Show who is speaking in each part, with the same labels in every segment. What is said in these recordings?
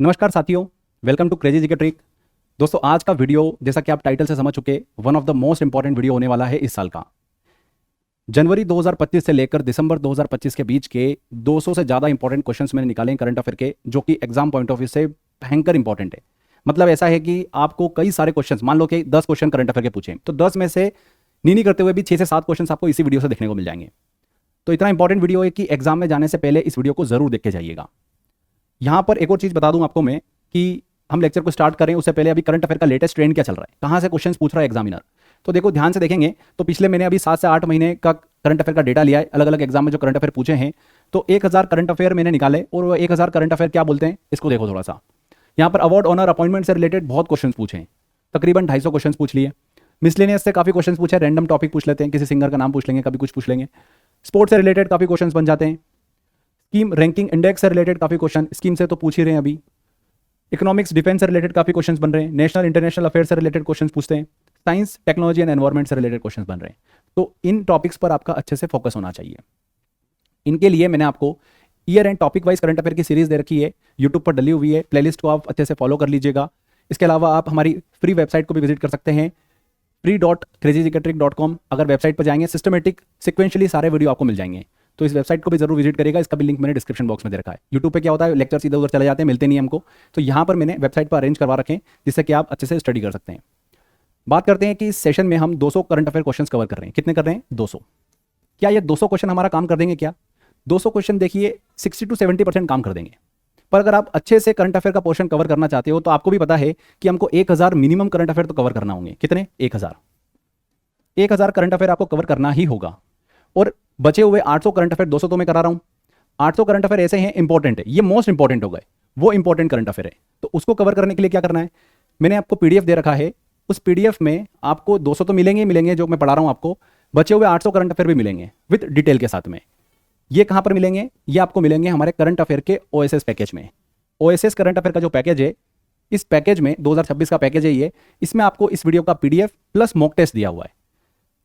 Speaker 1: नमस्कार साथियों, welcome to crazy GK trick. दोस्तों, आज का वीडियो जैसा कि आप टाइटल से समझ चुके, one of the most important video होने वाला है इस साल का। जनवरी 2025 से लेकर दिसंबर 2025 के बीच के 200 से ज़्यादा इंपॉर्टेंट क्वेश्चंस मैंने निकाले हैं करंट अफेयर के, जो कि एग्जाम पॉइंट ऑफ व्यू से भयंकर इंपॉर्टेंट है। मतलब ऐसा है कि आपको कई सारे क्वेश्चंस, मान लो कि 10 क्वेश्चन करंट अफेयर के पूछे, तो 10 में से नहीं करते हुए भी 6 से 7 क्वेश्चन आपको इसी वीडियो से देखने को मिल जाएंगे। तो इतना इंपॉर्टेंट वीडियो है कि एग्जाम में जाने से पहले इस वीडियो को जरूर देख के जाइएगा। यहाँ पर एक और चीज़ बता दूं आपको मैं कि हम लेक्चर को स्टार्ट करें उससे पहले अभी करंट अफेयर का लेटेस्ट ट्रेंड क्या चल रहा है, कहाँ से क्वेश्चंस पूछ रहा है एग्जामिनर। तो देखो, ध्यान से देखेंगे तो पिछले मैंने अभी 7 से 8 महीने का करंट अफेयर का डेटा लिया है, अलग अलग एग्जाम में जो करंट अफेयर पूछे हैं। तो 1000 करंट अफेयर मैंने निकाले, और वो 1000 करंट अफेयर क्या बोलते हैं इसको देखो थोड़ा सा। यहाँ पर अवार्ड, ऑनर, अपॉइंटमेंट से रिलेटेड बहुत क्वेश्चन पूछे हैं, तकरीबन 250 क्वेश्चन पूछ लिए। मिसलेनियस से काफ़ी क्वेश्चन पूछे, रैंडम टॉपिक पूछ लेते हैं, किसी सिंगर का नाम पूछ लेंगे, कभी कुछ पूछ लेंगे। स्पोर्ट्स से रिलेटेड काफ़ी क्वेश्चन बन जाते हैं। स्कीम रैंकिंग इंडेक्स से रिलेटेड काफ़ी क्वेश्चन, स्कीम से तो पूछ ही रहे हैं अभी। इकोनॉमिक्स डिफेंस से रिलेटेड काफ़ी क्वेश्चंस बन रहे हैं। नेशनल इंटरनेशनल अफेयर से रिलेटेड क्वेश्चंस पूछते हैं। साइंस, टेक्नोलॉजी एंड एनवायरमेंट से रिलेटेड क्वेश्चंस बन रहे हैं। तो इन टॉपिक्स पर आपका अच्छे से फोकस होना चाहिए। इनके लिए मैंने आपको year and topic wise current affair की सीरीज दे रखी है, यूट्यूब पर डली हुई है। प्लेलिस्ट को आप अच्छे से फॉलो कर लीजिएगा। इसके अलावा आप हमारी फ्री वेबसाइट को भी विजिट कर सकते हैं, free.crazyjktrick.com। अगर वेबसाइट पर जाएंगे, सिस्टमेटिक सिक्वेंशली सारे वीडियो आपको मिल जाएंगे। तो इस वेबसाइट को भी जरूर विजिट करेगा। इसका भी लिंक मैंने डिस्क्रिप्शन बॉक्स में दे रखा है। यूट्यूब पे क्या होता है, लेक्चर्स इधर उधर चले जाते हैं, मिलते नहीं हमको। तो यहाँ पर मैंने वेबसाइट पर अरेंज करवा रखे हैं, जिससे कि आप अच्छे से स्टडी कर सकते हैं। बात करते हैं कि इस सेशन में हम 200 करंट अफेयर क्वेश्चंस कवर कर रहे हैं। कितने कर रहे हैं? 200। क्या ये 200 क्वेश्चन हमारा काम कर देंगे? क्या 200 क्वेश्चन देखिए 60 to 70% काम कर देंगे। पर अगर आप अच्छे से करंट अफेयर का पोर्शन कवर करना चाहते हो, तो आपको भी पता है कि हमको 1000 मिनिमम करंट अफेयर तो कवर करना होंगे। कितने? 1000 करंट अफेयर आपको कवर करना ही होगा। और बचे हुए 800 करंट अफेयर, 200 तो मैं करा रहा हूं। 800 करंट अफेयर ऐसे हैं इंपॉर्टेंट है, ये मोस्ट इंपॉर्टेंट हो गए, वो इंपॉर्टेंट करंट अफेयर है। तो उसको कवर करने के लिए क्या करना है, मैंने आपको पीडीएफ दे रखा है। उस पीडीएफ में आपको 200 तो मिलेंगे ही मिलेंगे जो मैं पढ़ा रहा हूं आपको, बचे हुए 800 करंट अफेयर भी मिलेंगे विद डिटेल के साथ में। ये कहां पर मिलेंगे? ये आपको मिलेंगे हमारे करंट अफेयर के ओएसएस पैकेज में। ओएसएस करंट अफेयर का जो पैकेज है, इस पैकेज में 2026 का पैकेज है ये। इसमें आपको इस वीडियो का पीडीएफ प्लस मॉक टेस्ट दिया हुआ है,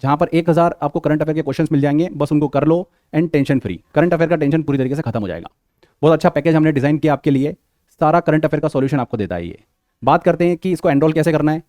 Speaker 1: जहां पर 1000 आपको करंट अफेयर के क्वेश्चंस मिल जाएंगे। बस उनको कर लो and tension free, current affair का टेंशन पूरी तरीके से खत्म हो जाएगा। बहुत अच्छा पैकेज हमने डिजाइन किया आपके लिए, सारा करंट अफेयर का सॉल्यूशन आपको देता है ये। बात करते हैं कि इसको एनरोल कैसे करना है।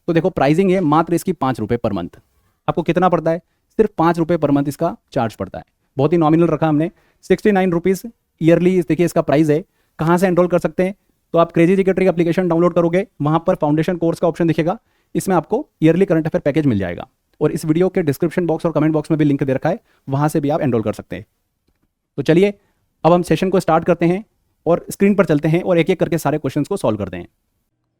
Speaker 1: तो देखो, प्राइसिंग है मात्र इसकी 5 रुपये पर मंथ। आपको कितना पड़ता है? सिर्फ 5 रुपये पर मंथ इसका चार्ज पड़ता है। बहुत ही नॉमिनल रखा हमने, 69 रुपीज़ ईयरली देखिए इसका प्राइस है। कहाँ से एनरोल कर सकते हैं? तो आप crazy GK trick application download करोगे, वहां पर फाउंडेशन कोर्स का ऑप्शन दिखेगा, इसमें आपको ईयरली करंट अफेयर पैकेज मिल जाएगा। और इस वीडियो के डिस्क्रिप्शन बॉक्स और कमेंट बॉक्स में भी लिंक दे रखा है, वहां से भी आप एनरोल कर सकते हैं। तो चलिए अब हम सेशन को स्टार्ट करते हैं और स्क्रीन पर चलते हैं और एक एक करके सारे क्वेश्चंस को सॉल्व करते हैं।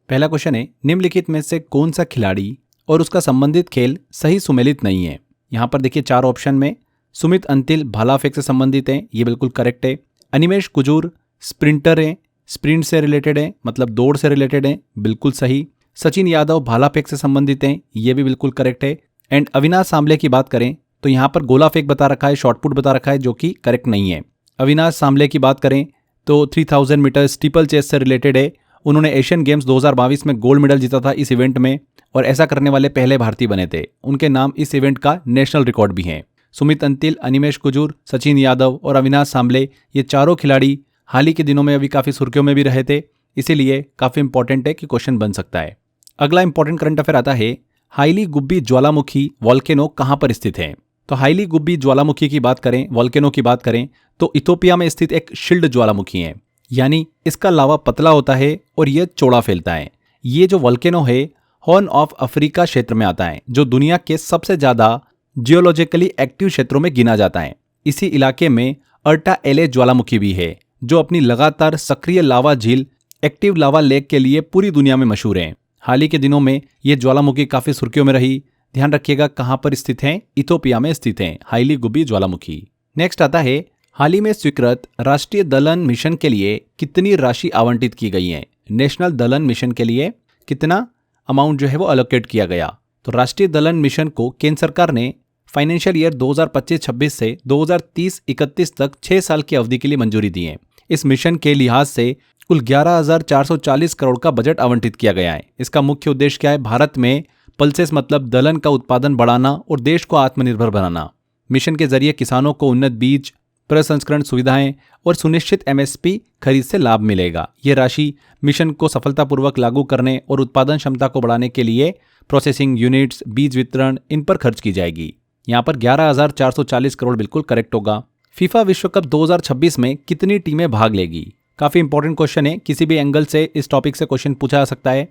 Speaker 2: पहला क्वेश्चन है, निम्नलिखित में से कौन सा खिलाड़ी और उसका संबंधित खेल सही सुमेलित नहीं है? यहाँ पर देखिए 4 ऑप्शन में सुमित अंतिल भाला फेंक से संबंधित हैं, ये बिल्कुल करेक्ट है। अनिमेश कुजूर स्प्रिंटर हैं, स्प्रिंट से रिलेटेड है, मतलब दौड़ से रिलेटेड है, बिल्कुल सही। सचिन यादव भाला फेंक से संबंधित हैं, ये भी बिल्कुल करेक्ट है। एंड अविनाश सांबले की बात करें तो यहाँ पर गोला फेंक बता रखा है, शॉटपुट बता रखा है, जो कि करेक्ट नहीं है। अविनाश सांबले की बात करें तो 3000 मीटर स्टीपल चेस से रिलेटेड है। उन्होंने एशियन गेम्स 2022 में गोल्ड मेडल जीता था इस इवेंट में, और ऐसा करने वाले पहले भारतीय बने थे। उनके नाम इस इवेंट का नेशनल रिकॉर्ड भी हैं। सुमित अंतिल, अनिमेश कुजूर, सचिन यादव और अविनाश सांबले, ये चारों खिलाड़ी हाल ही के दिनों में अभी काफ़ी सुर्खियों में भी रहे थे, इसीलिए काफ़ी इंपॉर्टेंट है कि क्वेश्चन बन सकता है। अगला इंपॉर्टेंट करंट अफेयर आता है, हाईली गुब्बी ज्वालामुखी वॉल्केनो कहाँ पर स्थित है? तो हाईली गुब्बी ज्वालामुखी की बात करें, वॉल्केनो की बात करें तो इथोपिया में स्थित एक शिल्ड ज्वालामुखी है, यानी इसका लावा पतला होता है और यह चौड़ा फैलता है। ये जो वॉल्केनो है हॉर्न ऑफ अफ्रीका क्षेत्र में आता है, जो दुनिया के सबसे ज्यादा जियोलॉजिकली एक्टिव क्षेत्रों में गिना जाता है। इसी इलाके में अर्टा एले ज्वालामुखी भी है, जो अपनी लगातार सक्रिय लावा झील एक्टिव लावा लेक के लिए पूरी दुनिया में मशहूर है। हाल ही के दिनों में ये ज्वालामुखी काफी सुर्खियों में रही। ध्यान रखिएगा कहां पर स्थित है, इथोपिया में स्थित है हाईली गुब्बी ज्वालामुखी। नेक्स्ट आता है, हाल ही में स्वीकृत राष्ट्रीय दलन मिशन के लिए कितनी राशि आवंटित की गई है? नेशनल दलन मिशन के लिए कितना अमाउंट जो है वो अलोकेट किया गया? तो राष्ट्रीय दलन मिशन को केंद्र सरकार ने फाइनेंशियल ईयर 2025-26 से 2030-31 तक 6 साल की अवधि के लिए मंजूरी दी है। इस मिशन के लिहाज से कुल 11,440 करोड़ का बजट आवंटित किया गया है। इसका मुख्य उद्देश्य क्या है? भारत में पल्सेस मतलब दलहन का उत्पादन बढ़ाना और देश को आत्मनिर्भर बनाना। मिशन के जरिए किसानों को उन्नत बीज, प्रसंस्करण सुविधाएं और सुनिश्चित एमएसपी खरीद से लाभ मिलेगा। ये राशि मिशन को सफलतापूर्वक लागू करने और उत्पादन क्षमता को बढ़ाने के लिए प्रोसेसिंग यूनिट्स, बीज वितरण, इन पर खर्च की जाएगी। यहाँ पर 11,440 करोड़ बिल्कुल करेक्ट होगा। फीफा विश्व कप 2026 में कितनी टीमें भाग लेगी? काफ़ी इंपॉर्टेंट क्वेश्चन है, किसी भी एंगल से इस टॉपिक से क्वेश्चन पूछा जा सकता है।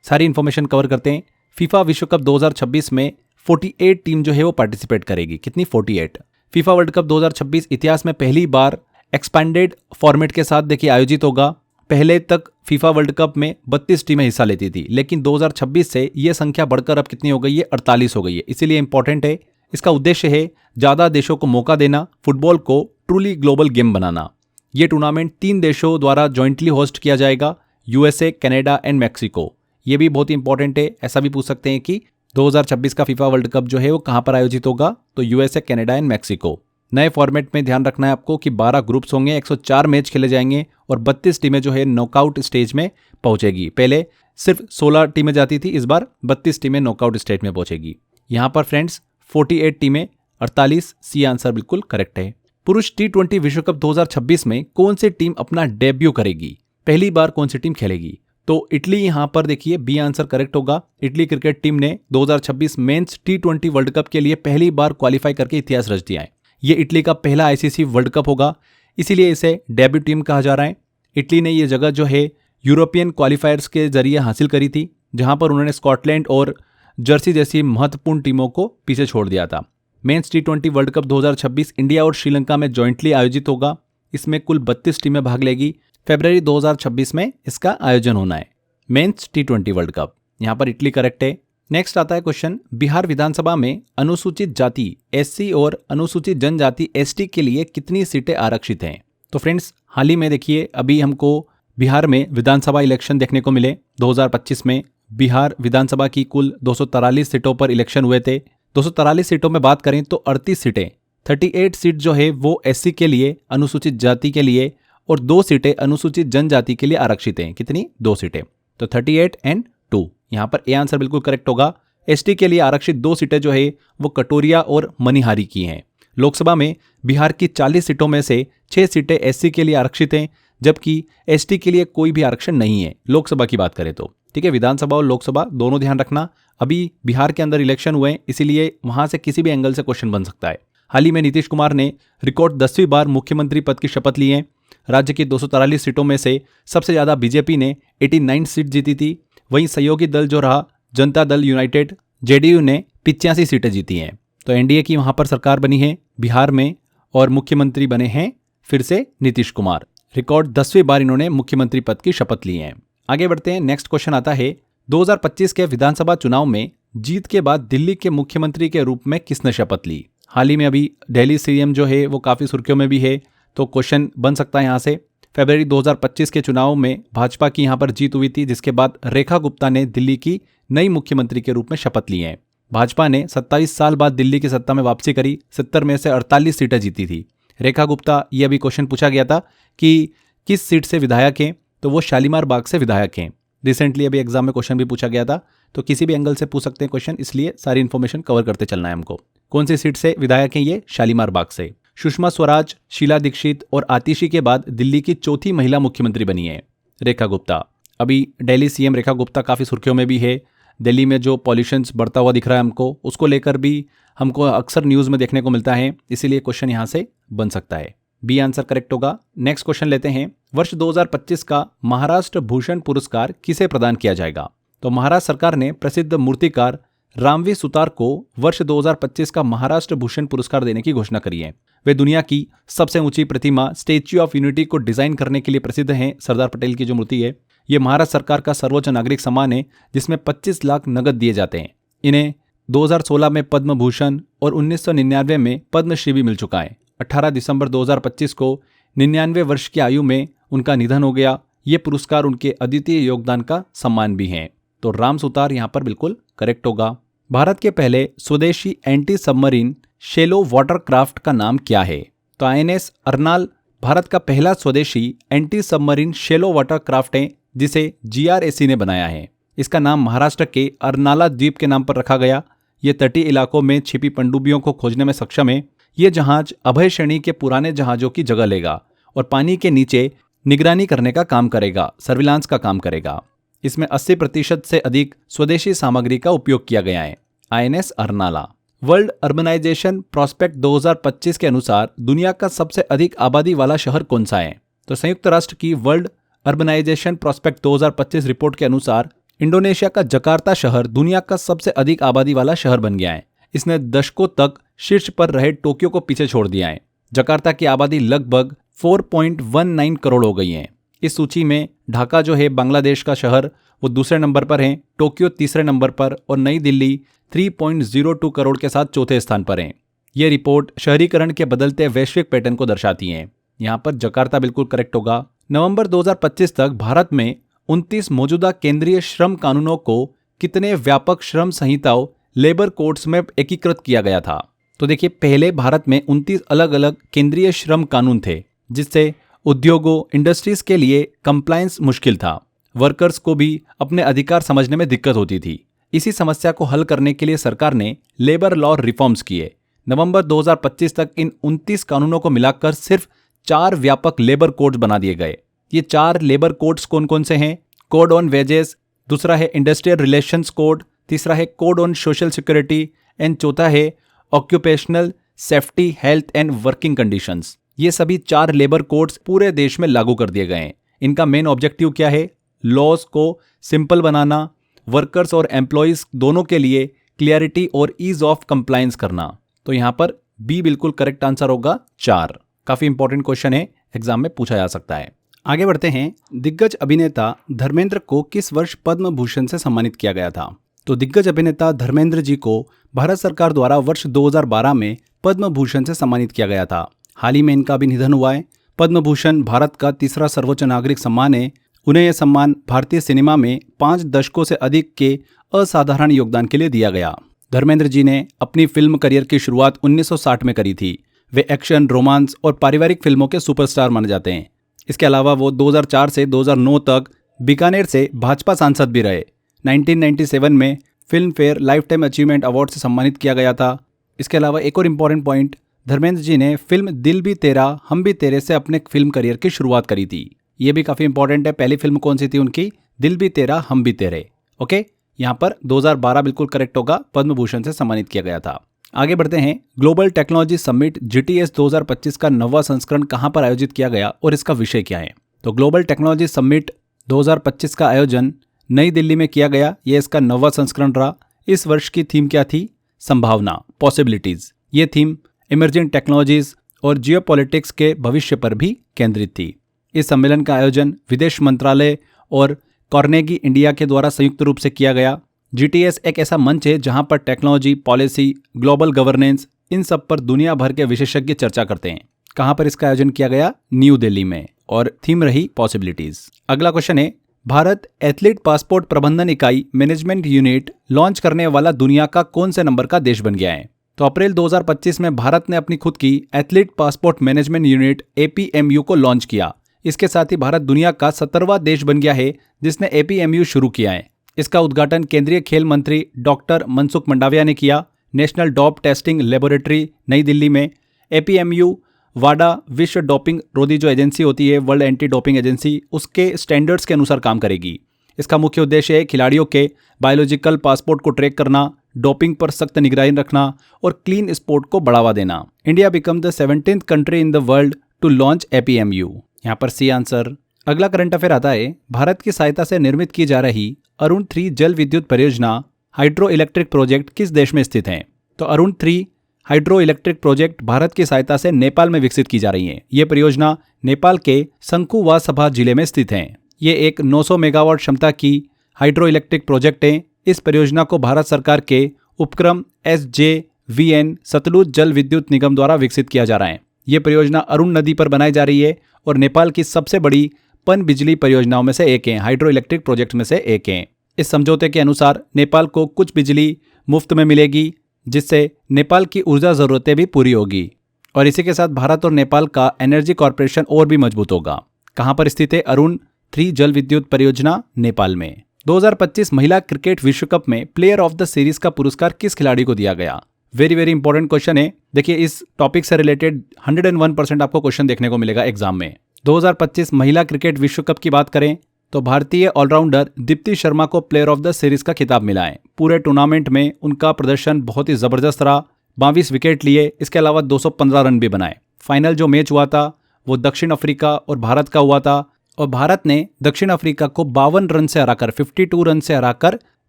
Speaker 2: सारी इन्फॉर्मेशन कवर करते हैं। फीफा विश्व कप 2026 में 48 टीम जो है वो पार्टिसिपेट करेगी। कितनी? 48। फीफा वर्ल्ड कप 2026 इतिहास में पहली बार एक्सपैंडेड फॉर्मेट के साथ देखिए आयोजित होगा। पहले तक फीफा वर्ल्ड कप में 32 टीमें हिस्सा लेती थी, लेकिन 2026 से ये संख्या बढ़कर अब कितनी हो गई है? 48 हो गई है। इसीलिए इंपॉर्टेंट है। इसका उद्देश्य है ज़्यादा देशों को मौका देना, फुटबॉल को ट्रूली ग्लोबल गेम बनाना। ये टूर्नामेंट 3 देशों द्वारा जॉइंटली होस्ट किया जाएगा, यूएसए, कनाडा एंड मैक्सिको। ये भी बहुत इंपॉर्टेंट है। ऐसा भी पूछ सकते हैं कि 2026 का फीफा वर्ल्ड कप जो है वो कहाँ पर आयोजित होगा? तो यूएसए, कनाडा एंड मैक्सिको। नए फॉर्मेट में ध्यान रखना है आपको कि 12 ग्रुप्स होंगे, 104 मैच खेले जाएंगे और 32 टीमें जो है नॉकआउट स्टेज में पहुंचेगी। पहले सिर्फ 16 टीमें जाती थी, इस बार 32 टीमें नॉकआउट स्टेज में पहुंचेगी। यहाँ पर फ्रेंड्स 48 टीमें, 48 सी आंसर बिल्कुल करेक्ट है। पुरुष T20 विश्व कप 2026 में कौन सी टीम अपना डेब्यू करेगी? पहली बार कौन सी टीम खेलेगी? तो इटली यहाँ पर देखिए बी आंसर करेक्ट होगा। इटली क्रिकेट टीम ने 2026 मेंस T20 वर्ल्ड कप के लिए पहली बार क्वालिफाई करके इतिहास रच दिया है। ये इटली का पहला आईसीसी वर्ल्ड कप होगा, इसीलिए इसे डेब्यू टीम कहा जा रहा है। इटली ने ये जगह जो है यूरोपियन क्वालिफायर्स के जरिए हासिल करी थी, जहां पर उन्होंने स्कॉटलैंड और जर्सी जैसी महत्वपूर्ण टीमों को पीछे छोड़ दिया था। Mains T20 world cup 2026 India और श्रीलंका में जॉइंटली आयोजित होगा। इसमें कुल 32 टीमें भाग लेगी। फरवरी 2026 में इसका आयोजन होना है, मेंस T20 वर्ल्ड कप। यहाँ पर इटली करेक्ट है। नेक्स्ट आता है क्वेश्चन, बिहार विधानसभा में अनुसूचित जाति SC और अनुसूचित जनजाति ST के लिए कितनी सीटें आरक्षित हैं? तो फ्रेंड्स हाल ही में देखिए अभी हमको बिहार में विधानसभा इलेक्शन देखने को मिले। 2025 में बिहार विधानसभा की कुल 243 सीटों पर इलेक्शन हुए थे। 243 सीटों में बात करें तो 38 सीटें, 38 सीट जो है वो SC के लिए, अनुसूचित जाति के लिए, और 2 सीटें अनुसूचित जनजाति के लिए आरक्षित हैं। कितनी? 2 सीटें। तो 38 एंड 2, यहाँ पर ए आंसर बिल्कुल करेक्ट होगा। ST के लिए आरक्षित 2 सीटें जो है वो कटोरिया और मनिहारी की हैं। लोकसभा में बिहार की 40 सीटों में से 6 सीटें SC के लिए आरक्षित हैं, जबकि ST के लिए कोई भी आरक्षण नहीं है लोकसभा की बात करें तो। ठीक है, विधानसभा और लोकसभा दोनों ध्यान रखना। अभी बिहार के अंदर इलेक्शन हुए हैं, इसीलिए वहां से किसी भी एंगल से क्वेश्चन बन सकता है। हाल ही में नीतीश कुमार ने रिकॉर्ड 10वीं बार मुख्यमंत्री पद की शपथ ली है। राज्य की 243 सीटों में से सबसे ज्यादा बीजेपी ने 89 सीट जीती थी। वहीं सहयोगी दल जो रहा जनता दल यूनाइटेड JDU ने 85 सीटें जीती हैं। तो NDA की वहां पर सरकार बनी है बिहार में और मुख्यमंत्री बने हैं फिर से नीतीश कुमार। रिकॉर्ड 10वीं बार इन्होंने मुख्यमंत्री पद की शपथ ली है। आगे बढ़ते हैं। नेक्स्ट क्वेश्चन आता है, 2025 के विधानसभा चुनाव में जीत के बाद दिल्ली के मुख्यमंत्री के रूप में किसने शपथ ली? हाल ही में अभी दिल्ली CM जो है वो काफी सुर्खियों में भी है, तो क्वेश्चन बन सकता है यहाँ से। फरवरी 2025 के चुनाव में भाजपा की यहाँ पर जीत हुई थी, जिसके बाद रेखा गुप्ता ने दिल्ली की नई मुख्यमंत्री के रूप में शपथ ली है। भाजपा ने 27 साल बाद दिल्ली की सत्ता में वापसी करी, 70 में से 48 सीटें जीती थी। रेखा गुप्ता, ये अभी क्वेश्चन पूछा गया था कि किस सीट से विधायक हैं, तो वो शालीमार बाग से विधायक हैं। रिसेंटली अभी एग्जाम में क्वेश्चन भी पूछा गया था, तो किसी भी एंगल से पूछ सकते हैं क्वेश्चन, इसलिए सारी इन्फॉर्मेशन कवर करते चलना है हमको। कौन सी सीट से विधायक हैं ये? शालीमार बाग से। सुषमा स्वराज, शीला दीक्षित और आतिशी के बाद दिल्ली की चौथी महिला मुख्यमंत्री बनी है रेखा गुप्ता। अभी दिल्ली CM रेखा गुप्ता काफ़ी सुर्खियों में भी है। दिल्ली में जो पॉल्यूशन बढ़ता हुआ दिख रहा है हमको, उसको लेकर भी हमको अक्सर न्यूज़ में देखने को मिलता है, इसीलिए क्वेश्चन यहाँ से बन सकता है। बी आंसर करेक्ट होगा। नेक्स्ट क्वेश्चन लेते हैं। वर्ष 2025 का महाराष्ट्र भूषण पुरस्कार किसे प्रदान किया जाएगा? तो महाराष्ट्र सरकार ने प्रसिद्ध मूर्तिकार रामवी सुतार को वर्ष 2025 का महाराष्ट्र भूषण पुरस्कार देने की घोषणा करी है। वे दुनिया की सबसे ऊंची प्रतिमा स्टैच्यू ऑफ यूनिटी को डिजाइन करने के लिए प्रसिद्ध हैं। सरदार पटेल की जो मूर्ति है, ये महाराष्ट्र सरकार का सर्वोच्च नागरिक सम्मान है, जिसमें 25 लाख नगद दिए जाते हैं। इन्हें 2016 में पद्म भूषण और 1999 में पद्मश्री भी मिल चुका है। 18 दिसंबर 2025 को 99 वर्ष की आयु में उनका निधन हो गया। ये पुरस्कार उनके अद्वितीय योगदान का सम्मान भी है। तो राम सुतार यहाँ पर बिल्कुल करेक्ट होगा। भारत के पहले स्वदेशी एंटी सबमरीन शेलो वाटरक्राफ्ट का नाम क्या है? तो INS अर्नाल भारत का पहला स्वदेशी एंटी सबमरीन शेलो वाटरक्राफ्ट है, जिसे GRAC ने बनाया है। इसका नाम महाराष्ट्र के अर्नाला द्वीप के नाम पर रखा गया। ये तटीय इलाकों में छिपी पनडुब्बियों को खोजने में सक्षम है। ये जहाज अभय श्रेणी के पुराने जहाजों की जगह लेगा और पानी के नीचे निगरानी करने का काम करेगा, सर्विलांस का काम करेगा। इसमें 80% से अधिक स्वदेशी सामग्री का उपयोग किया गया है। INS Arnala. World urbanisation prospect 2025 के अनुसार दुनिया का सबसे अधिक आबादी वाला शहर कौन सा है? तो संयुक्त राष्ट्र की वर्ल्ड अर्बनाइजेशन प्रोस्पेक्ट 2025 रिपोर्ट के अनुसार इंडोनेशिया का जकार्ता शहर दुनिया का सबसे अधिक आबादी वाला शहर बन गया है। इसने दशकों तक शीर्ष पर रहे टोक्यो को पीछे छोड़ दिया है। जकार्ता की आबादी लगभग 4.19 करोड़ हो गई है। इस सूची में ढाका जो है बांग्लादेश का शहर, वो दूसरे नंबर पर है, टोक्यो तीसरे नंबर पर और नई दिल्ली 3.02 करोड़ के साथ चौथे स्थान पर है। यह रिपोर्ट शहरीकरण के बदलते वैश्विक पैटर्न को दर्शाती है। यहाँ पर जकार्ता बिल्कुल करेक्ट होगा। नवंबर 2025 तक भारत में 29 मौजूदा केंद्रीय श्रम कानूनों को कितने व्यापक श्रम संहिताओं लेबर कोड्स में एकीकृत किया गया था? तो देखिए, पहले भारत में 29 अलग अलग केंद्रीय श्रम कानून थे, जिससे उद्योगों, इंडस्ट्रीज के लिए कंप्लायंस मुश्किल था। वर्कर्स को भी अपने अधिकार समझने में दिक्कत होती थी। इसी समस्या को हल करने के लिए सरकार ने लेबर लॉ रिफॉर्म्स किए। नवंबर 2025 तक इन 29 कानूनों को मिलाकर सिर्फ 4 व्यापक लेबर कोड्स बना दिए गए। ये 4 लेबर कोड्स कौन कौन से हैं? कोड ऑन वेजेस, दूसरा है इंडस्ट्रियल रिलेशंस कोड, तीसरा है code on social security and चौथा है occupational safety, health and working conditions. ये सभी 4 लेबर कोड्स पूरे देश में लागू कर दिए गए हैं। इनका मेन ऑब्जेक्टिव क्या है? लॉज को सिंपल बनाना, वर्कर्स और एम्प्लॉयज दोनों के लिए क्लियरिटी और ईज ऑफ कंप्लायंस करना। तो यहाँ पर बी बिल्कुल करेक्ट आंसर होगा 4। काफी इंपॉर्टेंट क्वेश्चन है, एग्जाम में पूछा जा सकता है। आगे बढ़ते हैं। दिग्गज अभिनेता धर्मेंद्र को किस वर्ष पद्म भूषण से सम्मानित किया गया था? तो दिग्गज अभिनेता धर्मेंद्र जी को भारत सरकार द्वारा वर्ष 2012 में पद्म भूषण से सम्मानित किया गया था। हाल ही में इनका भी निधन हुआ है। पद्म भूषण भारत का तीसरा सर्वोच्च नागरिक सम्मान है। उन्हें यह सम्मान भारतीय सिनेमा में 5 दशकों से अधिक के असाधारण योगदान के लिए दिया गया। धर्मेंद्र जी ने अपनी फिल्म करियर की शुरुआत 1960 में करी थी। वे एक्शन, रोमांस और पारिवारिक फिल्मों के सुपरस्टार माने जाते हैं। इसके अलावा वो 2004 से 2009 तक बीकानेर से भाजपा सांसद भी रहे। 1997 में film fair life time achievement award से सम्मानित किया गया था। इसके अलावा एक और इम्पॉर्टेंट पॉइंट, धर्मेंद्र जी ने फिल्म दिल भी तेरा हम भी तेरे से अपने फिल्म करियर की शुरुआत करी थी। ये भी काफ़ी इंपॉर्टेंट है। पहली फिल्म कौन सी थी उनकी? दिल भी तेरा हम भी तेरे। ओके, यहाँ पर 2012 बिल्कुल करेक्ट होगा, पद्म भूषण से सम्मानित किया गया था। आगे बढ़ते हैं। ग्लोबल टेक्नोलॉजी समिट GTS 2025 का 9वां संस्करण कहाँ पर आयोजित किया गया और इसका विषय क्या है? तो ग्लोबल टेक्नोलॉजी समिट 2025 का आयोजन नई दिल्ली में किया गया। यह इसका 9वां संस्करण रहा। इस वर्ष की थीम क्या थी? संभावना, पॉसिबिलिटीज। ये थीम इमर्जिंग टेक्नोलॉजीज और जियोपॉलिटिक्स के भविष्य पर भी केंद्रित थी। इस सम्मेलन का आयोजन विदेश मंत्रालय और कार्नेगी इंडिया के द्वारा संयुक्त रूप से किया गया। GTS एक ऐसा मंच है जहां पर टेक्नोलॉजी, पॉलिसी, ग्लोबल गवर्नेंस, इन सब पर दुनिया भर के विशेषज्ञ चर्चा करते हैं। कहां पर इसका आयोजन किया गया? न्यू दिल्ली में, और थीम रही पॉसिबिलिटीज। अगला क्वेश्चन है, भारत एथलीट पासपोर्ट प्रबंधन इकाई मैनेजमेंट यूनिट लॉन्च करने वाला दुनिया का कौन से नंबर का देश बन गया है? तो अप्रैल 2025 में भारत ने अपनी खुद की athlete passport management unit APMU को लॉन्च किया। इसके साथ ही भारत दुनिया का 17वां देश बन गया है जिसने APMU शुरू किया है। इसका उद्घाटन केंद्रीय खेल मंत्री डॉक्टर मनसुख मंडाविया ने किया। नेशनल डोप टेस्टिंग लेबोरेटरी नई दिल्ली में APMU वाडा विश्व डोपिंग रोधी जो एजेंसी होती है, वर्ल्ड एंटी डोपिंग एजेंसी, उसके स्टैंडर्ड्स के अनुसार काम करेगी। इसका मुख्य उद्देश्य है खिलाड़ियों के बायोलॉजिकल पासपोर्ट को ट्रैक करना, डोपिंग पर सख्त निगरानी रखना और क्लीन स्पोर्ट को बढ़ावा देना। India become the 17th country in the world to launch APMU। यहाँ पर सी आंसर। अगला करंट अफेयर आता है। भारत की सहायता से निर्मित की जा रही अरुण 3 जल विद्युत परियोजना हाइड्रो इलेक्ट्रिक प्रोजेक्ट किस देश में स्थित है? तो Arun 3 hydro electric project Bharat की सहायता से नेपाल में विकसित की जा रही है। ये परियोजना नेपाल के शंकुवासभा जिले में स्थित है। ये एक 900 मेगावाट क्षमता की हाइड्रो इलेक्ट्रिक प्रोजेक्ट है। इस परियोजना को भारत सरकार के उपक्रम SJVN सतलुज जल विद्युत निगम द्वारा विकसित किया जा रहा है। ये परियोजना अरुण नदी पर बनाई जा रही है और नेपाल की सबसे बड़ी पन बिजली परियोजनाओं में से एक है, हाइड्रो इलेक्ट्रिक प्रोजेक्ट में से एक है। इस समझौते के अनुसार नेपाल को कुछ बिजली मुफ्त में मिलेगी, जिससे नेपाल की ऊर्जा ज़रूरतें भी पूरी होगी और इसी के साथ भारत और नेपाल का एनर्जी कॉर्पोरेशन और भी मजबूत होगा। कहाँ पर स्थित है अरुण 3 जल विद्युत परियोजना? नेपाल में। 2025 महिला क्रिकेट विश्व कप में प्लेयर ऑफ द सीरीज का पुरस्कार किस खिलाड़ी को दिया गया? वेरी वेरी इंपॉर्टेंट क्वेश्चन है। देखिए इस टॉपिक से रिलेटेड 101% आपको क्वेश्चन देखने को मिलेगा एग्जाम में। 2025 महिला क्रिकेट विश्व कप की बात करें तो भारतीय ऑलराउंडर दीप्ति शर्मा को प्लेयर ऑफ द सीरीज का खिताब मिला है। पूरे टूर्नामेंट में उनका प्रदर्शन बहुत ही जबरदस्त रहा। 22 विकेट लिए, इसके अलावा 215 रन भी बनाए। फाइनल जो मैच हुआ था वो दक्षिण अफ्रीका और भारत का हुआ था और भारत ने दक्षिण अफ्रीका को 52 रन से हराकर 52 रन से हराकर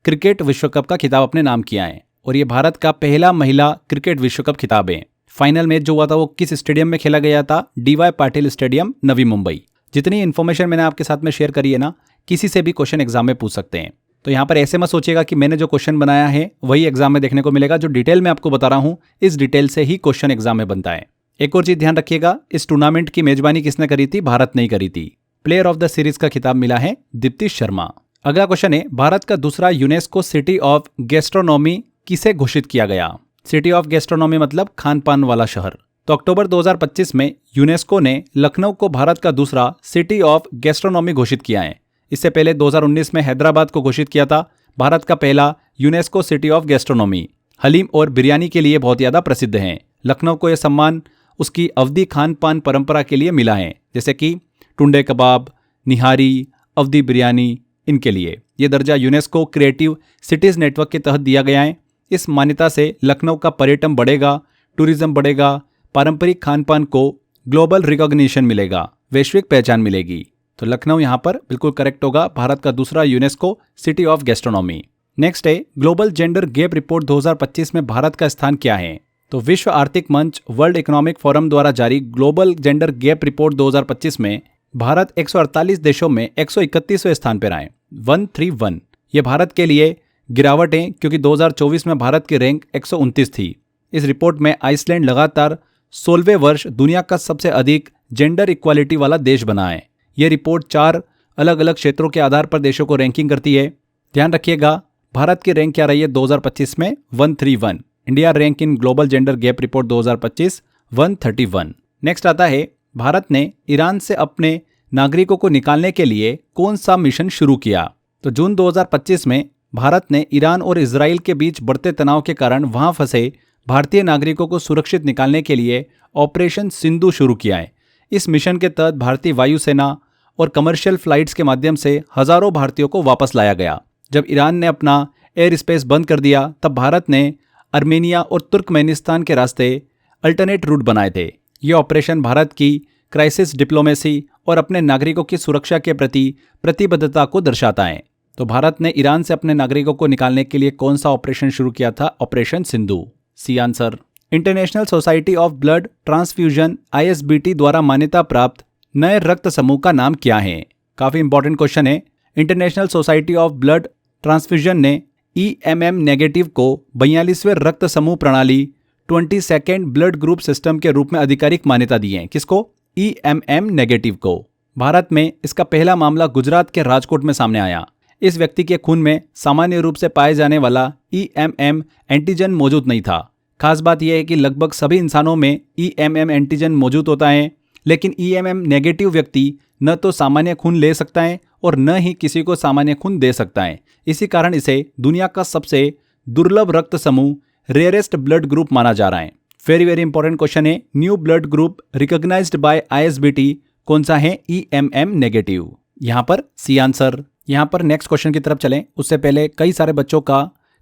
Speaker 2: क्रिकेट विश्व कप का खिताब अपने नाम किया है और ये भारत का पहला महिला क्रिकेट विश्व कप खिताब है। फाइनल मैच जो हुआ था वो किस स्टेडियम में खेला गया था? DY Patil stadium, Navi Mumbai. जितनी इन्फॉर्मेशन मैंने आपके साथ में शेयर करी है ना, किसी से भी क्वेश्चन एग्जाम में पूछ सकते हैं। तो यहाँ पर ऐसे मत सोचिएगा कि मैंने जो क्वेश्चन बनाया है वही एग्जाम में देखने को मिलेगा। जो डिटेल में आपको बता रहा हूँ इस डिटेल से ही क्वेश्चन एग्जाम में बनता है। एक और चीज ध्यान रखिएगा, इस टूर्नामेंट की मेजबानी किसने करी थी? भारत ने ही करी थी। प्लेयर ऑफ द सीरीज का खिताब मिला है दीप्ति शर्मा। अगला क्वेश्चन है, भारत का दूसरा यूनेस्को सिटी ऑफ गैस्ट्रोनॉमी किसे घोषित किया गया? सिटी ऑफ गैस्ट्रोनॉमी मतलब खान पान वाला शहर। तो अक्टूबर 2025 में यूनेस्को ने लखनऊ को भारत का दूसरा सिटी ऑफ गैस्ट्रोनॉमी घोषित किया है। इससे पहले 2019 में हैदराबाद को घोषित किया था भारत का पहला UNESCO city of gastronomy. Haleem और बिरयानी के लिए बहुत ज़्यादा प्रसिद्ध है। लखनऊ को यह सम्मान उसकी अवधी खान पान परंपरा के लिए मिला है, जैसे कि टुंडे कबाब, निहारी, अवधी बिरयानी, इनके लिए यह दर्जा यूनेस्को क्रिएटिव सिटीज़ नेटवर्क के तहत दिया गया है। इस मान्यता से लखनऊ का पर्यटन बढ़ेगा, टूरिज्म बढ़ेगा, पारंपरिक खान पान को ग्लोबल रिकॉग्निशन मिलेगा, वैश्विक पहचान मिलेगी। तो लखनऊ यहाँ पर बिल्कुल करेक्ट होगा, भारत का दूसरा UNESCO city of gastronomy. Next है, ग्लोबल जेंडर गैप रिपोर्ट 2025 में भारत का स्थान क्या है? तो विश्व आर्थिक मंच वर्ल्ड इकोनॉमिक फोरम द्वारा जारी ग्लोबल जेंडर गैप रिपोर्ट 2025 में भारत 148 देशों में 131वें स्थान पर आए, 131। ये भारत के लिए गिरावट है क्योंकि 2024 में भारत की रैंक 129 थी। इस रिपोर्ट में आइसलैंड लगातार 16वें वर्ष दुनिया का सबसे अधिक जेंडर इक्वालिटी वाला देश बना है। यह रिपोर्ट 4 अलग अलग क्षेत्रों के आधार पर देशों को रैंकिंग करती है। ध्यान रखिएगा, भारत की रैंक क्या रही है 2025 में? 131। India rank in global gender gap report 2025 131। Next आता है, भारत ने ईरान से अपने नागरिकों को निकालने के लिए कौन सा मिशन शुरू किया? तो जून 2025 में भारत ने ईरान और इजराइल के बीच बढ़ते तनाव के कारण वहां फंसे भारतीय नागरिकों को सुरक्षित निकालने के लिए ऑपरेशन सिंधु शुरू किया है। इस मिशन के तहत भारतीय वायुसेना और कमर्शियल फ्लाइट्स के माध्यम से हजारों भारतीयों को वापस लाया गया। जब ईरान ने अपना एयर स्पेस बंद कर दिया तब भारत ने आर्मेनिया और तुर्कमेनिस्तान के रास्ते अल्टरनेट रूट बनाए थे। ये ऑपरेशन भारत की क्राइसिस डिप्लोमेसी और अपने नागरिकों की सुरक्षा के प्रति प्रतिबद्धता को दर्शाता है। तो भारत ने ईरान से अपने नागरिकों को निकालने के लिए कौन सा ऑपरेशन शुरू किया था? Operation Sindhu. C answer. International society of blood transfusion ISBT द्वारा मान्यता प्राप्त नए रक्त समूह का नाम क्या है? काफी इंपॉर्टेंट क्वेश्चन है। International society of blood transfusion ने EMM नेगेटिव को 42वें रक्त समूह प्रणाली 22nd ब्लड ग्रुप सिस्टम के रूप में आधिकारिक मान्यता दी है। किसको? EMM नेगेटिव को। भारत में इसका पहला मामला गुजरात के राजकोट में सामने आया। इस व्यक्ति के खून में सामान्य रूप से पाए जाने वाला EMM एंटीजन मौजूद नहीं था। खास बात यह है कि लगभग सभी इंसानों में EMM एंटीजन मौजूद होता है, लेकिन EMM नेगेटिव व्यक्ति न तो सामान्य खून ले सकता है और न ही किसी को सामान्य खून दे सकता है। इसी कारण इसे दुनिया का सबसे दुर्लभ रक्त समूह, रेयरेस्ट ब्लड ग्रुप माना जा रहा है। वेरी वेरी इंपॉर्टेंट क्वेश्चन है। New blood group recognised by ISBT कौन सा है? EMM negative. यहाँ पर सी आंसर। यहाँ पर नेक्स्ट क्वेश्चन की तरफ चलें उससे पहले कई सारे बच्चों का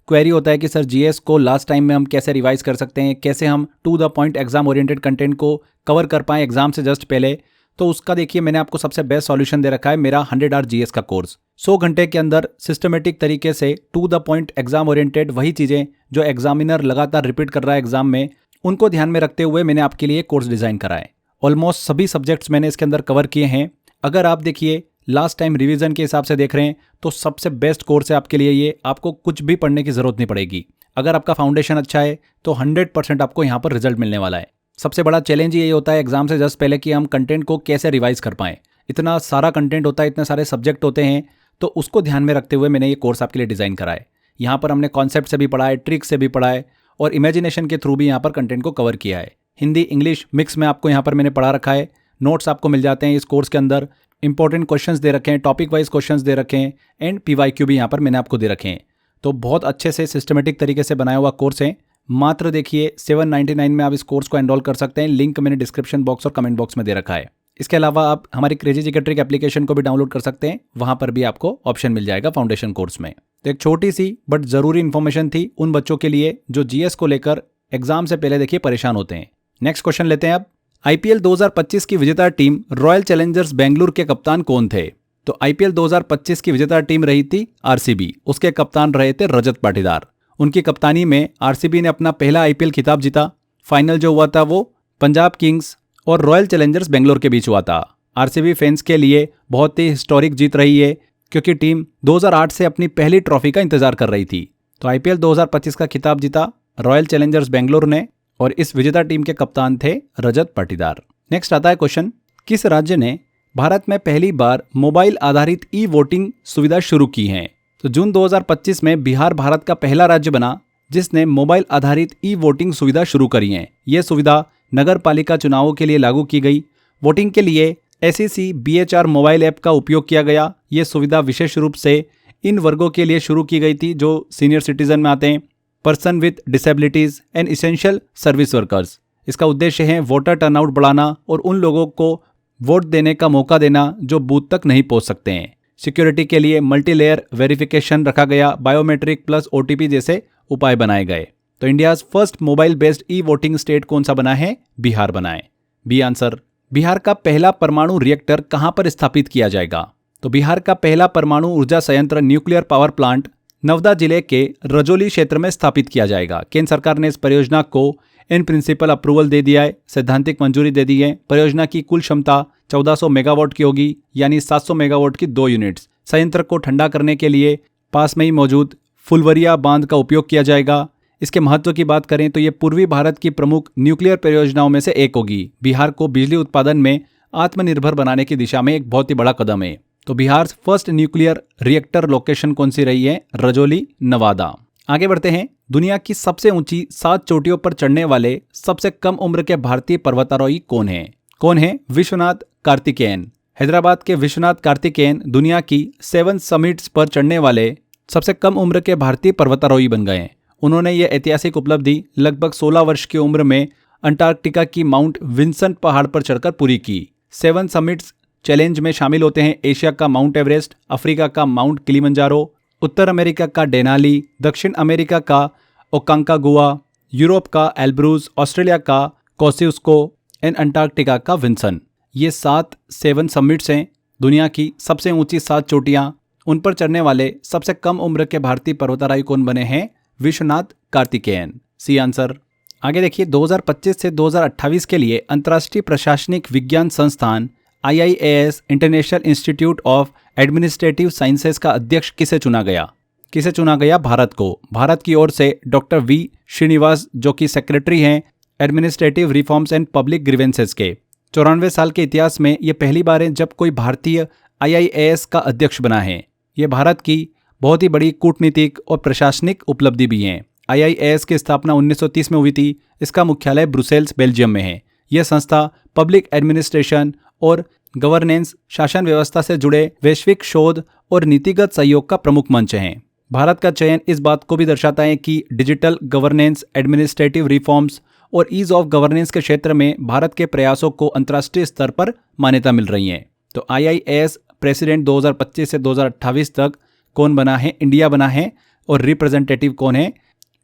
Speaker 2: क्वेरी होता है कि सर GS को लास्ट टाइम में हम कैसे रिवाइज कर सकते हैं, कैसे हम to the point exam oriented content को कवर कर पाएं एग्जाम से जस्ट पहले। तो उसका देखिए मैंने आपको सबसे बेस्ट सॉल्यूशन दे रखा है, मेरा 100 आवर GS का कोर्स। 100 घंटे के अंदर सिस्टमेटिक तरीके से to the point exam oriented वही चीज़ें जो एग्जामिनर लगातार रिपीट कर रहा है एग्जाम में, उनको ध्यान में रखते हुए मैंने आपके लिए कोर्स डिज़ाइन करा है। ऑलमोस्ट सभी सब्जेक्ट्स मैंने इसके अंदर कवर किए हैं। अगर आप देखिए लास्ट टाइम रिवीजन के हिसाब से देख रहे हैं तो सबसे बेस्ट कोर्स है आपके लिए ये। आपको कुछ भी पढ़ने की ज़रूरत नहीं पड़ेगी। अगर आपका फाउंडेशन अच्छा है तो 100% आपको यहाँ पर रिजल्ट मिलने वाला है। सबसे बड़ा चैलेंज यही होता है एग्जाम से जस्ट पहले कि हम कंटेंट को कैसे रिवाइज कर पाएँ। इतना सारा कंटेंट होता है, इतने सारे सब्जेक्ट होते हैं, तो उसको ध्यान में रखते हुए मैंने ये कोर्स आपके लिए डिज़ाइन करा है। यहाँ पर हमने कॉन्सेप्ट से भी पढ़ा है, ट्रिक से भी पढ़ा है और इमेजिनेशन के थ्रू भी यहाँ पर कंटेंट को कवर किया है। हिंदी इंग्लिश मिक्स में आपको यहाँ पर मैंने पढ़ा रखा है। नोट्स आपको मिल जाते हैं इस कोर्स के अंदर। इंपॉर्टेंट क्वेश्चंस दे रखे हैं, टॉपिक वाइज क्वेश्चंस दे रखे हैं एंड PYQ भी यहाँ पर मैंने आपको दे रखे हैं। तो बहुत अच्छे से सिस्टमेटिक तरीके से बनाया हुआ कोर्स है। मात्र देखिए 799 में आप इस कोर्स को एनरोल कर सकते हैं। लिंक मैंने डिस्क्रिप्शन बॉक्स और कमेंट बॉक्स में दे रखा है। इसके अलावा आप हमारी क्रेजी जीके ट्रिक एप्लीकेशन को भी डाउनलोड कर सकते हैं, वहां पर भी आपको ऑप्शन मिल जाएगा फाउंडेशन कोर्स में। तो एक छोटी सी बट जरूरी इन्फॉर्मेशन थी उन बच्चों के लिए जो जीएस को लेकर एग्जाम से पहले देखिए परेशान होते हैं। नेक्स्ट क्वेश्चन लेते हैं अब। आईपीएल 2025 की विजेता टीम रॉयल चैलेंजर्स बेंगलुरु के कप्तान कौन थे? तो आईपीएल 2025 की विजेता टीम रही थी आरसीबी, उसके कप्तान रहे थे रजत पाटीदार। उनकी कप्तानी में आरसीबी ने अपना पहला आईपीएल खिताब जीता। फाइनल जो हुआ था वो पंजाब किंग्स और रॉयल चैलेंजर्स बेंगलुरु के बीच हुआ था। आरसीबी फैंस के लिए बहुत ही हिस्टोरिक जीत रही है, क्योंकि टीम 2008 से अपनी पहली ट्रॉफी का इंतजार कर रही थी। तो आईपीएल 2025 का खिताब जीता रॉयल चैलेंजर्स बेंगलुरु ने, और इस विजेता टीम के कप्तान थे रजत पाटीदार। नेक्स्ट आता है क्वेश्चन, किस राज्य ने भारत में पहली बार मोबाइल आधारित ई वोटिंग सुविधा शुरू की है? तो जून 2025 में बिहार भारत का पहला राज्य बना जिसने मोबाइल आधारित ई वोटिंग सुविधा शुरू करी है। यह सुविधा नगर पालिका चुनावों के लिए लागू की गई। वोटिंग के लिए SEC BHR मोबाइल ऐप का उपयोग किया गया। यह सुविधा विशेष रूप से इन वर्गों के लिए शुरू की गई थी जो सीनियर सिटीजन में आते हैं, person with disabilities and essential service workers. इसका उद्देश्य है वोटर टर्नआउट बढ़ाना और उन लोगों को वोट देने का मौका देना जो बूथ तक नहीं पहुंच सकते हैं। सिक्योरिटी के लिए मल्टी लेयर वेरिफिकेशन रखा गया, बायोमेट्रिक प्लस OTP जैसे उपाय बनाए गए। तो India's first mobile based e voting state कौन सा बना है? बिहार बना है। B answer. बिहार का पहला परमाणु रिएक्टर कहां पर स्थापित किया जाएगा? तो बिहार का पहला परमाणु ऊर्जा संयंत्र न्यूक्लियर पावर प्लांट नवदा जिले के रजौली क्षेत्र में स्थापित किया जाएगा। केंद्र सरकार ने इस परियोजना को इन प्रिंसिपल अप्रूवल दे दिया है, सैद्धांतिक मंजूरी दे दी है। परियोजना की कुल क्षमता 1400 मेगावाट की होगी, यानी 700 मेगावाट की 2 यूनिट्स। संयंत्र को ठंडा करने के लिए पास में ही मौजूद फुलवरिया बांध का उपयोग किया जाएगा। इसके महत्व की बात करें तो ये पूर्वी भारत की प्रमुख न्यूक्लियर परियोजनाओं में से एक होगी। बिहार को बिजली उत्पादन में आत्मनिर्भर बनाने की दिशा में एक बहुत ही बड़ा कदम है। तो Bihar first nuclear reactor location कौन सी रही है? रजौली, नवादा। आगे बढ़ते हैं। दुनिया की सबसे ऊंची 7 चोटियों पर चढ़ने वाले सबसे कम उम्र के भारतीय पर्वतारोही कौन है? कौन है? विश्वनाथ कार्तिकेयन। हैदराबाद के विश्वनाथ कार्तिकेयन दुनिया की 7 समिट्स पर चढ़ने वाले सबसे कम उम्र के भारतीय पर्वतारोही बन गए। उन्होंने ये ऐतिहासिक उपलब्धि लगभग 16 वर्ष की उम्र में अंटार्कटिका की माउंट विंसेंट पहाड़ पर चढ़कर पूरी की। 7 समिट्स चैलेंज में शामिल होते हैं एशिया का माउंट एवरेस्ट, अफ्रीका का माउंट किलिमंजारो, उत्तर अमेरिका का डेनाली, दक्षिण अमेरिका का ओकांकागुआ, यूरोप का एल्ब्रूज, ऑस्ट्रेलिया का कोसिउस्को एंड अंटार्कटिका का विंसन। ये 7 समिट्स हैं दुनिया की सबसे ऊंची 7 चोटियां। उन पर चढ़ने वाले सबसे कम उम्र के भारतीय पर्वतारोही कौन बने हैं? विश्वनाथ कार्तिकेयन। C answer. आगे देखिए, 2025 से 2028 के लिए अंतर्राष्ट्रीय प्रशासनिक विज्ञान संस्थान IIAS international institute of administrative sciences का अध्यक्ष किसे चुना गया? किसे चुना गया? भारत को। भारत की ओर से डॉक्टर V श्रीनिवास, जो कि सेक्रेटरी हैं administrative reforms and public grievances के। 94 साल के इतिहास में यह पहली बार है जब कोई भारतीय IIAS का अध्यक्ष बना है। यह भारत की बहुत ही बड़ी कूटनीतिक और प्रशासनिक उपलब्धि भी है। IIAS की स्थापना 1930 में हुई थी। इसका मुख्यालय ब्रुसेल्स, बेल्जियम में है। यह संस्था पब्लिक एडमिनिस्ट्रेशन और गवर्नेंस, शासन व्यवस्था से जुड़े वैश्विक शोध और नीतिगत सहयोग का प्रमुख मंच है। भारत का चयन इस बात को भी दर्शाता है कि डिजिटल गवर्नेंस, एडमिनिस्ट्रेटिव रिफॉर्म्स और ईज ऑफ गवर्नेंस के क्षेत्र में भारत के प्रयासों को अंतर्राष्ट्रीय स्तर पर मान्यता मिल रही है। तो IIAS प्रेसिडेंट 2025 से 2028 तक कौन बना है? इंडिया बना है। और रिप्रेजेंटेटिव कौन है?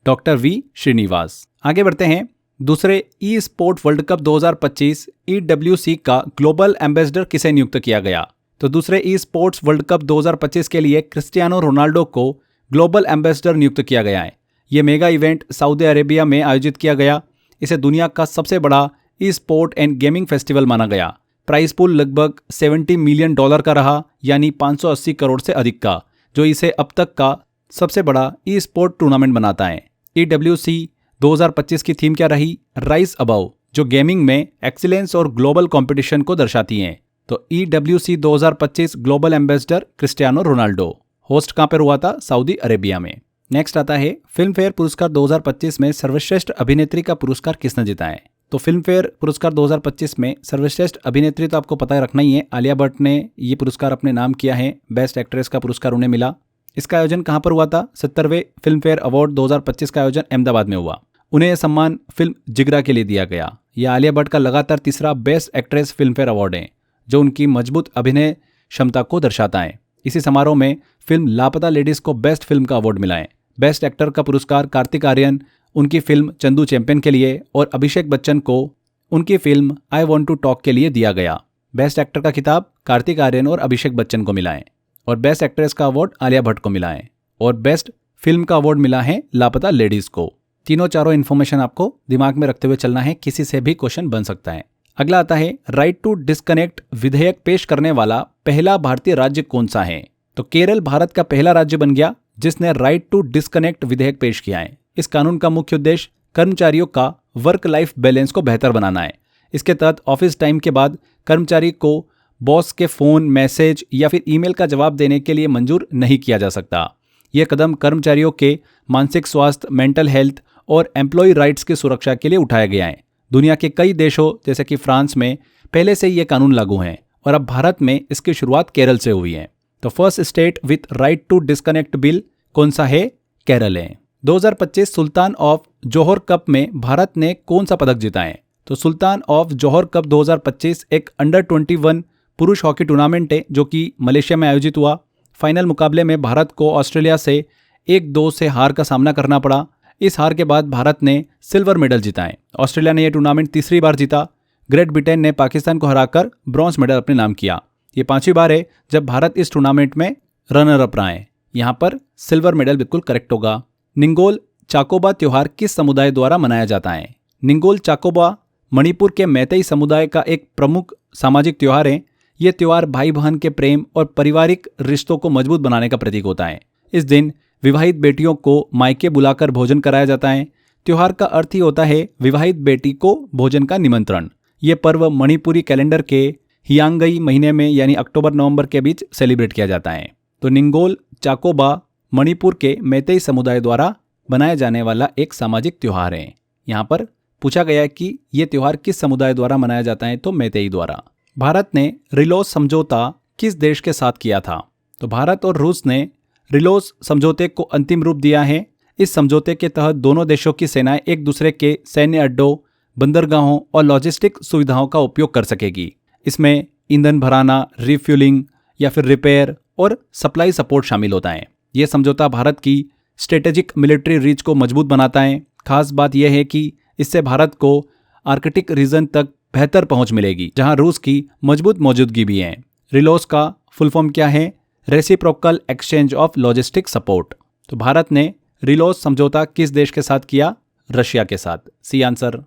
Speaker 2: Doctor V Srinivas. आगे बढ़ते हैं। दूसरे e sport world cup 2025 EWC का ग्लोबल एम्बेसडर किसे नियुक्त किया गया? तो दूसरे ई स्पोर्ट्स वर्ल्ड कप 2025 के लिए क्रिस्टियानो रोनाल्डो को ग्लोबल एम्बेसडर नियुक्त किया गया है। यह मेगा इवेंट सऊदी अरेबिया में आयोजित किया गया। इसे दुनिया का सबसे बड़ा ई स्पोर्ट एंड गेमिंग फेस्टिवल माना गया। प्राइस पूल लगभग $70 मिलियन का रहा, यानी 580 करोड़ से अधिक का, जो इसे अब तक का सबसे बड़ा ई स्पोर्ट टूर्नामेंट बनाता है। EWC 2025 की थीम क्या रही? राइज अबव, जो गेमिंग में एक्सीलेंस और ग्लोबल कंपटीशन को दर्शाती हैं। तो EWC 2025 global ambassador Cristiano Ronaldo. Host कहां पर हुआ था? सऊदी अरेबिया में। नेक्स्ट आता है, फिल्म फेयर पुरस्कार 2025 में सर्वश्रेष्ठ अभिनेत्री का पुरस्कार किसने जीता है? तो फिल्म फेयर पुरस्कार 2025 में सर्वश्रेष्ठ अभिनेत्री तो आपको पता रखना ही है, आलिया भट्ट ने ये पुरस्कार अपने नाम किया है। बेस्ट एक्ट्रेस का पुरस्कार उन्हें मिला। इसका आयोजन कहां पर हुआ था? 70वें फिल्म फेयर अवार्ड 2025 का आयोजन अहमदाबाद में हुआ। उन्हें यह सम्मान फिल्म जिगरा के लिए दिया गया। यह आलिया भट्ट का लगातार तीसरा best actress film fair award है, जो उनकी मजबूत अभिनय क्षमता को दर्शाता है। इसी समारोह में फिल्म लापता लेडीज को बेस्ट फिल्म का अवार्ड मिला है। बेस्ट एक्टर का पुरस्कार कार्तिक आर्यन उनकी फिल्म चंदू चैंपियन के लिए और अभिषेक बच्चन को उनकी film I want to talk के लिए दिया गया। बेस्ट एक्टर का खिताब कार्तिक आर्यन और अभिषेक बच्चन को मिला है और बेस्ट एक्ट्रेस का अवार्ड आलिया भट्ट को मिला है और बेस्ट फिल्म का अवार्ड मिला है लापता लेडीज को। तीनों चारों इन्फॉर्मेशन आपको दिमाग में रखते हुए चलना है, किसी से भी क्वेश्चन बन सकता है। अगला आता है राइट टू डिस्कनेक्ट विधेयक पेश करने वाला पहला भारतीय राज्य कौन सा है। तो केरल भारत का पहला राज्य बन गया जिसने राइट टू डिस्कनेक्ट विधेयक पेश किया है। इस कानून का मुख्य उद्देश्य कर्मचारियों का वर्क लाइफ बैलेंस को बेहतर बनाना है। इसके तहत ऑफिस टाइम के बाद कर्मचारी को बॉस के फोन, मैसेज या फिर ईमेल का जवाब देने के लिए मंजूर नहीं किया जा सकता। यह कदम कर्मचारियों के मानसिक स्वास्थ्य, मेंटल हेल्थ और एम्प्लॉय राइट्स की सुरक्षा के लिए उठाया गया है। दुनिया के कई देशों जैसे कि फ्रांस में पहले से ये कानून लागू हैं और अब भारत में इसकी शुरुआत केरल से हुई है। तो first state with right to disconnect bill कौन सा है? केरल है। 2025 सुल्तान ऑफ जोहर कप में भारत ने कौन सा पदक जीता है? तो सुल्तान ऑफ जोहर कप 2025 एक अंडर 21 पुरुष हॉकी टूर्नामेंट है जो कि मलेशिया में आयोजित हुआ। फाइनल मुकाबले में भारत को ऑस्ट्रेलिया से 1-2 से हार का सामना करना पड़ा। इस हार के बाद भारत ने सिल्वर मेडल जीता है। ऑस्ट्रेलिया ने यह टूर्नामेंट तीसरी बार जीता। ग्रेट ब्रिटेन ने पाकिस्तान को हराकर ब्रॉन्ज मेडल अपने नाम किया। ये 5वीं बार है जब भारत इस टूर्नामेंट में रनर अप रहा है। यहाँ पर सिल्वर मेडल बिल्कुल करेक्ट होगा। निंगोल चाकोबा त्योहार किस समुदाय द्वारा मनाया जाता है? निंगोल चाकोबा मणिपुर के मैतेई समुदाय का एक प्रमुख सामाजिक त्योहार है। ये त्योहार भाई बहन के प्रेम और पारिवारिक रिश्तों को मजबूत बनाने का प्रतीक होता है। इस दिन विवाहित बेटियों को मायके बुलाकर भोजन कराया जाता है। त्योहार का अर्थ ही होता है विवाहित बेटी को भोजन का निमंत्रण। ये पर्व मणिपुरी कैलेंडर के हियांगई महीने में यानी अक्टूबर-नवंबर के बीच सेलिब्रेट किया जाता है। तो निंगोल चाकोबा मणिपुर के मैतेई समुदाय द्वारा बनाया जाने वाला एक सामाजिक त्योहार है। यहाँ पर पूछा गया है कि यह त्योहार किस समुदाय द्वारा मनाया जाता है, तो मैतेई द्वारा। भारत ने रिलोस समझौता किस देश के साथ किया था? तो भारत और रूस ने रिलोस समझौते को अंतिम रूप दिया है। इस समझौते के तहत दोनों देशों की सेनाएं एक दूसरे के सैन्य अड्डों, बंदरगाहों और लॉजिस्टिक सुविधाओं का उपयोग कर सकेगी। इसमें ईंधन भराना, रिफ्यूलिंग या फिर रिपेयर और सप्लाई सपोर्ट शामिल होता है। यह समझौता भारत की स्ट्रेटेजिक मिलिट्री रीच को मजबूत बनाता है। खास बात यह है कि इससे भारत को आर्कटिक रीजन तक बेहतर पहुंच मिलेगी, जहां रूस की मजबूत मौजूदगी भी है। रिलोस का फुल फॉर्म क्या है? Reciprocal exchange of logistic support. तो भारत ने रिलोस समझौता किस देश के साथ किया? रशिया के साथ। C answer.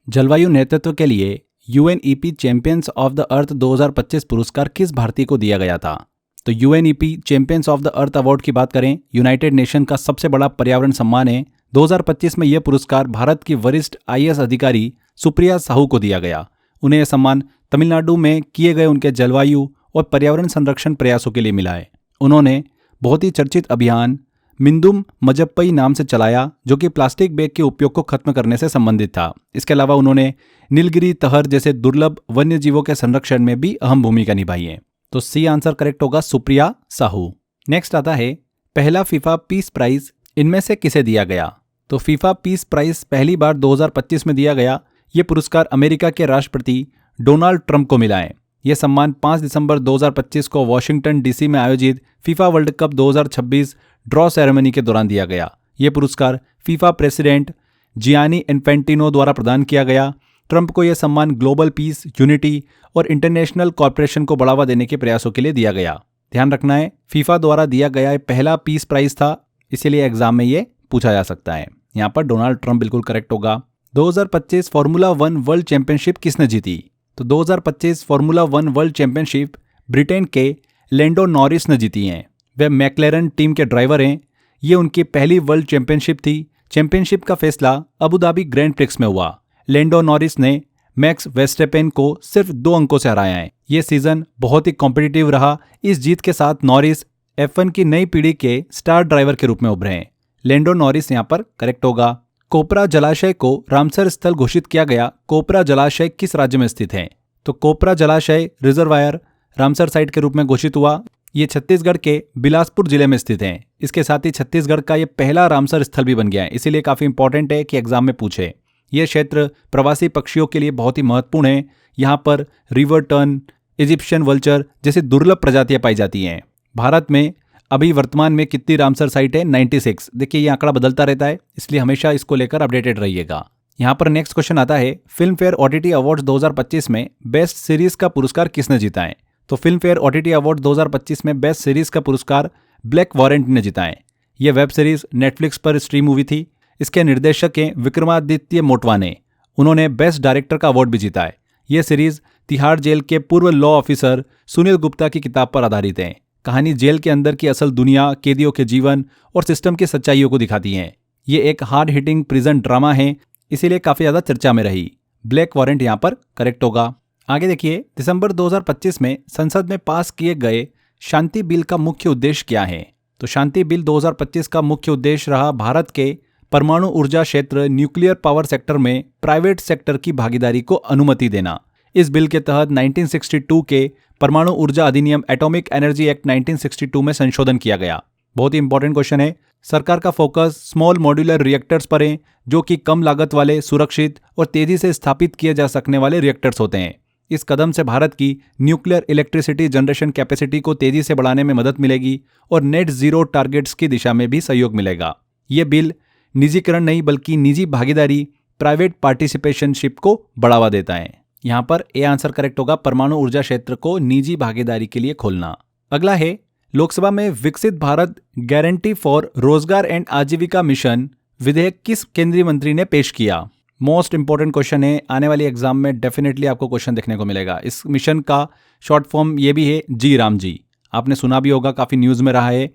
Speaker 2: जलवायु नेतृत्व के लिए UNEP champions of the earth 2025 पुरस्कार किस भारतीय को दिया गया था? तो UNEP champions of the earth award की बात करें, यूनाइटेड नेशन का सबसे बड़ा पर्यावरण सम्मान है। 2025 में यह पुरस्कार भारत की वरिष्ठ आईएएस अधिकारी सुप्रिया साहू को दिया गया। उन्हें यह सम्मान तमिलनाडु में किए गए उनके जलवायु और पर्यावरण संरक्षण प्रयासों के लिए मिला है। उन्होंने बहुत ही चर्चित अभियान मिंदुम मजप्पई नाम से चलाया, जो कि प्लास्टिक बैग के उपयोग को खत्म करने से संबंधित था। इसके अलावा उन्होंने नीलगिरी तहर जैसे दुर्लभ वन्य जीवों के संरक्षण में भी अहम भूमिका निभाई है। तो सी आंसर करेक्ट होगा, सुप्रिया साहू। नेक्स्ट आता है पहला फीफा पीस प्राइज इनमें से किसे दिया गया? तो फीफा पीस प्राइज पहली बार 2025 में दिया गया। यह पुरस्कार अमेरिका के राष्ट्रपति डोनाल्ड ट्रंप को मिला है। यह सम्मान 5 दिसंबर 2025 को वॉशिंगटन डीसी में आयोजित FIFA world cup 2026 draw ceremony के दौरान दिया गया। यह पुरस्कार फीफा प्रेसिडेंट जियानी इन्फेंटिनो द्वारा प्रदान किया गया। ट्रंप को यह सम्मान ग्लोबल पीस, यूनिटी और इंटरनेशनल कॉर्पोरेशन को बढ़ावा देने के प्रयासों के लिए दिया गया। ध्यान रखना है, फीफा द्वारा दिया गया पहला पीस प्राइज था, इसीलिए एग्जाम में यह पूछा जा सकता है। यहाँ पर डोनाल्ड ट्रंप बिल्कुल करेक्ट होगा। 2025 फॉर्मूला 1 वर्ल्ड चैंपियनशिप किसने जीती? तो 2025 फॉर्मूला 1 वर्ल्ड चैंपियनशिप ब्रिटेन के लैंडो नॉरिस ने जीती हैं। वे मैक्लेरन टीम के ड्राइवर हैं। ये उनकी पहली वर्ल्ड चैंपियनशिप थी। चैंपियनशिप का फैसला अबू धाबी ग्रैंड प्रिक्स में हुआ। लैंडो नॉरिस ने मैक्स वेस्टेपेन को सिर्फ 2 अंकों से हराया है। ये सीजन बहुत ही कॉम्पिटिटिव रहा। इस जीत के साथ नॉरिस F1 की नई पीढ़ी के स्टार ड्राइवर के रूप में उभरे हैं। लैंडो नॉरिस यहाँ पर करेक्ट होगा। कोपरा जलाशय को रामसर स्थल घोषित किया गया। कोपरा जलाशय किस राज्य में स्थित है? तो कोपरा जलाशय रिजर्वायर रामसर साइट के रूप में घोषित हुआ। ये छत्तीसगढ़ के बिलासपुर जिले में स्थित है। इसके साथ ही छत्तीसगढ़ का ये पहला रामसर स्थल भी बन गया है, इसीलिए काफ़ी इंपॉर्टेंट है कि एग्जाम में पूछे। ये क्षेत्र प्रवासी पक्षियों के लिए बहुत ही महत्वपूर्ण है। यहाँ पर रिवर टर्न, इजिप्शियन वल्चर जैसी दुर्लभ प्रजातियां पाई जाती हैं। भारत में अभी वर्तमान में कितनी रामसर साइट है? 96। देखिए ये आंकड़ा बदलता रहता है, इसलिए हमेशा इसको लेकर अपडेटेड रहिएगा। यहाँ पर नेक्स्ट क्वेश्चन आता है, फिल्म फेयर OTT अवार्ड्स 2025 में बेस्ट सीरीज का पुरस्कार किसने जीता है? तो फिल्म फेयर OTT अवार्ड 2025 में बेस्ट सीरीज का पुरस्कार ब्लैक वारंट ने जीता है। यह वेब सीरीज नेटफ्लिक्स पर स्ट्रीम हुई थी। इसके निर्देशक हैं विक्रमादित्य मोटवाने। उन्होंने बेस्ट डायरेक्टर का अवार्ड भी जीता है। यह सीरीज तिहाड़ जेल के पूर्व लॉ ऑफिसर सुनील गुप्ता की किताब पर आधारित है। कहानी जेल के अंदर की असल दुनिया, कैदियों के जीवन और सिस्टम की सच्चाइयों को दिखाती है। ये एक हार्ड हिटिंग प्रिजन ड्रामा है, इसीलिए काफ़ी ज़्यादा चर्चा में रही। ब्लैक वारंट यहाँ पर करेक्ट होगा। आगे देखिए, दिसंबर 2025 में संसद में पास किए गए शांति बिल का मुख्य उद्देश्य क्या है? तो शांति बिल 2025 का मुख्य उद्देश्य रहा भारत के परमाणु ऊर्जा क्षेत्र न्यूक्लियर पावर सेक्टर में प्राइवेट सेक्टर की भागीदारी को अनुमति देना। इस बिल के तहत 1962 के परमाणु ऊर्जा अधिनियम एटॉमिक एनर्जी एक्ट 1962 में संशोधन किया गया। बहुत ही इंपॉर्टेंट क्वेश्चन है। सरकार का फोकस स्मॉल मॉड्यूलर रिएक्टर्स पर है, जो कि कम लागत वाले, सुरक्षित और तेजी से स्थापित किए जा सकने वाले रिएक्टर्स होते हैं। इस कदम से भारत की न्यूक्लियर इलेक्ट्रिसिटी जनरेशन कैपेसिटी को तेजी से बढ़ाने में मदद मिलेगी और नेट जीरो टारगेट्स की दिशा में भी सहयोग मिलेगा। ये बिल निजीकरण नहीं बल्कि निजी भागीदारी, प्राइवेट पार्टिसिपेशनशिप को बढ़ावा देता है। यहाँ पर ए आंसर करेक्ट होगा, परमाणु ऊर्जा क्षेत्र को निजी भागीदारी के लिए खोलना। अगला है, लोकसभा में विकसित भारत गारंटी फॉर रोजगार एंड आजीविका मिशन विधेयक किस केंद्रीय मंत्री ने पेश किया? मोस्ट इंपॉर्टेंट क्वेश्चन है, आने वाली एग्जाम में डेफिनेटली आपको क्वेश्चन देखने को मिलेगा। इस मिशन का शॉर्ट फॉर्म ये भी है जी राम जी। आपने सुना भी होगा, काफ़ी न्यूज़ में रहा है।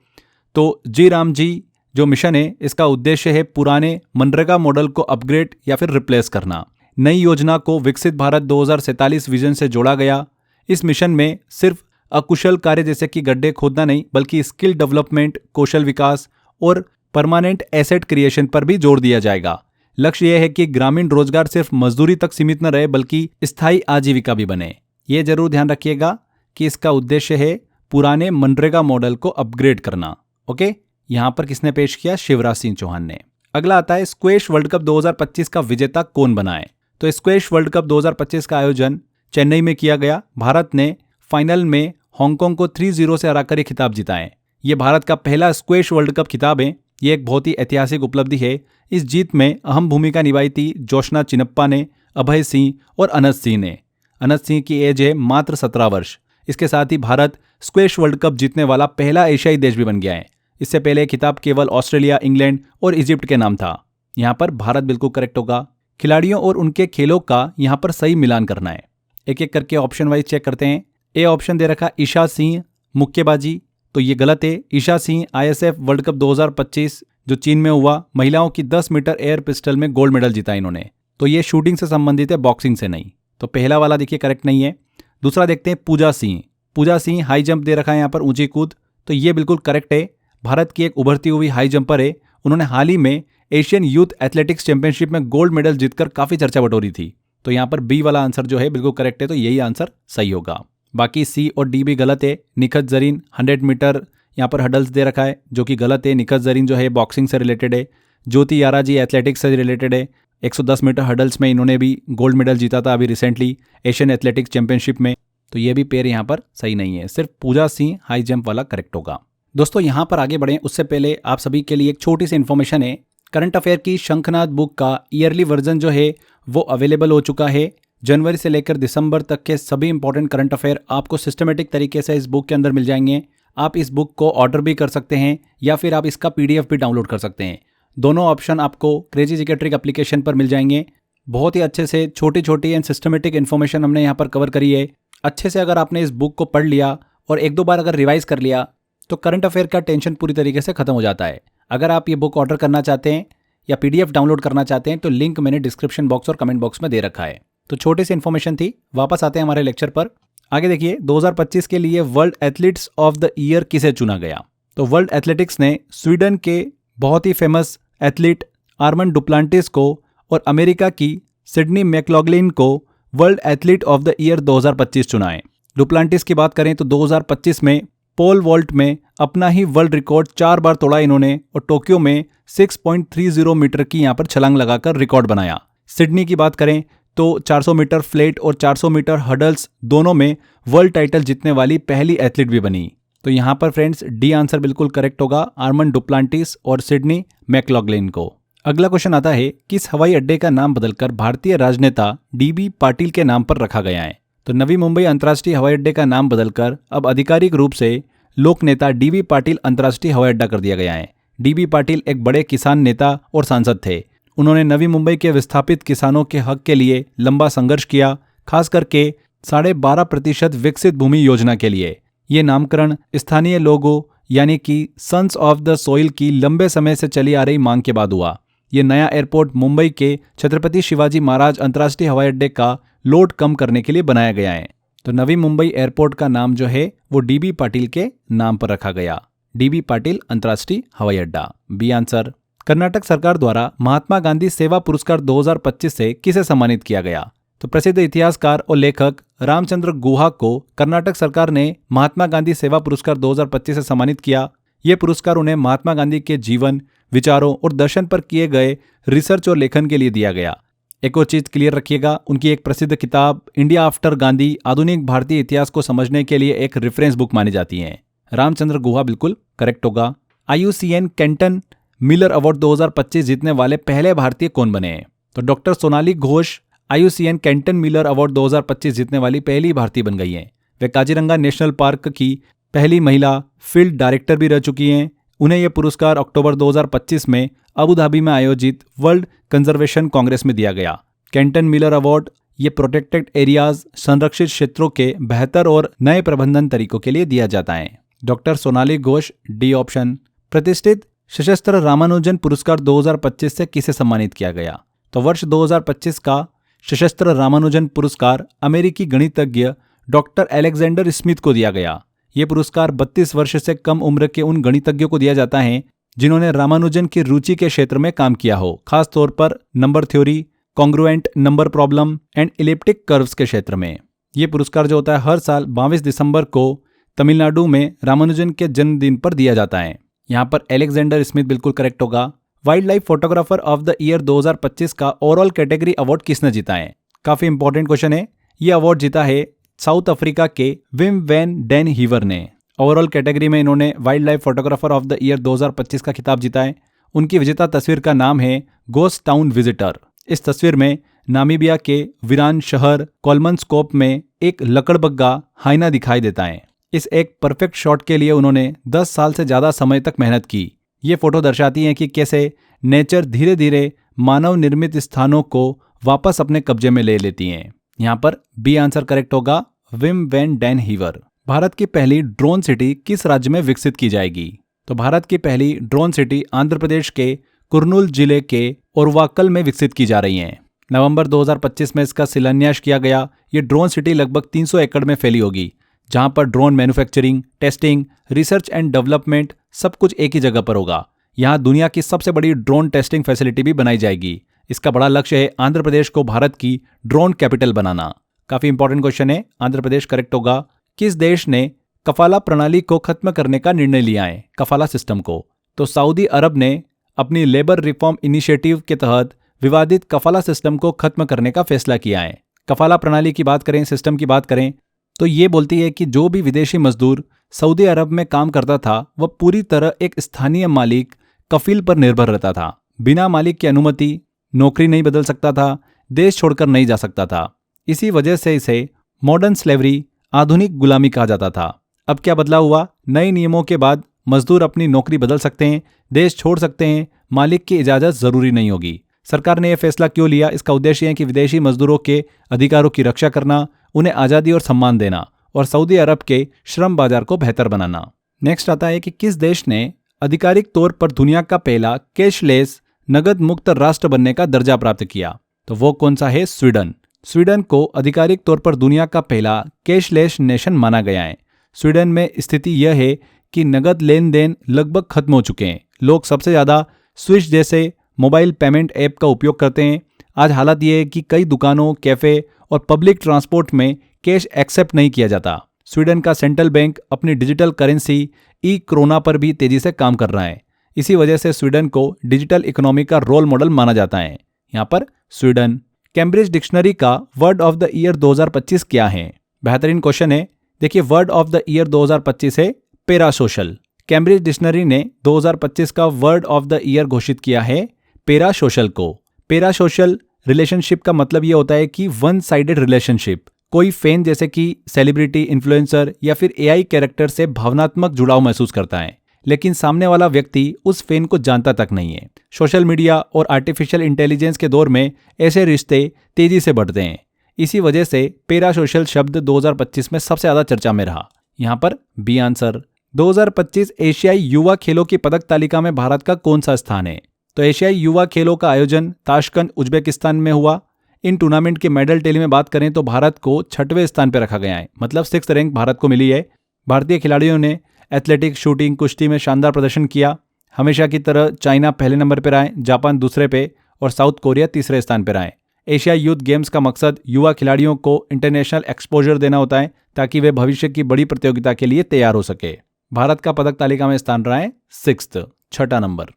Speaker 2: तो जी राम जी जो मिशन है, इसका उद्देश्य है पुराने मनरेगा मॉडल को अपग्रेड या फिर रिप्लेस करना। नई योजना को विकसित भारत 2047 विजन से जोड़ा गया। इस मिशन में सिर्फ अकुशल कार्य जैसे कि गड्ढे खोदना नहीं, बल्कि स्किल डेवलपमेंट, कौशल विकास और परमानेंट एसेट क्रिएशन पर भी जोर दिया जाएगा। लक्ष्य यह है कि ग्रामीण रोजगार सिर्फ मजदूरी तक सीमित न रहे, बल्कि स्थायी आजीविका भी बने। ये जरूर ध्यान रखिएगा कि इसका उद्देश्य है पुराने मनरेगा मॉडल को अपग्रेड करना। ओके, यहां पर किसने पेश किया? शिवराज सिंह चौहान ने। अगला आता है, स्क्वैश वर्ल्ड कप 2025 का विजेता कौन बना है? तो स्क्वैश वर्ल्ड कप 2025 का आयोजन चेन्नई में किया गया। भारत ने फाइनल में हांगकांग को 3-0 से हराकर ये खिताब जीता है। ये भारत का पहला स्क्वैश वर्ल्ड कप खिताब है। ये एक बहुत ही ऐतिहासिक उपलब्धि है। इस जीत में अहम भूमिका निभाई थी जोशना चिनप्पा ने, अभय सिंह और अनंत सिंह ने। अनंत सिंह की एज है मात्र 17 वर्ष। इसके साथ ही भारत स्क्वैश वर्ल्ड कप जीतने वाला पहला एशियाई देश भी बन गया है। इससे पहले खिताब केवल ऑस्ट्रेलिया, इंग्लैंड और इजिप्ट के नाम था। यहाँ पर भारत बिल्कुल करेक्ट होगा। खिलाड़ियों और उनके खेलों का यहाँ पर सही मिलान करना है। एक एक करके ऑप्शन वाइज चेक करते हैं। ए ऑप्शन दे रखा ईशा सिंह मुक्केबाजी, तो ये गलत है। Isha Singh ISF world cup 2025 जो चीन में हुआ, महिलाओं की 10 मीटर एयर पिस्टल में गोल्ड मेडल जीता इन्होंने। तो ये शूटिंग से संबंधित है, बॉक्सिंग से नहीं। तो पहला वाला देखिए करेक्ट नहीं है। दूसरा देखते हैं, पूजा सिंह। पूजा सिंह हाई जंप दे रखा है यहाँ पर, ऊंची कूद, तो ये बिल्कुल करेक्ट है। भारत की एक उभरती हुई हाई जंपर है। उन्होंने हाल ही में एशियन यूथ एथलेटिक्स चैंपियनशिप में गोल्ड मेडल जीतकर काफी चर्चा बटोरी थी। तो यहाँ पर बी वाला आंसर जो है बिल्कुल करेक्ट है, तो यही आंसर सही होगा। बाकी सी और डी भी गलत है। निखत जरीन 100 मीटर यहाँ पर हडल्स दे रखा है, जो कि गलत है। निखत जरीन जो है बॉक्सिंग से रिलेटेड है। ज्योति यारा जी एथलेटिक्स से रिलेटेड है। 110 मीटर हडल्स में इन्होंने भी गोल्ड मेडल जीता था अभी रिसेंटली एशियन एथलेटिक्स चैंपियनशिप में। तो ये भी पेयर यहाँ पर सही नहीं है, सिर्फ पूजा सिंह हाई जंप वाला करेक्ट होगा। दोस्तों यहाँ पर आगे बढ़ें उससे पहले आप सभी के लिए एक छोटी सी इन्फॉर्मेशन है। करंट अफेयर की शंखनाद बुक का ईयरली वर्जन जो है वो अवेलेबल हो चुका है। जनवरी से लेकर दिसंबर तक के सभी इंपॉर्टेंट करंट अफेयर आपको सिस्टमेटिक तरीके से इस बुक के अंदर मिल जाएंगे। आप इस बुक को ऑर्डर भी कर सकते हैं या फिर आप इसका PDF भी डाउनलोड कर सकते हैं। दोनों ऑप्शन आपको क्रेजी जीके ट्रिक एप्लीकेशन पर मिल जाएंगे। बहुत ही अच्छे से छोटी छोटी एंड सिस्टमेटिक इन्फॉर्मेशन हमने यहाँ पर कवर करी है। अच्छे से अगर आपने इस बुक को पढ़ लिया और 1-2 बार अगर रिवाइज कर लिया तो करंट अफेयर का टेंशन पूरी तरीके से खत्म हो जाता है। अगर आप ये बुक ऑर्डर करना चाहते हैं या PDF डाउनलोड करना चाहते हैं तो लिंक मैंने डिस्क्रिप्शन बॉक्स और कमेंट बॉक्स में दे रखा है। तो छोटी सी इन्फॉर्मेशन थी। वापस आते हैं हमारे लेक्चर पर। आगे देखिए, 2025 के लिए world athletes of the year किसे चुना गया? तो वर्ल्ड एथलेटिक्स ने स्वीडन के बहुत ही फेमस एथलीट आर्मंड डुप्लांटिस को और अमेरिका की सिडनी मैकलॉगलिन को world athlete of the year 2025 चुना है। डुप्लांटिस की बात करें तो 2025 में पोल वॉल्ट में अपना ही वर्ल्ड रिकॉर्ड 4 बार तोड़ा इन्होंने और टोक्यो में 6.30 मीटर की यहाँ पर छलांग लगाकर रिकॉर्ड बनाया। सिडनी की बात करें तो 400 मीटर फ्लेट और 400 मीटर हडल्स दोनों में वर्ल्ड टाइटल जीतने वाली पहली एथलीट भी बनी। तो यहाँ पर फ्रेंड्स डी आंसर बिल्कुल करेक्ट होगा, आर्मन डुप्लांटिस और सिडनी मैकलॉगलिन को। अगला क्वेश्चन आता है, किस हवाई अड्डे का नाम बदलकर भारतीय राजनेता डीबी पाटिल के नाम पर रखा गया है? तो नवी मुंबई अंतर्राष्ट्रीय हवाई अड्डे का नाम बदलकर अब आधिकारिक रूप से लोक नेता डीबी पाटिल अंतर्राष्ट्रीय हवाई अड्डा कर दिया गया है। डीबी पाटिल एक बड़े किसान नेता और सांसद थे। उन्होंने नवी मुंबई के विस्थापित किसानों के हक के लिए लंबा संघर्ष किया, खास करके 12.5% विकसित भूमि योजना के लिए। ये नामकरण स्थानीय लोगों यानी कि सन्स ऑफ द सोइल की लंबे समय से चली आ रही मांग के बाद हुआ। ये नया एयरपोर्ट मुंबई के छत्रपति शिवाजी महाराज अंतर्राष्ट्रीय हवाई अड्डे का लोड कम करने के लिए बनाया गया है। तो नवी मुंबई एयरपोर्ट का नाम जो है वो डीबी पाटिल के नाम पर रखा गया, डीबी पाटिल अंतर्राष्ट्रीय हवाई अड्डा। B answer. कर्नाटक सरकार द्वारा महात्मा गांधी सेवा पुरस्कार 2025 से किसे सम्मानित किया गया? तो प्रसिद्ध इतिहासकार और लेखक रामचंद्र गुहा को कर्नाटक सरकार ने महात्मा गांधी सेवा पुरस्कार 2025 से सम्मानित किया। ये पुरस्कार उन्हें महात्मा गांधी के जीवन, विचारों और दर्शन पर किए गए रिसर्च और लेखन के लिए दिया गया। एक और चीज क्लियर रखिएगा, उनकी एक प्रसिद्ध किताब इंडिया आफ्टर गांधी आधुनिक भारतीय इतिहास को समझने के लिए एक रेफरेंस बुक मानी जाती है। रामचंद्र गुहा बिल्कुल करेक्ट होगा। IUCN केंटन मिलर अवार्ड 2025 जीतने वाले पहले भारतीय कौन बने हैं? तो doctor Sonali Ghosh IUCN Kenton Miller award 2025 जीतने वाली पहली भारतीय बन गई हैं। वे काजीरंगा नेशनल पार्क की पहली महिला फील्ड डायरेक्टर भी रह चुकी हैं। उन्हें यह पुरस्कार अक्टूबर 2025 में अबू धाबी में आयोजित वर्ल्ड कंजर्वेशन कांग्रेस में दिया गया। केंटन मिलर अवार्ड ये प्रोटेक्टेड एरियाज, संरक्षित क्षेत्रों के बेहतर और नए प्रबंधन तरीकों के लिए दिया जाता है। Doctor Sonali Ghosh, D option. प्रतिष्ठित सशस्त्र रामानुजन पुरस्कार 2025 से किसे सम्मानित किया गया? तो वर्ष 2025 का सशस्त्र रामानुजन पुरस्कार अमेरिकी गणितज्ञ डॉक्टर अलेक्जेंडर स्मिथ को दिया गया। ये पुरस्कार 32 वर्ष से कम उम्र के उन गणितज्ञों को दिया जाता है जिन्होंने रामानुजन की रुचि के क्षेत्र में काम किया हो, खास तौर पर number theory, congruent number problem and elliptic curves के क्षेत्र में। ये पुरस्कार जो होता है हर साल 22 दिसंबर को तमिलनाडु में रामानुजन के जन्मदिन पर दिया जाता है। यहाँ पर अलेक्जेंडर स्मिथ बिल्कुल करेक्ट होगा। Wild life photographer of the year 2025 का ओवरऑल कैटेगरी अवार्ड किसने जीता है? काफी इंपॉर्टेंट क्वेश्चन है। ये अवार्ड जीता है साउथ अफ्रीका के विम वैन डेन हीवर ने। ओवरऑल कैटेगरी में इन्होंने wild life photographer of the year 2025 का खिताब जीता है। उनकी विजेता तस्वीर का नाम है गोस्ट टाउन विजिटर। इस तस्वीर में नामीबिया के वीरान शहर कोलमनस्कोप में एक लकड़बग्गा हाइना दिखाई देता है। इस एक परफेक्ट शॉट के लिए उन्होंने 10 साल से ज़्यादा समय तक मेहनत की। ये फोटो दर्शाती है कि कैसे नेचर धीरे धीरे मानव निर्मित स्थानों को वापस अपने कब्जे में ले लेती हैं। यहाँ पर बी आंसर करेक्ट होगा, Vim van den Hever. Bharat की पहली ड्रोन सिटी किस राज्य में विकसित की जाएगी? तो भारत की पहली ड्रोन सिटी आंध्र प्रदेश के कुर्नूल जिले के ओरवाकल में विकसित की जा रही है। नवंबर 2025 में इसका शिलान्यास किया गया। ये ड्रोन सिटी लगभग 300 एकड़ में फैली होगी, जहां पर drone manufacturing, testing, research and development सब कुछ एक ही जगह पर होगा। यहाँ दुनिया की सबसे बड़ी ड्रोन टेस्टिंग फैसिलिटी भी बनाई जाएगी। इसका बड़ा लक्ष्य है आंध्र प्रदेश को भारत की ड्रोन कैपिटल बनाना। काफी इंपॉर्टेंट क्वेश्चन है, आंध्र प्रदेश करेक्ट होगा। किस देश ने कफाला प्रणाली को खत्म करने का निर्णय लिया है, कफाला सिस्टम को? तो सऊदी अरब ने अपनी लेबर रिफॉर्म इनिशिएटिव के तहत विवादित कफाला सिस्टम को खत्म करने का फैसला किया है। कफाला प्रणाली की बात करें, सिस्टम की बात करें तो ये बोलती है कि जो भी विदेशी मजदूर सऊदी अरब में काम करता था वह पूरी तरह एक स्थानीय मालिक कफील पर निर्भर रहता था। बिना मालिक की अनुमति नौकरी नहीं बदल सकता था, देश छोड़कर नहीं जा सकता था। इसी वजह से इसे मॉडर्न स्लेवरी, आधुनिक गुलामी कहा जाता था। अब क्या बदलाव हुआ? नए नियमों के बाद मजदूर अपनी नौकरी बदल सकते हैं, देश छोड़ सकते हैं, मालिक की इजाज़त जरूरी नहीं होगी। सरकार ने यह फैसला क्यों लिया? इसका उद्देश्य है कि विदेशी मजदूरों के अधिकारों की रक्षा करना, उन्हें आज़ादी और सम्मान देना और सऊदी अरब के श्रम बाजार को बेहतर बनाना। नेक्स्ट आता है कि किस देश ने आधिकारिक तौर पर दुनिया का पहला कैशलेस नगद मुक्त राष्ट्र बनने का दर्जा प्राप्त किया? तो वो कौन सा है? स्वीडन। स्वीडन को आधिकारिक तौर पर दुनिया का पहला कैशलेस नेशन माना गया है। स्वीडन में स्थिति यह है कि नगद लेन देन लगभग खत्म हो चुके हैं। लोग सबसे ज़्यादा स्विश जैसे मोबाइल पेमेंट ऐप का उपयोग करते हैं। आज हालत यह है कि कई दुकानों, कैफ़े और पब्लिक ट्रांसपोर्ट में कैश एक्सेप्ट नहीं किया जाता। स्वीडन का सेंट्रल बैंक अपनी डिजिटल करेंसी ई क्रोना पर भी तेजी से काम कर रहा है। इसी वजह से स्वीडन को डिजिटल इकोनॉमी का रोल मॉडल माना जाता है। यहाँ पर स्वीडन। कैम्ब्रिज डिक्शनरी का वर्ड ऑफ द ईयर 2025 क्या है? बेहतरीन क्वेश्चन है। देखिए, वर्ड ऑफ द ईयर 2025 है पैरासोशल। कैम्ब्रिज डिक्शनरी ने 2025 का वर्ड ऑफ द ईयर घोषित किया है पैरासोशल को। पैरासोशल रिलेशनशिप का मतलब ये होता है कि वन साइडेड रिलेशनशिप। कोई फैन जैसे कि सेलिब्रिटी, इन्फ्लुएंसर या फिर एआई कैरेक्टर से भावनात्मक जुड़ाव महसूस करता है, लेकिन सामने वाला व्यक्ति उस फैन को जानता तक नहीं है। सोशल मीडिया और आर्टिफिशियल इंटेलिजेंस के दौर में ऐसे रिश्ते तेजी से बढ़ते हैं। इसी वजह से पैरासोशल शब्द 2025 में सबसे ज्यादा चर्चा में रहा। यहाँ पर बी आंसर। 2025 एशियाई युवा खेलों की पदक तालिका में भारत का कौन सा स्थान है? तो एशियाई युवा खेलों का आयोजन ताशकंद, उज्बेकिस्तान में हुआ। इन टूर्नामेंट की मेडल टेली में बात करें तो भारत को 6वें स्थान पर रखा गया है, मतलब 6th रैंक भारत को मिली है। भारतीय खिलाड़ियों ने एथलेटिक्स, शूटिंग, कुश्ती में शानदार प्रदर्शन किया। हमेशा की तरह चाइना पहले नंबर पर आए, जापान दूसरे पे और साउथ कोरिया तीसरे स्थान पर आए। एशिया यूथ गेम्स का मकसद युवा खिलाड़ियों को इंटरनेशनल एक्सपोजर देना होता है ताकि वे भविष्य की बड़ी प्रतियोगिता के लिए तैयार हो सके। भारत का पदक तालिका में स्थान रहा है 6th, 6ठा नंबर।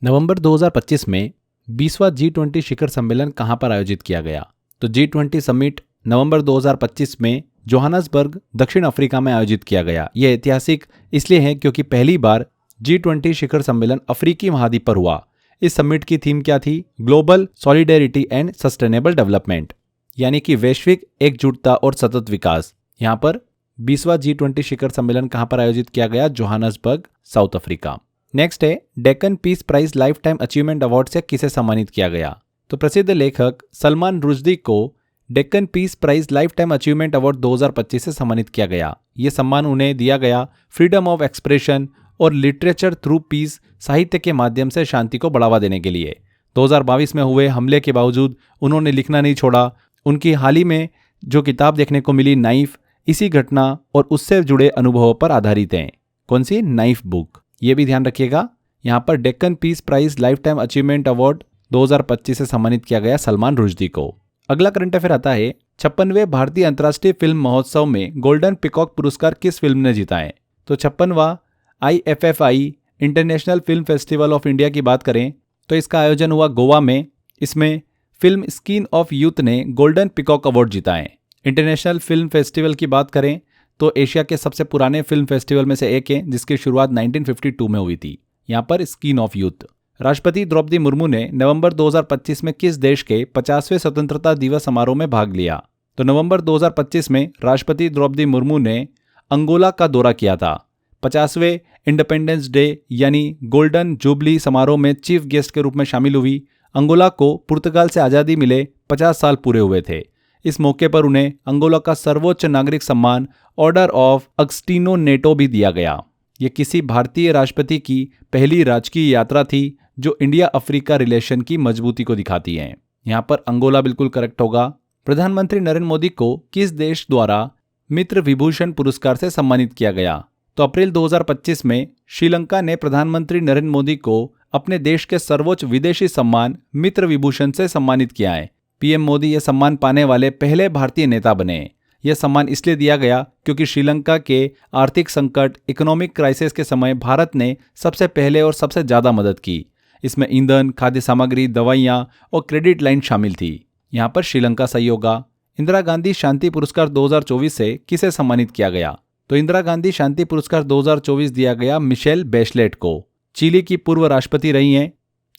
Speaker 2: नवंबर 2025 में 20वां G20 शिखर सम्मेलन कहां पर आयोजित किया गया? तो G20 समिट नवंबर 2025 में जोहान्सबर्ग, दक्षिण अफ्रीका में आयोजित किया गया। यह ऐतिहासिक इसलिए है क्योंकि पहली बार G20 शिखर सम्मेलन अफ्रीकी महाद्वीप पर हुआ। इस समिट की थीम क्या थी? Global solidarity and sustainable development, यानी कि वैश्विक एकजुटता और सतत विकास। यहाँ पर 20वां G20 शिखर सम्मेलन कहां पर आयोजित किया गया? Johannesburg, south Africa. नेक्स्ट है Deccan peace prize lifetime achievement award से किसे सम्मानित किया गया? तो प्रसिद्ध लेखक सलमान रुश्दी को Deccan peace prize lifetime achievement award 2025 से सम्मानित किया गया। ये सम्मान उन्हें दिया गया फ्रीडम ऑफ एक्सप्रेशन और लिटरेचर थ्रू पीस, साहित्य के माध्यम से शांति को बढ़ावा देने के लिए। 2022 में हुए हमले के बावजूद उन्होंने लिखना नहीं छोड़ा। उनकी हाल ही में जो किताब देखने को मिली, नाइफ, इसी घटना और उससे जुड़े अनुभवों पर आधारित है। कौन सी? Knife book. ये भी ध्यान रखिएगा। यहाँ पर Deccan peace prize lifetime achievement award 2025 से सम्मानित किया गया सलमान रुश्दी को। अगला करंट अफेयर आता है 56वें भारतीय अंतर्राष्ट्रीय फिल्म महोत्सव में गोल्डन पिकॉक पुरस्कार किस फिल्म ने जीता है? तो 56वां IFFI international film festival of India की बात करें तो इसका आयोजन हुआ गोवा में। इसमें फिल्म स्किन ऑफ यूथ ने गोल्डन पिकॉक अवार्ड जीता है। इंटरनेशनल फिल्म फेस्टिवल की बात करें तो एशिया के सबसे पुराने फिल्म फेस्टिवल में से एक है, जिसकी शुरुआत 1952 में हुई थी। यहाँ पर स्किन ऑफ यूथ। राष्ट्रपति द्रौपदी मुर्मू ने नवंबर 2025 में किस देश के 50वें स्वतंत्रता दिवस समारोह में भाग लिया? तो नवंबर 2025 में राष्ट्रपति द्रौपदी मुर्मू ने अंगोला का दौरा किया था। 50वें इंडिपेंडेंस डे यानी गोल्डन जुबली समारोह में चीफ गेस्ट के रूप में शामिल हुई। अंगोला को पुर्तगाल से आज़ादी मिले 50 साल पूरे हुए थे। इस मौके पर उन्हें अंगोला का सर्वोच्च नागरिक सम्मान ऑर्डर ऑफ अगस्टीनो नेटो भी दिया गया। ये किसी भारतीय राष्ट्रपति की पहली राजकीय यात्रा थी जो इंडिया अफ्रीका रिलेशन की मजबूती को दिखाती है। यहाँ पर अंगोला बिल्कुल करेक्ट होगा। प्रधानमंत्री नरेंद्र मोदी को किस देश द्वारा मित्र विभूषण पुरस्कार से सम्मानित किया गया? तो अप्रैल 2025 में श्रीलंका ने प्रधानमंत्री नरेंद्र मोदी को अपने देश के सर्वोच्च विदेशी सम्मान मित्र विभूषण से सम्मानित किया है। पीएम मोदी यह सम्मान पाने वाले पहले भारतीय नेता बने। यह सम्मान इसलिए दिया गया क्योंकि श्रीलंका के आर्थिक संकट, इकोनॉमिक क्राइसिस के समय भारत ने सबसे पहले और सबसे ज़्यादा मदद की। इसमें ईंधन, खाद्य सामग्री, दवाइयाँ और क्रेडिट लाइन शामिल थी। यहाँ पर श्रीलंका सही होगा। इंदिरा गांधी शांति पुरस्कार 2024 से किसे सम्मानित किया गया? तो इंदिरा गांधी शांति पुरस्कार 2024 दिया गया मिशेल बैचलेट को। चिली की पूर्व राष्ट्रपति रही हैं।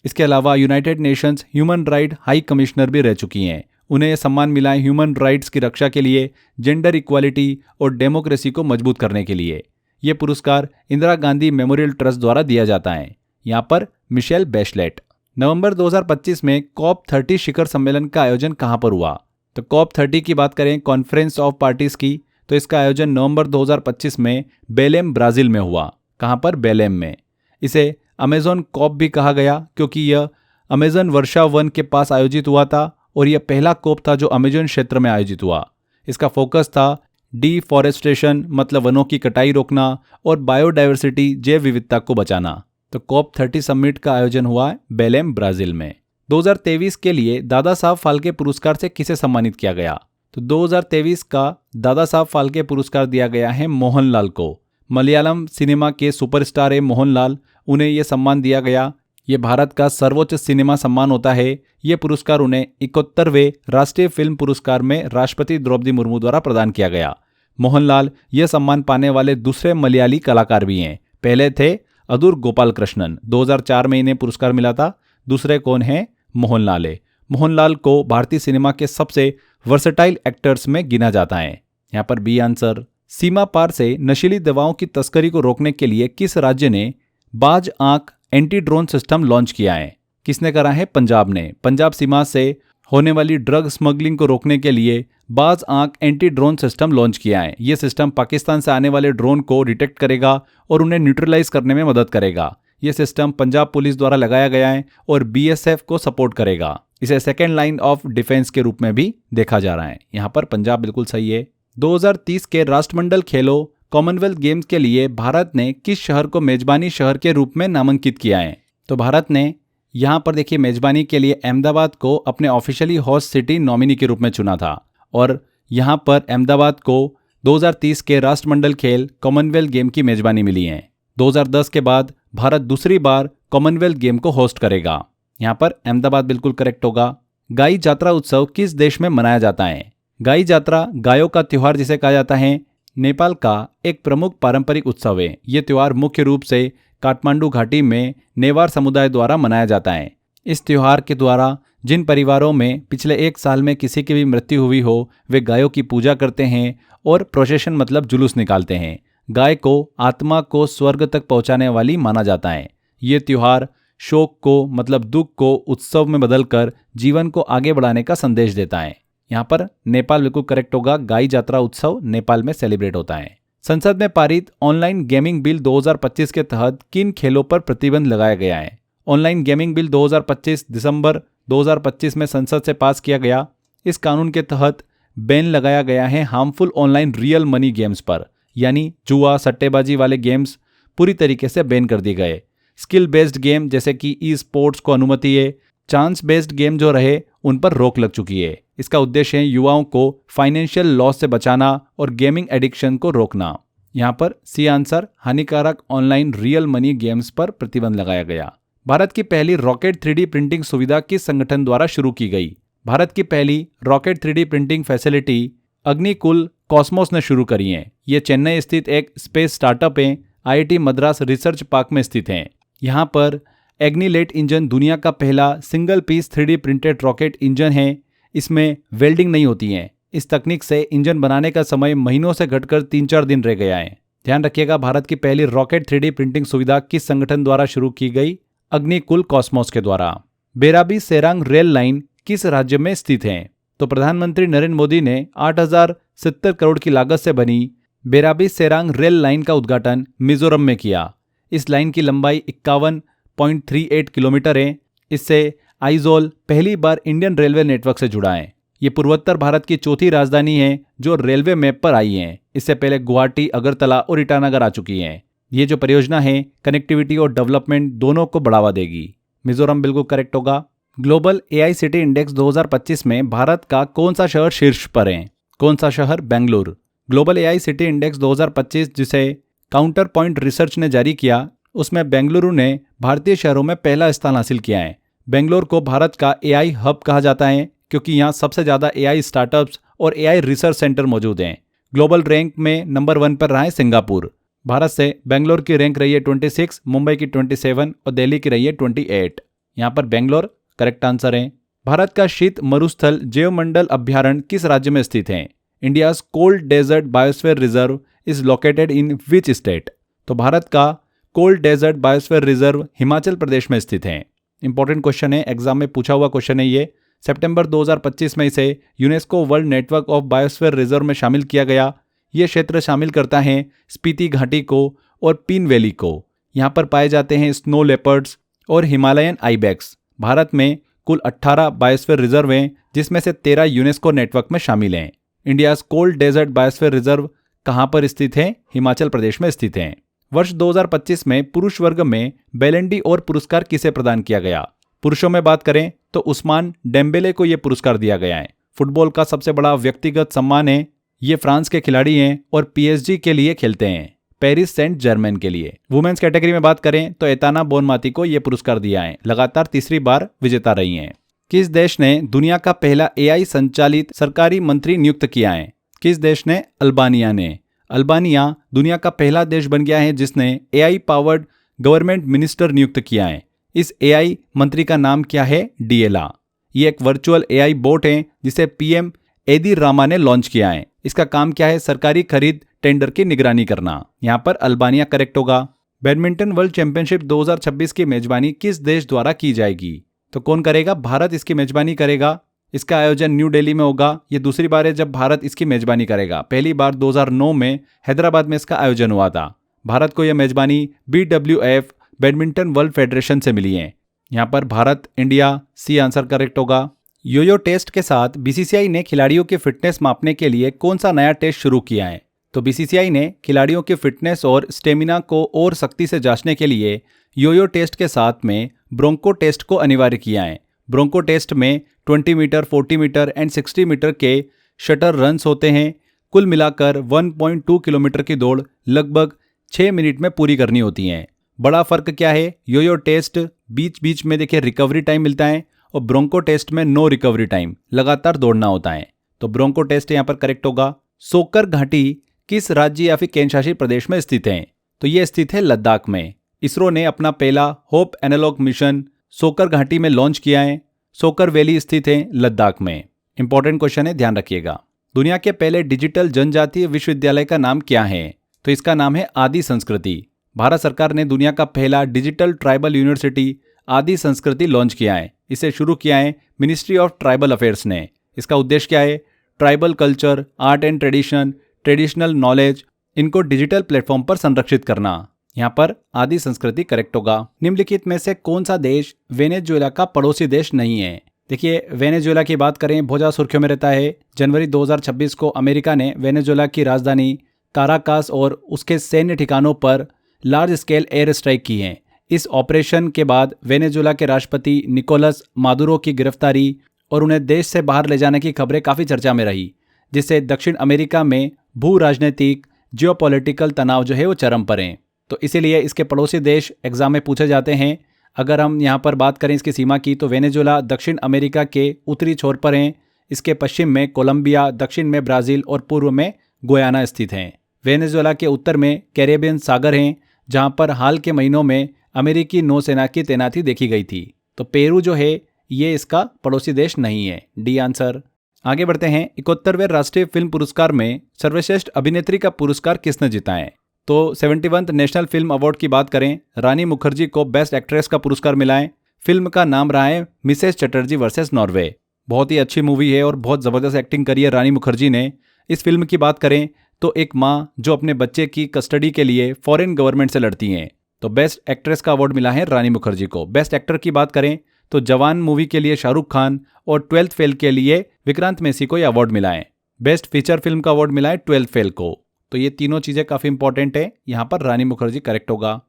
Speaker 2: इसके अलावा United Nations human right high commissioner भी रह चुकी हैं। उन्हें यह सम्मान मिला है ह्यूमन राइट्स की रक्षा के लिए, जेंडर इक्वालिटी और डेमोक्रेसी को मजबूत करने के लिए। यह पुरस्कार इंदिरा गांधी मेमोरियल ट्रस्ट द्वारा दिया जाता है। यहाँ पर मिशेल बैचलेट। नवंबर 2025 में COP30 शिखर सम्मेलन का आयोजन कहाँ पर हुआ? तो COP30 की बात करें कॉन्फ्रेंस ऑफ पार्टीज की, तो इसका आयोजन नवंबर 2025 में बेलेम, ब्राजील में हुआ। कहाँ पर? बेलेम में। इसे अमेजोन कॉप भी कहा गया क्योंकि यह अमेजन वर्षा वन के पास आयोजित हुआ था और यह पहला कॉप था जो अमेजोन क्षेत्र में आयोजित हुआ। इसका फोकस था डिफॉरेस्टेशन, मतलब वनों की कटाई रोकना, और बायोडाइवर्सिटी, जैव विविधता को बचाना। तो COP30 समिट का आयोजन हुआ बेलेम, ब्राजील में। 2023 के लिए दादा साहब फाल्के पुरस्कार से किसे सम्मानित किया गया? तो 2023 का दादा साहब फाल्के पुरस्कार दिया गया है मोहनलाल को। मलयालम सिनेमा के सुपरस्टार है मोहनलाल, उन्हें यह सम्मान दिया गया। ये भारत का सर्वोच्च सिनेमा सम्मान होता है। ये पुरस्कार उन्हें 71वें राष्ट्रीय फिल्म पुरस्कार में राष्ट्रपति द्रौपदी मुर्मू द्वारा प्रदान किया गया। मोहनलाल यह सम्मान पाने वाले दूसरे मलयाली कलाकार भी हैं। पहले थे अदूर गोपाल कृष्णन, 2004 में इन्हें पुरस्कार मिला था। दूसरे कौन है? मोहनलाल है। मोहनलाल को भारतीय सिनेमा के सबसे वर्सेटाइल एक्टर्स में गिना जाता है। यहाँ पर बी आंसर। सीमा पार से नशीली दवाओं की तस्करी को रोकने के लिए किस राज्य ने बाज आंख एंटी ड्रोन सिस्टम लॉन्च किया है? किसने करा है? पंजाब ने। पंजाब सीमा से होने वाली ड्रग स्मगलिंग को रोकने के लिए बाज आंख एंटी ड्रोन सिस्टम लॉन्च किया है। यह सिस्टम पाकिस्तान से आने वाले ड्रोन को डिटेक्ट करेगा और उन्हें न्यूट्रलाइज करने में मदद करेगा। यह सिस्टम पंजाब पुलिस द्वारा लगाया गया है और बीएसएफ को सपोर्ट करेगा। इसे सेकेंड लाइन ऑफ डिफेंस के रूप में भी देखा जा रहा है। यहाँ पर पंजाब बिल्कुल सही है। 2030 के राष्ट्रमंडल खेलों कॉमनवेल्थ गेम्स के लिए भारत ने किस शहर को मेजबानी शहर के रूप में नामांकित किया है? तो भारत ने यहाँ पर देखिए मेजबानी के लिए अहमदाबाद को अपने ऑफिशियली होस्ट सिटी नॉमिनी के रूप में चुना था और यहाँ पर अहमदाबाद को 2030 के राष्ट्रमंडल खेल कॉमनवेल्थ गेम की मेजबानी मिली है। 2010 के बाद भारत दूसरी बार कॉमनवेल्थ गेम को होस्ट करेगा। यहाँ पर अहमदाबाद बिल्कुल करेक्ट होगा। गाई जात्रा उत्सव किस देश में मनाया जाता है? गाई जात्रा गायों का त्योहार जिसे कहा जाता है, नेपाल का एक प्रमुख पारंपरिक उत्सव है। ये त्योहार मुख्य रूप से काठमांडू घाटी में नेवार समुदाय द्वारा मनाया जाता है। इस त्योहार के द्वारा जिन परिवारों में पिछले 1 साल में किसी की भी मृत्यु हुई हो वे गायों की पूजा करते हैं और प्रोसेशन मतलब जुलूस निकालते हैं। गाय को आत्मा को स्वर्ग तक पहुंचाने वाली माना जाता है। ये त्योहार शोक को मतलब दुख को उत्सव में बदलकर जीवन को आगे बढ़ाने का संदेश देता है। यहाँ पर नेपाल बिल्कुल करेक्ट होगा। गाई जात्रा उत्सव नेपाल में सेलिब्रेट होता है। संसद में पारित ऑनलाइन गेमिंग बिल 2025 के तहत किन खेलों पर प्रतिबंध लगाया गया है? ऑनलाइन गेमिंग बिल 2025 दिसंबर 2025 में संसद से पास किया गया। इस कानून के तहत बैन लगाया गया है harmful online real money games पर, यानी जुआ सट्टेबाजी वाले गेम्स पूरी तरीके से बैन कर दिए गए। स्किल बेस्ड गेम जैसे कि ई स्पोर्ट्स को अनुमति है। चांस बेस्ड गेम जो रहे उन पर रोक लग चुकी है। इसका उद्देश्य है युवाओं को फाइनेंशियल लॉस से बचाना और गेमिंग एडिक्शन को रोकना। यहाँ पर सी आंसर, हानिकारक ऑनलाइन रियल मनी गेम्स पर प्रतिबंध लगाया गया। भारत की पहली रॉकेट 3D प्रिंटिंग सुविधा किस संगठन द्वारा शुरू की गई? भारत की पहली rocket 3D printing facility Agnikul Cosmos ने शुरू करी है। ये चेन्नई स्थित एक स्पेस स्टार्टअप है। IIT मद्रास रिसर्च पार्क में स्थित है। यहाँ पर एग्निलेट इंजन दुनिया का पहला single piece 3D printed rocket engine है। इसमें वेल्डिंग नहीं होती है। इस तकनीक से इंजन बनाने का समय महीनों से घटकर 3-4 दिन रह गया है। ध्यान रखिएगा, भारत की पहली रॉकेट 3D प्रिंटिंग सुविधा किस संगठन द्वारा शुरू की गई? अग्निकुल कॉस्मोस के द्वारा। बेराबी सेरांग रेल लाइन किस राज्य में स्थित है? तो प्रधानमंत्री नरेंद्र मोदी ने 8,070 करोड़ की लागत से बनी बेराबी सेरांग रेल लाइन का उद्घाटन मिजोरम में किया। इस लाइन की लंबाई 51.38 किलोमीटर है। इससे आइजोल पहली बार इंडियन रेलवे नेटवर्क से जुड़ा है। ये पूर्वोत्तर भारत की चौथी राजधानी है जो रेलवे मैप पर आई है। इससे पहले गुवाहाटी, अगरतला और ईटानगर आ चुकी है। ये जो परियोजना है कनेक्टिविटी और डेवलपमेंट दोनों को बढ़ावा देगी। मिजोरम बिल्कुल करेक्ट होगा। ग्लोबल AI सिटी इंडेक्स 2025 में भारत का कौन सा शहर शीर्ष पर है? कौन सा शहर? Bengaluru. Global AI city index 2025 जिसे काउंटर पॉइंट रिसर्च ने जारी किया, उसमें बेंगलुरु ने भारतीय शहरों में पहला स्थान हासिल किया है। बेंगलोर को भारत का AI हब कहा जाता है क्योंकि यहाँ सबसे ज़्यादा AI स्टार्टअप्स और AI रिसर्च सेंटर मौजूद हैं। ग्लोबल रैंक में नंबर 1 पर रहा है सिंगापुर। भारत से बेंगलोर की रैंक रही है 26, मुंबई की 27 और दिल्ली की रही है 28। यहाँ पर बेंगलोर करेक्ट आंसर है। भारत का शीत मरुस्थल जैवमंडल अभ्यारण्य किस राज्य में स्थित है? India's cold desert biosphere reserve is located in which state? तो भारत का cold desert biosphere reserve Himachal Pradesh में स्थित है। इंपॉर्टेंट क्वेश्चन है, एग्जाम में पूछा हुआ क्वेश्चन है ये। सितंबर 2025 में इसे UNESCO world network of biosphere reserve में शामिल किया गया। ये क्षेत्र शामिल करता है स्पीति घाटी को और पीन वैली को। यहाँ पर पाए जाते हैं स्नो लेपर्ड्स और हिमालयन आइबेक्स। भारत में कुल 18 बायोस्फीयर रिजर्व हैं जिसमें से 13 यूनेस्को नेटवर्क में शामिल हैं। India's cold desert biosphere reserve कहाँ पर स्थित है? हिमाचल प्रदेश में स्थित है। वर्ष 2025 में पुरुष वर्ग में बैलेंडी और पुरस्कार किसे प्रदान किया गया? पुरुषों में बात करें तो उस्मान डेम्बेले को यह पुरस्कार दिया गया है। फुटबॉल का सबसे बड़ा व्यक्तिगत सम्मान है। ये फ्रांस के खिलाड़ी हैं और PSG के लिए खेलते हैं, पेरिस सेंट जर्मन के लिए। वुमेन्स कैटेगरी में बात करें तो एताना बोनमाती को यह पुरस्कार दिया है, लगातार तीसरी बार विजेता रही हैं। किस देश ने दुनिया का पहला AI संचालित सरकारी मंत्री नियुक्त किया है? किस देश ने? अल्बानिया ने। अल्बानिया दुनिया का पहला देश बन गया है जिसने AI पावर्ड गवर्नमेंट मिनिस्टर नियुक्त किया है। इस AI मंत्री का नाम क्या है? DLA। ये एक वर्चुअल AI बोट है जिसे PM येदियुरप्पा ने लॉन्च किया है। इसका काम क्या है? सरकारी खरीद टेंडर की निगरानी करना। यहाँ पर अल्बानिया करेक्ट होगा। बैडमिंटन वर्ल्ड चैंपियनशिप 2026 की मेजबानी किस देश द्वारा की जाएगी? तो कौन करेगा? भारत इसकी मेजबानी करेगा। इसका आयोजन न्यू दिल्ली में होगा। ये दूसरी बार है जब भारत इसकी मेजबानी करेगा। पहली बार 2009 में हैदराबाद में इसका आयोजन हुआ था। भारत को यह मेजबानी BWF बैडमिंटन वर्ल्ड फेडरेशन से मिली है। यहाँ पर Bharat, India, C answer correct होगा। योयो टेस्ट के साथ BCCI ने खिलाड़ियों की फिटनेस मापने के लिए कौन सा नया टेस्ट शुरू किया है? तो BCCI ने खिलाड़ियों की फिटनेस और स्टेमिना को और सख्ती से जांचने के लिए योयो टेस्ट के साथ में ब्रोंको टेस्ट को अनिवार्य किया है। ब्रोंको टेस्ट में 20 मीटर, 40 मीटर एंड 60 मीटर के शटर रन्स होते हैं। कुल मिलाकर 1.2 किलोमीटर की दौड़ लगभग 6 मिनट में पूरी करनी होती है। बड़ा फर्क क्या है? योयो टेस्ट बीच बीच में देखिए रिकवरी टाइम मिलता है और ब्रोंको टेस्ट में नो रिकवरी टाइम, लगातार दौड़ना होता है। तो ब्रोंको टेस्ट यहाँ पर करेक्ट होगा। सोकर घाटी किस राज्य या फिर केंद्रशासित प्रदेश में स्थित है? तो ये स्थित है लद्दाख में। इसरो ने अपना पहला होप एनालॉग मिशन सोकर घाटी में लॉन्च किया है। सोकर वैली स्थित है लद्दाख में। इंपॉर्टेंट क्वेश्चन है, ध्यान रखिएगा। दुनिया के पहले डिजिटल जनजातीय विश्वविद्यालय का नाम क्या है? तो इसका नाम है आदि संस्कृति। भारत सरकार ने दुनिया का पहला डिजिटल ट्राइबल यूनिवर्सिटी आदि संस्कृति लॉन्च किया है। इसे शुरू किया है मिनिस्ट्री ऑफ ट्राइबल अफेयर्स ने। इसका उद्देश्य क्या है? Tribal culture, art and tradition, traditional knowledge, इनको डिजिटल प्लेटफॉर्म पर संरक्षित करना। यहाँ पर आदि संस्कृति करेक्ट होगा। निम्नलिखित में से कौन सा देश वेनेजुएला का पड़ोसी देश नहीं है? देखिए, वेनेजुएला की बात करें, बहुत ज़्यादा सुर्खियों में रहता है। जनवरी 2026 को अमेरिका ने वेनेजुएला की राजधानी काराकास और उसके सैन्य ठिकानों पर लार्ज स्केल एयर स्ट्राइक की है। इस ऑपरेशन के बाद वेनेजुएला के राष्ट्रपति निकोलस मादुरो की गिरफ्तारी और उन्हें देश से बाहर ले जाने की खबरें काफ़ी चर्चा में रही, जिससे दक्षिण अमेरिका में भू राजनीतिक जियोपॉलिटिकल तनाव जो है वो चरम पर हैं। तो इसीलिए इसके पड़ोसी देश एग्जाम में पूछे जाते हैं। अगर हम यहाँ पर बात करें इसकी सीमा की, तो वेनेजुएला दक्षिण अमेरिका के उत्तरी छोर पर हैं। इसके पश्चिम में कोलंबिया, दक्षिण में ब्राज़ील और पूर्व में गुयाना स्थित हैं। वेनेजुएला के उत्तर में कैरेबियन सागर हैं, जहाँ पर हाल के महीनों में अमेरिकी नौसेना की तैनाती देखी गई थी। तो पेरू जो है ये इसका पड़ोसी देश नहीं है। D answer. आगे बढ़ते हैं। 71वें राष्ट्रीय फिल्म पुरस्कार में सर्वश्रेष्ठ अभिनेत्री का पुरस्कार किसने जीता है? तो 71th नेशनल फिल्म अवार्ड की बात करें, रानी मुखर्जी को बेस्ट एक्ट्रेस का पुरस्कार मिला है। फिल्म का नाम रहा है मिसेस चटर्जी वर्सेस नॉर्वे। बहुत ही अच्छी मूवी है और बहुत ज़बरदस्त एक्टिंग करी है रानी मुखर्जी ने। इस फिल्म की बात करें तो एक माँ जो अपने बच्चे की कस्टडी के लिए फॉरेन गवर्नमेंट से लड़ती हैं, तो बेस्ट एक्ट्रेस का अवार्ड मिला है रानी मुखर्जी को। बेस्ट एक्टर की बात करें तो जवान मूवी के लिए शाहरुख खान और 12th फेल के लिए विक्रांत मैसी को यह अवार्ड मिला है। बेस्ट फीचर फिल्म का अवार्ड मिला है 12th फेल को। तो ये तीनों चीज़ें काफ़ी इंपॉर्टेंट है, यहाँ पर रानी मुखर्जी करेक्ट होगा।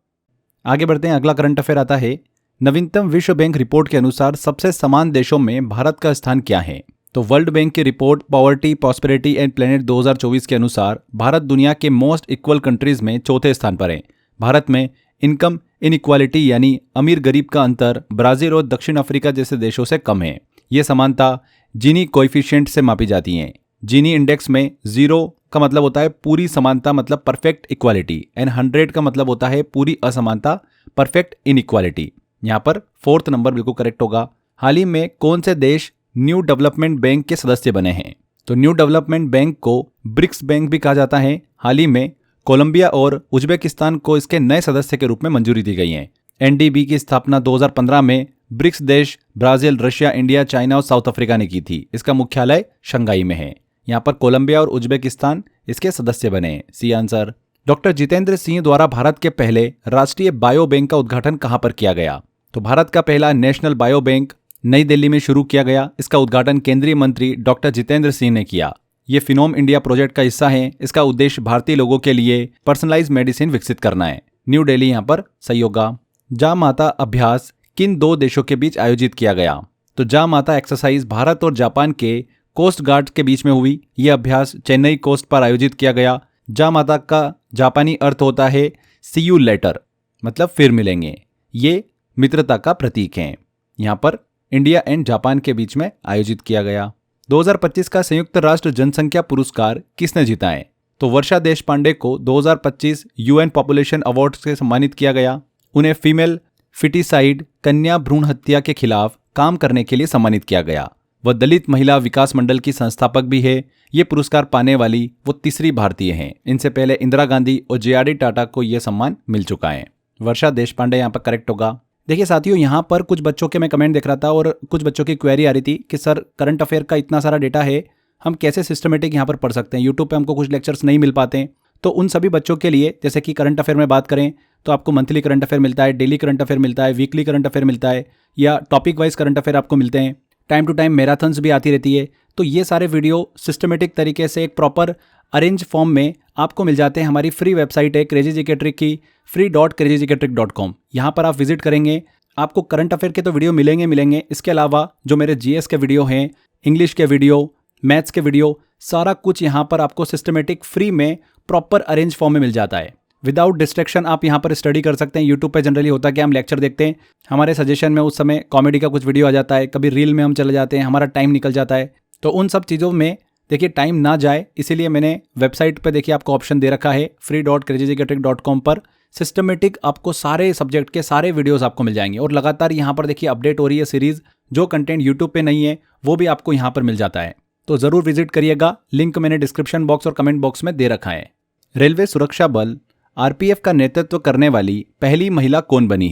Speaker 2: आगे बढ़ते हैं। अगला करंट अफेयर आता है। नवीनतम विश्व बैंक रिपोर्ट के अनुसार सबसे समान देशों में भारत का स्थान क्या है? तो वर्ल्ड बैंक की report poverty, prosperity and planet 2024 के अनुसार भारत दुनिया के मोस्ट इक्वल कंट्रीज में चौथे स्थान पर है। भारत में इनकम इनइक्वालिटी यानी अमीर गरीब का अंतर ब्राज़ील और दक्षिण अफ्रीका जैसे देशों से कम है। ये समानता जीनी कोएफिशिएंट से मापी जाती हैं। जीनी इंडेक्स में 0 का मतलब होता है पूरी समानता, मतलब परफेक्ट इक्वालिटी, एंड 100 का मतलब होता है पूरी असमानता, परफेक्ट इनइक्वालिटी। यहाँ पर 4th नंबर बिल्कुल करेक्ट होगा। हाल ही में कौन से देश न्यू डेवलपमेंट बैंक के सदस्य बने हैं? तो न्यू डेवलपमेंट बैंक को ब्रिक्स बैंक भी कहा जाता है। हाल ही में कोलंबिया और उज्बेकिस्तान को इसके नए सदस्य के रूप में मंजूरी दी गई है। NDB की स्थापना 2015 में ब्रिक्स देश ब्राज़ील, रशिया, इंडिया, चाइना और साउथ अफ्रीका ने की थी। इसका मुख्यालय शंघाई में है। यहाँ पर कोलंबिया और उज्बेकिस्तान इसके सदस्य बने हैं। C answer. Doctor Jitendra Singh द्वारा भारत के पहले राष्ट्रीय बायो बैंक का उद्घाटन कहाँ पर किया गया? तो भारत का पहला नेशनल बायो बैंक नई दिल्ली में शुरू किया गया। इसका उद्घाटन केंद्रीय मंत्री डॉक्टर जितेंद्र सिंह ने किया। ये फिनोम इंडिया प्रोजेक्ट का हिस्सा है। इसका उद्देश्य भारतीय लोगों के लिए पर्सनलाइज मेडिसिन विकसित करना है। न्यू दिल्ली यहाँ पर सही होगा। जा माता अभ्यास किन 2 देशों के बीच आयोजित किया गया? तो जा माता एक्सरसाइज भारत और जापान के कोस्ट गार्ड के बीच में हुई। ये अभ्यास चेन्नई कोस्ट पर आयोजित किया गया। जामाता का जापानी अर्थ होता है सी यू लेटर, मतलब फिर मिलेंगे। ये मित्रता का प्रतीक है। यहाँ पर इंडिया एंड जापान के बीच में आयोजित किया गया। 2025 का संयुक्त राष्ट्र जनसंख्या पुरस्कार किसने जीता है? तो वर्षा देशपांडे को 2025 यूएन पॉपुलेशन अवार्ड से सम्मानित किया गया। उन्हें फीमेल फिटिसाइड, कन्या भ्रूण हत्या के खिलाफ काम करने के लिए सम्मानित किया गया। वह दलित महिला विकास मंडल की संस्थापक भी है। ये पुरस्कार पाने वाली वो तीसरी भारतीय हैं। इनसे पहले इंदिरा गांधी और जे.आर.डी. टाटा को यह सम्मान मिल चुका है। वर्षा देशपांडे यहाँ पर करेक्ट होगा। देखिए साथियों, यहाँ पर कुछ बच्चों के मैं कमेंट देख रहा था और कुछ बच्चों की क्वेरी आ रही थी कि सर करंट अफेयर का इतना सारा डेटा है, हम कैसे सिस्टमेटिक यहाँ पर पढ़ सकते हैं? यूट्यूब पे हमको कुछ लेक्चर्स नहीं मिल पाते। तो उन सभी बच्चों के लिए, जैसे कि करंट अफेयर में बात करें तो आपको मंथली करंट अफेयर मिलता है, डेली करंट अफेयर मिलता है, वीकली करंट अफेयर मिलता है, या टॉपिक वाइज करंट अफेयर आपको मिलते हैं। टाइम टू टाइम मैराथन्स भी आती रहती है। तो ये सारे वीडियो सिस्टमेटिक तरीके से एक प्रॉपर अरेंज फॉर्म में आपको मिल जाते हैं। हमारी फ्री वेबसाइट है क्रेजी जीके ट्रिक की, free.crazyjktrick.com। यहाँ पर आप विजिट करेंगे, आपको करंट अफेयर के तो वीडियो मिलेंगे। इसके अलावा जो मेरे जीएस के वीडियो हैं, इंग्लिश के वीडियो, मैथ्स के वीडियो, सारा कुछ यहाँ पर आपको सिस्टमेटिक फ्री में प्रॉपर अरेंज फॉर्म में मिल जाता है। विदाउट डिस्ट्रैक्शन आप यहाँ पर स्टडी कर सकते हैं। यूट्यूब पे जनरली होता है कि हम लेक्चर देखते हैं, हमारे सजेशन में उस समय कॉमेडी का कुछ वीडियो आ जाता है, कभी रील में हम चले जाते हैं, हमारा टाइम निकल जाता है। तो उन सब चीज़ों में देखिए टाइम ना जाए, इसीलिए मैंने वेबसाइट पे देखिए आपको ऑप्शन दे रखा है free.crazyjktrick.com पर सिस्टमेटिक आपको सारे सब्जेक्ट के सारे वीडियोस आपको मिल जाएंगे। और लगातार यहाँ पर देखिए अपडेट हो रही है सीरीज़। जो कंटेंट यूट्यूब पे नहीं है वो भी आपको यहाँ पर मिल जाता है। तो ज़रूर विजिट करिएगा। लिंक मैंने डिस्क्रिप्शन बॉक्स और कमेंट बॉक्स में दे रखा है। रेलवे सुरक्षा बल आरपीएफ का नेतृत्व करने वाली पहली महिला कौन बनी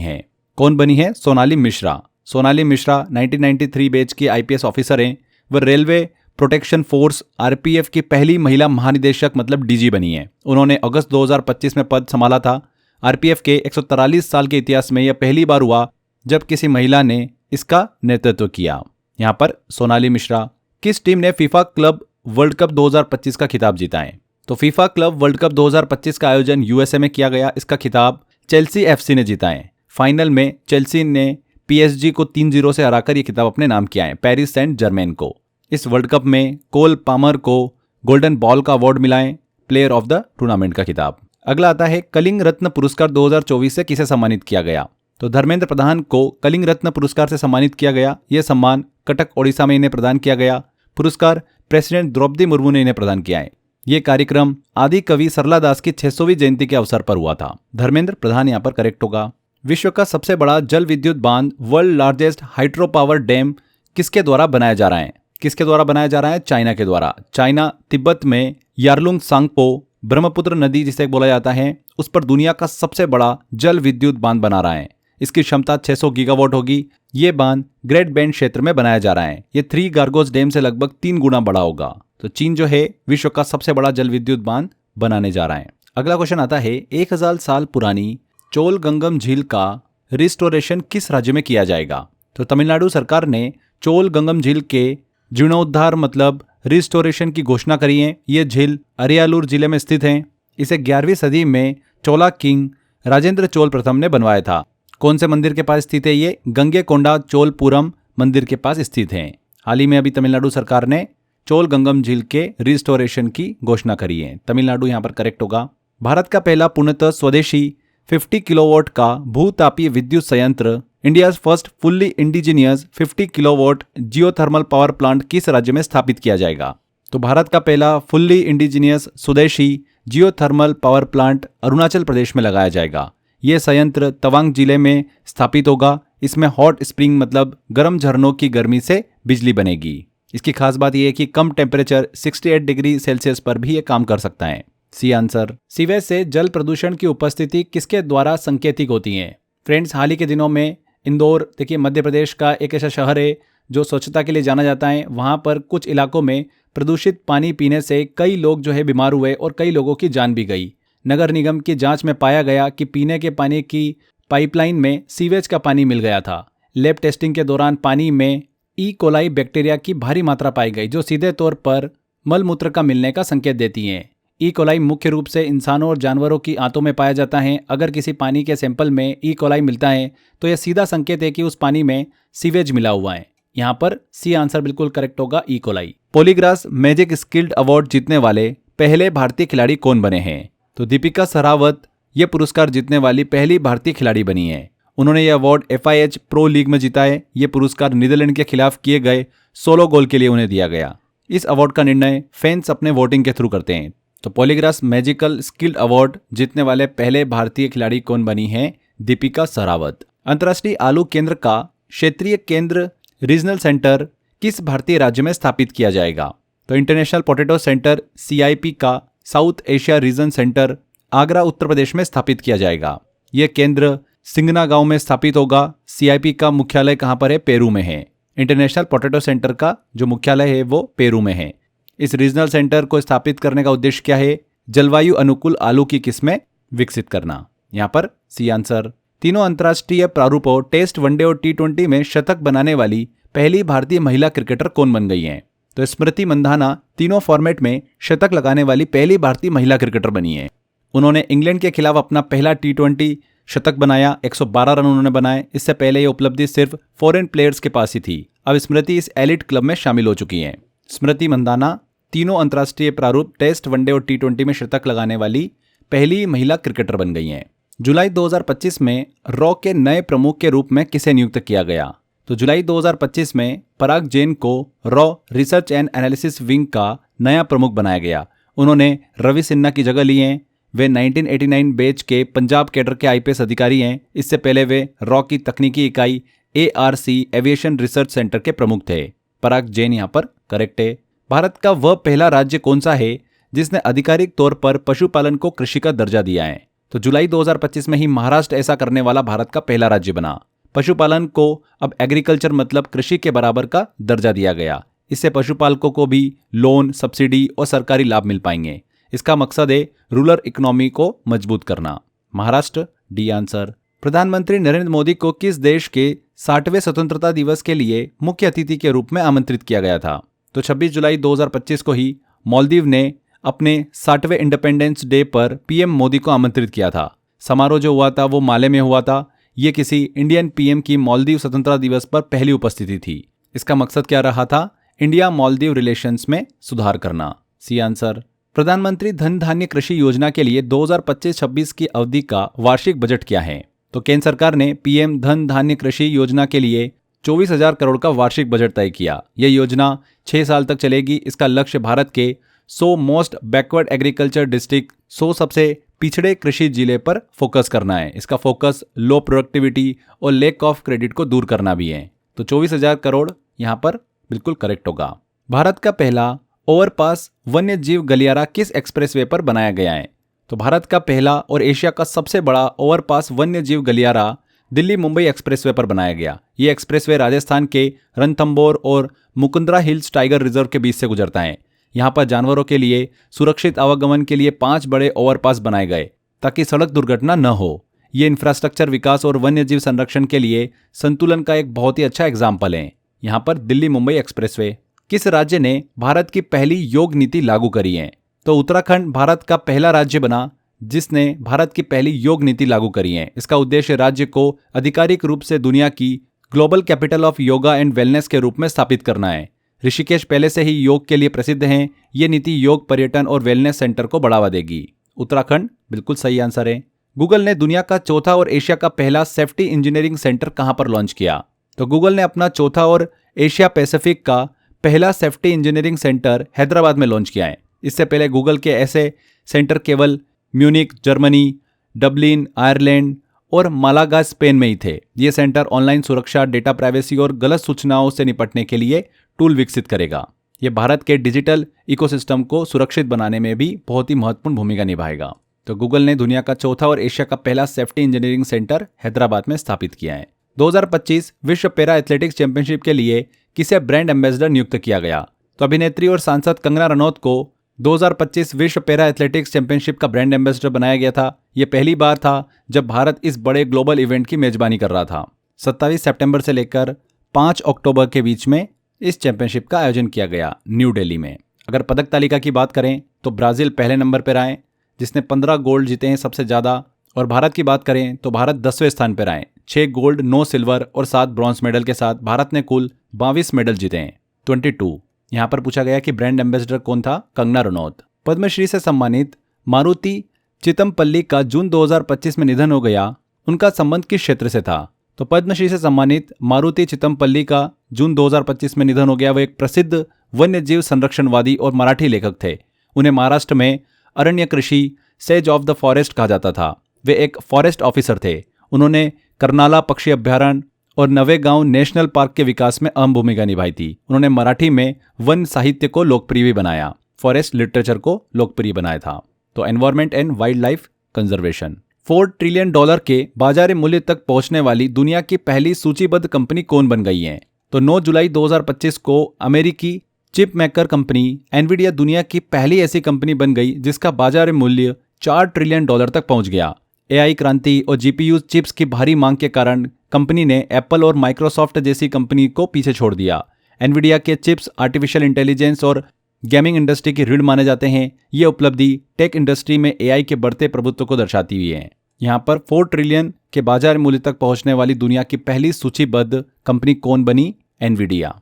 Speaker 2: है? सोनाली मिश्रा। सोनाली मिश्रा 1993 बैच की आईपीएस ऑफिसर हैं। वह रेलवे प्रोटेक्शन फोर्स आरपीएफ की पहली महिला महानिदेशक मतलब डीजी बनी है। उन्होंने अगस्त 2025 में पद संभाला था। आरपीएफ के 143 साल के इतिहास में यह पहली बार हुआ जब किसी महिला ने इसका नेतृत्व किया। यहाँ पर सोनाली मिश्रा। किस टीम ने फीफा क्लब वर्ल्ड कप 2025 का खिताब जीता है? तो फीफा क्लब वर्ल्ड कप 2025 का आयोजन यूएसए में किया गया। इसका खिताब चेल्सी एफसी ने जीता है। फाइनल में चेल्सी ने पीएसजी को 3-0 से हराकर यह खिताब अपने नाम किया है, पेरिस सेंट जर्मेन को। इस वर्ल्ड कप में कोल पामर को गोल्डन बॉल का अवार्ड मिला है, प्लेयर ऑफ द टूर्नामेंट का खिताब। अगला आता है कलिंग रत्न पुरस्कार 2024 से किसे सम्मानित किया गया? तो धर्मेंद्र प्रधान को कलिंग रत्न पुरस्कार से सम्मानित किया गया। यह सम्मान कटक ओडिशा में इन्हें प्रदान किया गया। पुरस्कार प्रेसिडेंट द्रौपदी मुर्मू ने इन्हें प्रदान किया है। यह कार्यक्रम आदि कवि सरला दास की 600वीं जयंती के अवसर पर हुआ था। धर्मेंद्र प्रधान यहाँ पर करेक्ट होगा। विश्व का सबसे बड़ा जल विद्युत बांध, world largest hydro power dam किसके द्वारा बनाया जा रहा है? किसके द्वारा बनाया जा रहा है? चाइना के द्वारा। चाइना तिब्बत में यारलुंग सांगपो ब्रह्मपुत्र नदी जिसे बोला जाता है उस पर दुनिया का सबसे बड़ा जल विद्युत बांध बना रहा है। इसकी क्षमता 600 गीगावाट होगी। ये बांध ग्रेट बेंड क्षेत्र में बनाया जा रहा है। ये 3 गार्गोस डैम से लगभग 3 गुना बड़ा होगा। तो चीन जो है विश्व का सबसे बड़ा जल विद्युत बांध बनाने जा रहा है। अगला क्वेश्चन आता है 1000 साल पुरानी चोल गंगम झील का रिस्टोरेशन किस राज्य में किया जाएगा? तो तमिलनाडु सरकार ने चोल गंगम झील के जीर्णोद्धार मतलब रिस्टोरेशन की घोषणा करी है। ये झील अरियालूर जिले में स्थित है। इसे 11वीं सदी में चोला किंग राजेंद्र चोल प्रथम ने बनवाया था। कौन से मंदिर के पास स्थित है? ये गंगेकोंडा चोलपुरम मंदिर के पास स्थित है। हाल ही में अभी तमिलनाडु सरकार ने चोल गंगम झील के रिस्टोरेशन की घोषणा करी है। तमिलनाडु यहाँ पर करेक्ट होगा। भारत का पहला पूर्णतः स्वदेशी 50 किलोवाट का भूतापीय विद्युत संयंत्र, India's first fully indigenous 50 kilowatt geothermal power plant किस राज्य में स्थापित किया जाएगा? तो भारत का पहला फुल्ली इंडिजिनियस स्वदेशी geothermal power plant Arunachal Pradesh में लगाया जाएगा। यह संयंत्र तवांग जिले में स्थापित होगा। इसमें हॉट स्प्रिंग मतलब गर्म झरनों की गर्मी से बिजली बनेगी। इसकी खास बात यह है कि कम टेम्परेचर 68 डिग्री सेल्सियस पर भी ये काम कर सकता है। C answer. सीवेज से जल प्रदूषण की उपस्थिति किसके द्वारा संकेतिक होती है? फ्रेंड्स, हाल ही के दिनों में इंदौर देखिए मध्य प्रदेश का एक ऐसा शहर है जो स्वच्छता के लिए जाना जाता है। वहाँ पर कुछ इलाकों में प्रदूषित पानी पीने से कई लोग जो है बीमार हुए और कई लोगों की जान भी गई। नगर निगम की जांच में पाया गया कि पीने के पानी की पाइपलाइन में सीवेज का पानी मिल गया था। लैब टेस्टिंग के दौरान पानी में ई कोलाई बैक्टीरिया की भारी मात्रा पाई गई जो सीधे तौर पर मलमूत्र का मिलने का संकेत देती हैं। ई कोलाई मुख्य रूप से इंसानों और जानवरों की आंतों में पाया जाता है। अगर किसी पानी के सैंपल में ई कोलाई मिलता है तो यह सीधा संकेत है कि उस पानी में सीवेज मिला हुआ है। यहाँ पर सी आंसर बिल्कुल करेक्ट होगा, E coli. Polygrass magic skilled award जीतने वाले पहले भारतीय खिलाड़ी कौन बने हैं? तो दीपिका सहरावत ये पुरस्कार जीतने वाली पहली भारतीय खिलाड़ी बनी है। उन्होंने यह अवार्ड FIH प्रो लीग में जीता है। ये पुरस्कार नीदरलैंड के खिलाफ किए गए 16 गोल के लिए उन्हें दिया गया। इस अवार्ड का निर्णय फैंस अपने वोटिंग के थ्रू करते हैं। तो पॉलीग्रास मैजिकल स्किल्ड अवार्ड जीतने वाले पहले भारतीय खिलाड़ी कौन बनी है? दीपिका सहरावत। अंतर्राष्ट्रीय आलू केंद्र का क्षेत्रीय केंद्र रीजनल सेंटर किस भारतीय राज्य में स्थापित किया जाएगा? तो इंटरनेशनल पोटैटो सेंटर CIP का South Asia region centre Agra Uttar Pradesh में स्थापित किया जाएगा। यह केंद्र सिंगना गांव में स्थापित होगा। CIP का मुख्यालय कहां पर है? पेरू में है। इंटरनेशनल पोटैटो सेंटर का जो मुख्यालय है वो पेरू में है। इस रीजनल सेंटर को स्थापित करने का उद्देश्य क्या है? जलवायु अनुकूल आलू की किस्में विकसित करना। यहाँ पर सी आंसर। तीनों अंतर्राष्ट्रीय प्रारूपों टेस्ट, वनडे और T20 में शतक बनाने वाली पहली भारतीय महिला क्रिकेटर कौन बन गई हैं? तो स्मृति मंधाना तीनों फॉर्मेट में शतक लगाने वाली पहली भारतीय महिला क्रिकेटर बनी है। उन्होंने इंग्लैंड के खिलाफ अपना पहला T20 शतक बनाया, 112 रन उन्होंने बनाए। इससे पहले ये उपलब्धि सिर्फ फॉरेन प्लेयर्स के पास ही थी। अब स्मृति इस एलिट क्लब में शामिल हो चुकी हैं। स्मृति मंधाना तीनों अंतर्राष्ट्रीय प्रारूप टेस्ट, वनडे और T20 में शतक लगाने वाली पहली महिला क्रिकेटर बन गई हैं। जुलाई 2025 में रॉ के नए प्रमुख के रूप में किसे नियुक्त किया गया? तो जुलाई 2025 में पराग जैन को raw research and analysis wing का नया प्रमुख बनाया गया। उन्होंने रवि सिन्हा की जगह ली है। वे 1989 बैच के पंजाब कैडर के IPS अधिकारी हैं। इससे पहले वे रॉ की तकनीकी इकाई ARC एविएशन रिसर्च सेंटर के प्रमुख थे। पराग जैन यहाँ पर करेक्ट है। भारत का वह पहला राज्य कौन सा है जिसने आधिकारिक तौर पर पशुपालन को कृषि का दर्जा दिया है? तो जुलाई 2025 में ही महाराष्ट्र ऐसा करने वाला भारत का पहला राज्य बना। पशुपालन को अब एग्रीकल्चर मतलब कृषि के बराबर का दर्जा दिया गया। इससे पशुपालकों को भी लोन, सब्सिडी और सरकारी लाभ मिल पाएंगे। इसका मकसद है रूरल इकोनॉमी को मजबूत करना। Maharashtra, D answer. प्रधानमंत्री नरेंद्र मोदी को किस देश के 60वें स्वतंत्रता दिवस के लिए मुख्य अतिथि के रूप में आमंत्रित किया गया था? तो 26 जुलाई 2025 को ही मालदीव ने अपने 60वें इंडिपेंडेंस डे पर PM मोदी को आमंत्रित किया था। समारोह जो हुआ था वो माले में हुआ था। ये किसी इंडियन PM की मालदीव स्वतंत्रता दिवस पर पहली उपस्थिति थी। इसका मकसद क्या रहा था? इंडिया मालदीव रिलेशंस में सुधार करना। C answer. प्रधानमंत्री धन धान्य कृषि योजना के लिए 2025-26 की अवधि का वार्षिक बजट क्या है? तो केंद्र सरकार ने PM धन धान्य कृषि योजना के लिए 24,000 करोड़ का वार्षिक बजट तय किया। यह योजना 6 साल तक चलेगी। इसका लक्ष्य भारत के 100 मोस्ट बैकवर्ड एग्रीकल्चर डिस्ट्रिक्ट, 100 सबसे पिछड़े कृषि जिले पर फोकस करना है। इसका फोकस लो प्रोडक्टिविटी और लैक ऑफ क्रेडिट को दूर करना भी है। तो 24,000 करोड़ यहाँ पर बिल्कुल करेक्ट होगा। भारत का पहला ओवरपास वन्य जीव गलियारा किस एक्सप्रेसवे पर बनाया गया है? तो भारत का पहला और एशिया का सबसे बड़ा ओवरपास वन्य जीव गलियारा दिल्ली मुंबई एक्सप्रेसवे पर बनाया गया। ये एक्सप्रेसवे राजस्थान के रणथंबोर और मुकुंदरा हिल्स टाइगर रिजर्व के बीच से गुजरता है। यहाँ पर जानवरों के लिए सुरक्षित आवागमन के लिए 5 बड़े ओवरपास बनाए गए ताकि सड़क दुर्घटना न हो। ये इंफ्रास्ट्रक्चर विकास और वन्य जीव संरक्षण के लिए संतुलन का एक बहुत ही अच्छा एग्जाम्पल है। यहाँ पर दिल्ली मुंबई एक्सप्रेसवे। किस राज्य ने भारत की पहली योग नीति लागू करी है? तो उत्तराखंड भारत का पहला राज्य बना जिसने भारत की पहली योग नीति लागू करी है। इसका उद्देश्य राज्य को आधिकारिक रूप से दुनिया की global capital of yoga and wellness के रूप में स्थापित करना है। ऋषिकेश पहले से ही योग के लिए प्रसिद्ध हैं। ये नीति योग, पर्यटन और वेलनेस सेंटर को बढ़ावा देगी। उत्तराखंड बिल्कुल सही आंसर है। गूगल ने दुनिया का चौथा और एशिया का पहला सेफ्टी इंजीनियरिंग सेंटर कहां पर लॉन्च किया? तो गूगल ने अपना चौथा और एशिया पैसिफिक का पहला सेफ्टी इंजीनियरिंग सेंटर हैदराबाद में लॉन्च किया है। इससे पहले गूगल के ऐसे सेंटर केवल म्यूनिक जर्मनी, डबलिन आयरलैंड और मालागा स्पेन में ही थे। ये सेंटर ऑनलाइन सुरक्षा, डेटा प्राइवेसी और गलत सूचनाओं से निपटने के लिए टूल विकसित करेगा। ये भारत के डिजिटल इकोसिस्टम को सुरक्षित बनाने में भी बहुत ही महत्वपूर्ण भूमिका निभाएगा। तो गूगल ने दुनिया का चौथा और एशिया का पहला सेफ्टी इंजीनियरिंग सेंटर हैदराबाद में स्थापित किया है। 2025 विश्व पैरा एथलेटिक्स चैंपियनशिप के लिए किसे ब्रांड एम्बेसडर नियुक्त किया गया? तो अभिनेत्री और सांसद कंगना रनौत को 2025 विश्व पैरा एथलेटिक्स चैंपियनशिप का ब्रांड एम्बेसडर बनाया गया था। यह पहली बार था जब भारत इस बड़े ग्लोबल इवेंट की मेजबानी कर रहा था। 27 सितंबर से लेकर 5 अक्टूबर के बीच में इस चैंपियनशिप का आयोजन किया गया न्यू दिल्ली में। अगर पदक तालिका की बात करें तो ब्राजील पहले नंबर पर आए जिसने 15 गोल्ड जीते हैं सबसे ज़्यादा। और भारत की बात करें तो भारत 10वें स्थान पर आए, 6 गोल्ड, 9 सिल्वर और 7 ब्रॉन्ज मेडल के साथ भारत ने कुल 22 मेडल जीते हैं। 22 यहाँ पर पूछा गया कि ब्रांड एम्बेसडर कौन था? कंगना रनौत। पद्मश्री से सम्मानित मारुति चितमपल्ली का जून 2025 में निधन हो गया, उनका संबंध किस क्षेत्र से था? तो पद्मश्री से सम्मानित मारुति चितमपल्ली का जून 2025 में निधन हो गया। वो एक प्रसिद्ध वन्यजीव संरक्षणवादी और मराठी लेखक थे। उन्हें महाराष्ट्र में अरण्य कृषि सेज ऑफ द फॉरेस्ट कहा जाता था। वे एक फॉरेस्ट ऑफिसर थे। उन्होंने करनाला पक्षी अभ्यारण्य और नवेगांव नेशनल पार्क के विकास में अहम भूमिका निभाई थी। उन्होंने मराठी में वन साहित्य को लोकप्रिय भी बनाया, फॉरेस्ट लिटरेचर को लोकप्रिय बनाया था। तो environment and wild life conservation. $4 trillion के बाजार मूल्य तक पहुंचने वाली दुनिया की पहली सूचीबद्ध कंपनी कौन बन गई है? तो 9 जुलाई 2025 को अमेरिकी चिप मेकर कंपनी एनवीडिया दुनिया की पहली ऐसी कंपनी बन गई जिसका बाजार मूल्य $4 ट्रिलियन तक पहुंच गया। एआई क्रांति और जीपीयू चिप्स की भारी मांग के कारण कंपनी ने एप्पल और माइक्रोसॉफ्ट जैसी कंपनी को पीछे छोड़ दिया। एनवीडिया के चिप्स आर्टिफिशियल इंटेलिजेंस और गेमिंग इंडस्ट्री की रीढ़ माने जाते हैं। ये उपलब्धि टेक इंडस्ट्री में एआई के बढ़ते प्रभुत्व को दर्शाती हुई है। यहाँ पर 4 ट्रिलियन के बाजार मूल्य तक पहुंचने वाली दुनिया की पहली सूचीबद्ध कंपनी कौन बनी? एनवीडिया।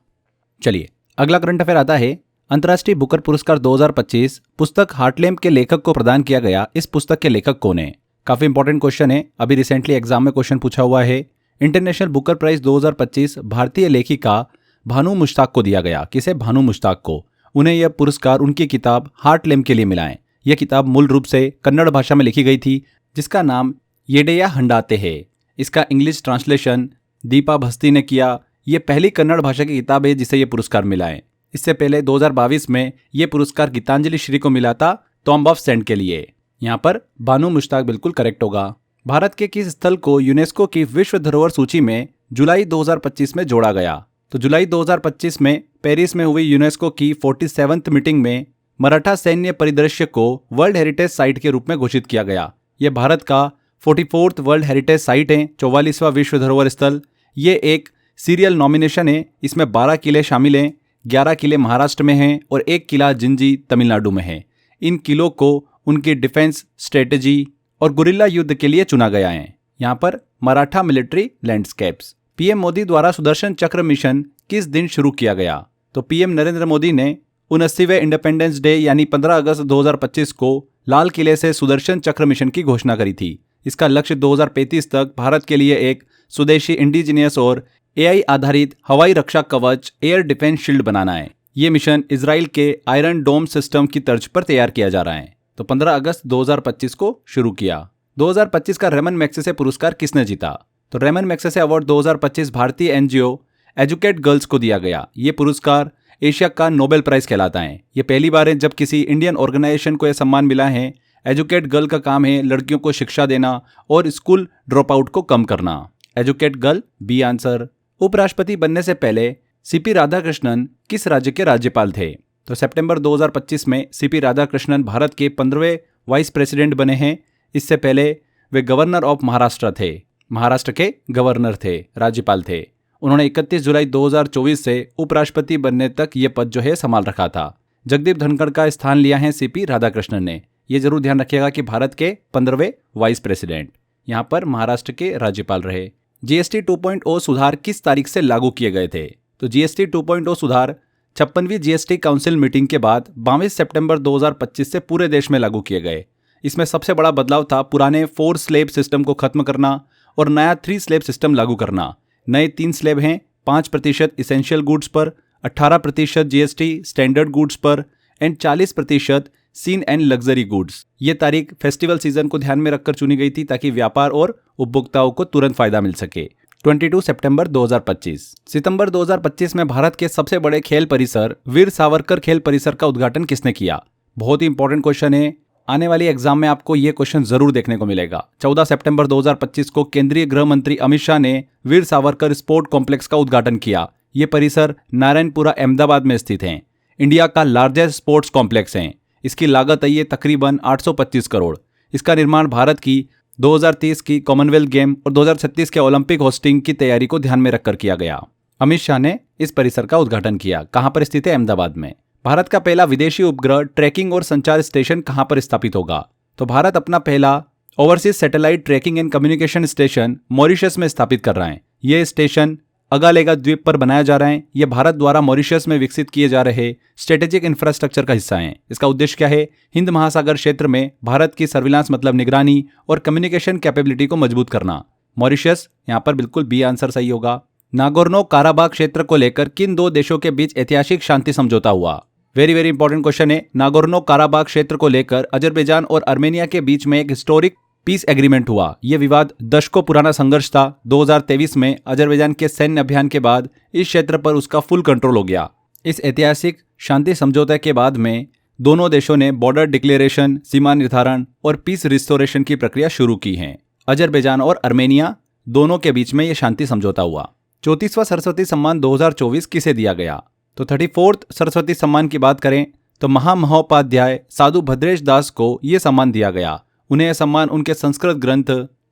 Speaker 2: चलिए अगला करंट अफेयर आता है। अंतर्राष्ट्रीय बुकर पुरस्कार 2025 पुस्तक हार्टलैम्प के लेखक को प्रदान किया गया। इस पुस्तक के लेखक कौन है? काफी इंपॉर्टेंट क्वेश्चन है, अभी रिसेंटली एग्जाम में क्वेश्चन पूछा हुआ है। इंटरनेशनल बुकर प्राइज 2025 भारतीय लेखिका भानु मुश्ताक को दिया गया। किसे? भानु मुश्ताक को। उन्हें यह पुरस्कार उनकी किताब हार्टलैम्प के लिए मिला है। यह किताब मूल रूप से कन्नड़ भाषा में लिखी गई थी, जिसका नाम येडेया हंडाते है। इसका इंग्लिश ट्रांसलेशन दीपा भस्ती ने किया। यह पहली कन्नड़ भाषा की किताब है जिसे यह पुरस्कार मिला है। इससे पहले 2022 में यह पुरस्कार गीतांजलि श्री को मिला था टॉम्ब ऑफ सेंट के लिए। यहाँ पर भानु मुश्ताक बिल्कुल करेक्ट होगा। भारत के किस स्थल को यूनेस्को की विश्व धरोहर सूची में जुलाई 2025 में जोड़ा गया? तो जुलाई 2025 में पेरिस में हुई यूनेस्को की 47th मीटिंग में मराठा सैन्य परिदृश्य को वर्ल्ड हेरिटेज साइट के रूप में घोषित किया गया। यह भारत का 44th वर्ल्ड हेरिटेज साइट है, 44वां विश्व धरोहर स्थल। ये एक सीरियल नॉमिनेशन है। इसमें 12 किले शामिल हैं। 11 किले महाराष्ट्र में हैं और 1 किला जिंजी तमिलनाडु में है। इन किलों को उनकी डिफेंस स्ट्रेटेजी और गुरिल्ला युद्ध के लिए चुना गया है। यहाँ पर Maratha military landscapes. PM Modi द्वारा सुदर्शन चक्र मिशन किस दिन शुरू किया गया? तो पीएम नरेंद्र मोदी ने 79वें इंडिपेंडेंस डे यानी 15 अगस्त 2025 को लाल किले से सुदर्शन चक्र मिशन की घोषणा करी थी। इसका लक्ष्य 2035 तक भारत के लिए एक स्वदेशी इंडिजिनियस और एआई आधारित हवाई रक्षा कवच एयर डिफेंस शील्ड बनाना है। ये मिशन इजराइल के आयरन डोम सिस्टम की तर्ज पर तैयार किया जा रहा है। तो 15 अगस्त 2025 को शुरू किया। 2025 का रेमन मैग्सेसे पुरस्कार किसने जीता? तो रेमन मैग्सेसे अवार्ड 2025 भारतीय एनजीओ एजुकेट गर्ल्स को दिया गया। ये पुरस्कार एशिया का नोबेल प्राइज कहलाता है। ये पहली बार है जब किसी इंडियन ऑर्गेनाइजेशन को यह सम्मान मिला है। एजुकेट गर्ल का काम है लड़कियों को शिक्षा देना और स्कूल ड्रॉप आउट को कम करना। Educate girl B answer. उपराष्ट्रपति बनने से पहले सीपी राधाकृष्णन किस राज्य के राज्यपाल थे? तो सितंबर 2025 में सीपी राधाकृष्णन भारत के 15वें वाइस प्रेसिडेंट बने हैं। इससे पहले वे गवर्नर ऑफ महाराष्ट्र थे। महाराष्ट्र के गवर्नर थे, राज्यपाल थे। उन्होंने 31 जुलाई 2024 से उपराष्ट्रपति बनने तक ये पद जो है संभाल रखा था। जगदीप धनखड़ का स्थान लिया है सीपी राधाकृष्णन ने। ये जरूर ध्यान रखिएगा कि भारत के 15वें वाइस प्रेसिडेंट, यहाँ पर महाराष्ट्र के राज्यपाल रहे। जीएसटी 2.0 सुधार किस तारीख से लागू किए गए थे? तो जीएसटी 2.0 सुधार 56वीं जीएसटी काउंसिल मीटिंग के बाद 22 सितंबर 2025 से पूरे देश में लागू किए गए। इसमें सबसे बड़ा बदलाव था पुराने 4 स्लैब सिस्टम को खत्म करना और नया 3 स्लैब सिस्टम लागू करना। नए 3 स्लैब हैं 5% इसेंशियल गुड्स पर, 18% जीएसटी स्टैंडर्ड गुड्स पर and 40% sin and luxury goods. ये तारीख फेस्टिवल सीजन को ध्यान में रखकर चुनी गई थी ताकि व्यापार और उपभोक्ताओं को तुरंत फायदा मिल सके। 22 सितंबर 2025। सितंबर 2025 में भारत के सबसे बड़े खेल परिसर वीर सावरकर खेल परिसर का उद्घाटन किसने किया? बहुत ही इंपॉर्टेंट क्वेश्चन है। आने वाली एग्जाम में आपको यह क्वेश्चन जरूर देखने को मिलेगा। 14 सितंबर 2025 को केंद्रीय गृह मंत्री अमित शाह ने वीर सावरकर स्पोर्ट कॉम्प्लेक्स का उद्घाटन किया। ये परिसर नारायणपुरा अहमदाबाद में स्थित है। इंडिया का लार्जेस्ट स्पोर्ट्स कॉम्प्लेक्स है। इसकी लागत है तकरीबन 825 करोड़। इसका निर्माण भारत की 2030 की कॉमनवेल्थ गेम और 2036 के ओलंपिक होस्टिंग की तैयारी को ध्यान में रखकर किया गया। अमित शाह ने इस परिसर का उद्घाटन किया। कहां पर स्थित है? अहमदाबाद में। भारत का पहला विदेशी उपग्रह ट्रैकिंग और संचार स्टेशन कहां पर स्थापित होगा? तो भारत अपना पहला overseas satellite trekking and communication station Mauritius में स्थापित कर रहा है। यह स्टेशन अगालेगा द्वीप पर बनाया जा रहा है, ये भारत द्वारा मॉरिशस में विकसित किए जा रहे स्ट्रेटेजिक इंफ्रास्ट्रक्चर का हिस्सा हैं। इसका उद्देश्य क्या है? हिंद महासागर क्षेत्र में भारत की सर्विलांस मतलब निगरानी और कम्युनिकेशन कैपेबिलिटी को मजबूत करना। मॉरिशस, यहाँ पर बिल्कुल बी आंसर सही होगा। नागोर्नो काराबाग क्षेत्र को लेकर किन दो देशों के बीच ऐतिहासिक शांति समझौता हुआ? वेरी वेरी इंपॉर्टेंट क्वेश्चन है। नागोर्नो काराबाग क्षेत्र को लेकर अजरबैजान और आर्मेनिया के बीच में एक हिस्टोरिक पीस एग्रीमेंट हुआ। यह विवाद दशकों पुराना संघर्ष था। 2023 में अजरबैजान के सैन्य अभियान के बाद इस क्षेत्र पर उसका फुल कंट्रोल हो गया। इस ऐतिहासिक शांति समझौते के बाद में दोनों देशों ने बॉर्डर डिक्लेरेशन, सीमा निर्धारण और पीस रिस्टोरेशन की प्रक्रिया शुरू की है। अजरबैजान और आर्मेनिया दोनों के बीच में यह शांति समझौता हुआ। 34वां सरस्वती सम्मान 2024 किसे दिया गया? तो 34th सरस्वती सम्मान की बात करें तो महामहोपाध्याय साधु भद्रेश दास को यह सम्मान दिया गया। उन्हें यह सम्मान उनके संस्कृत ग्रंथ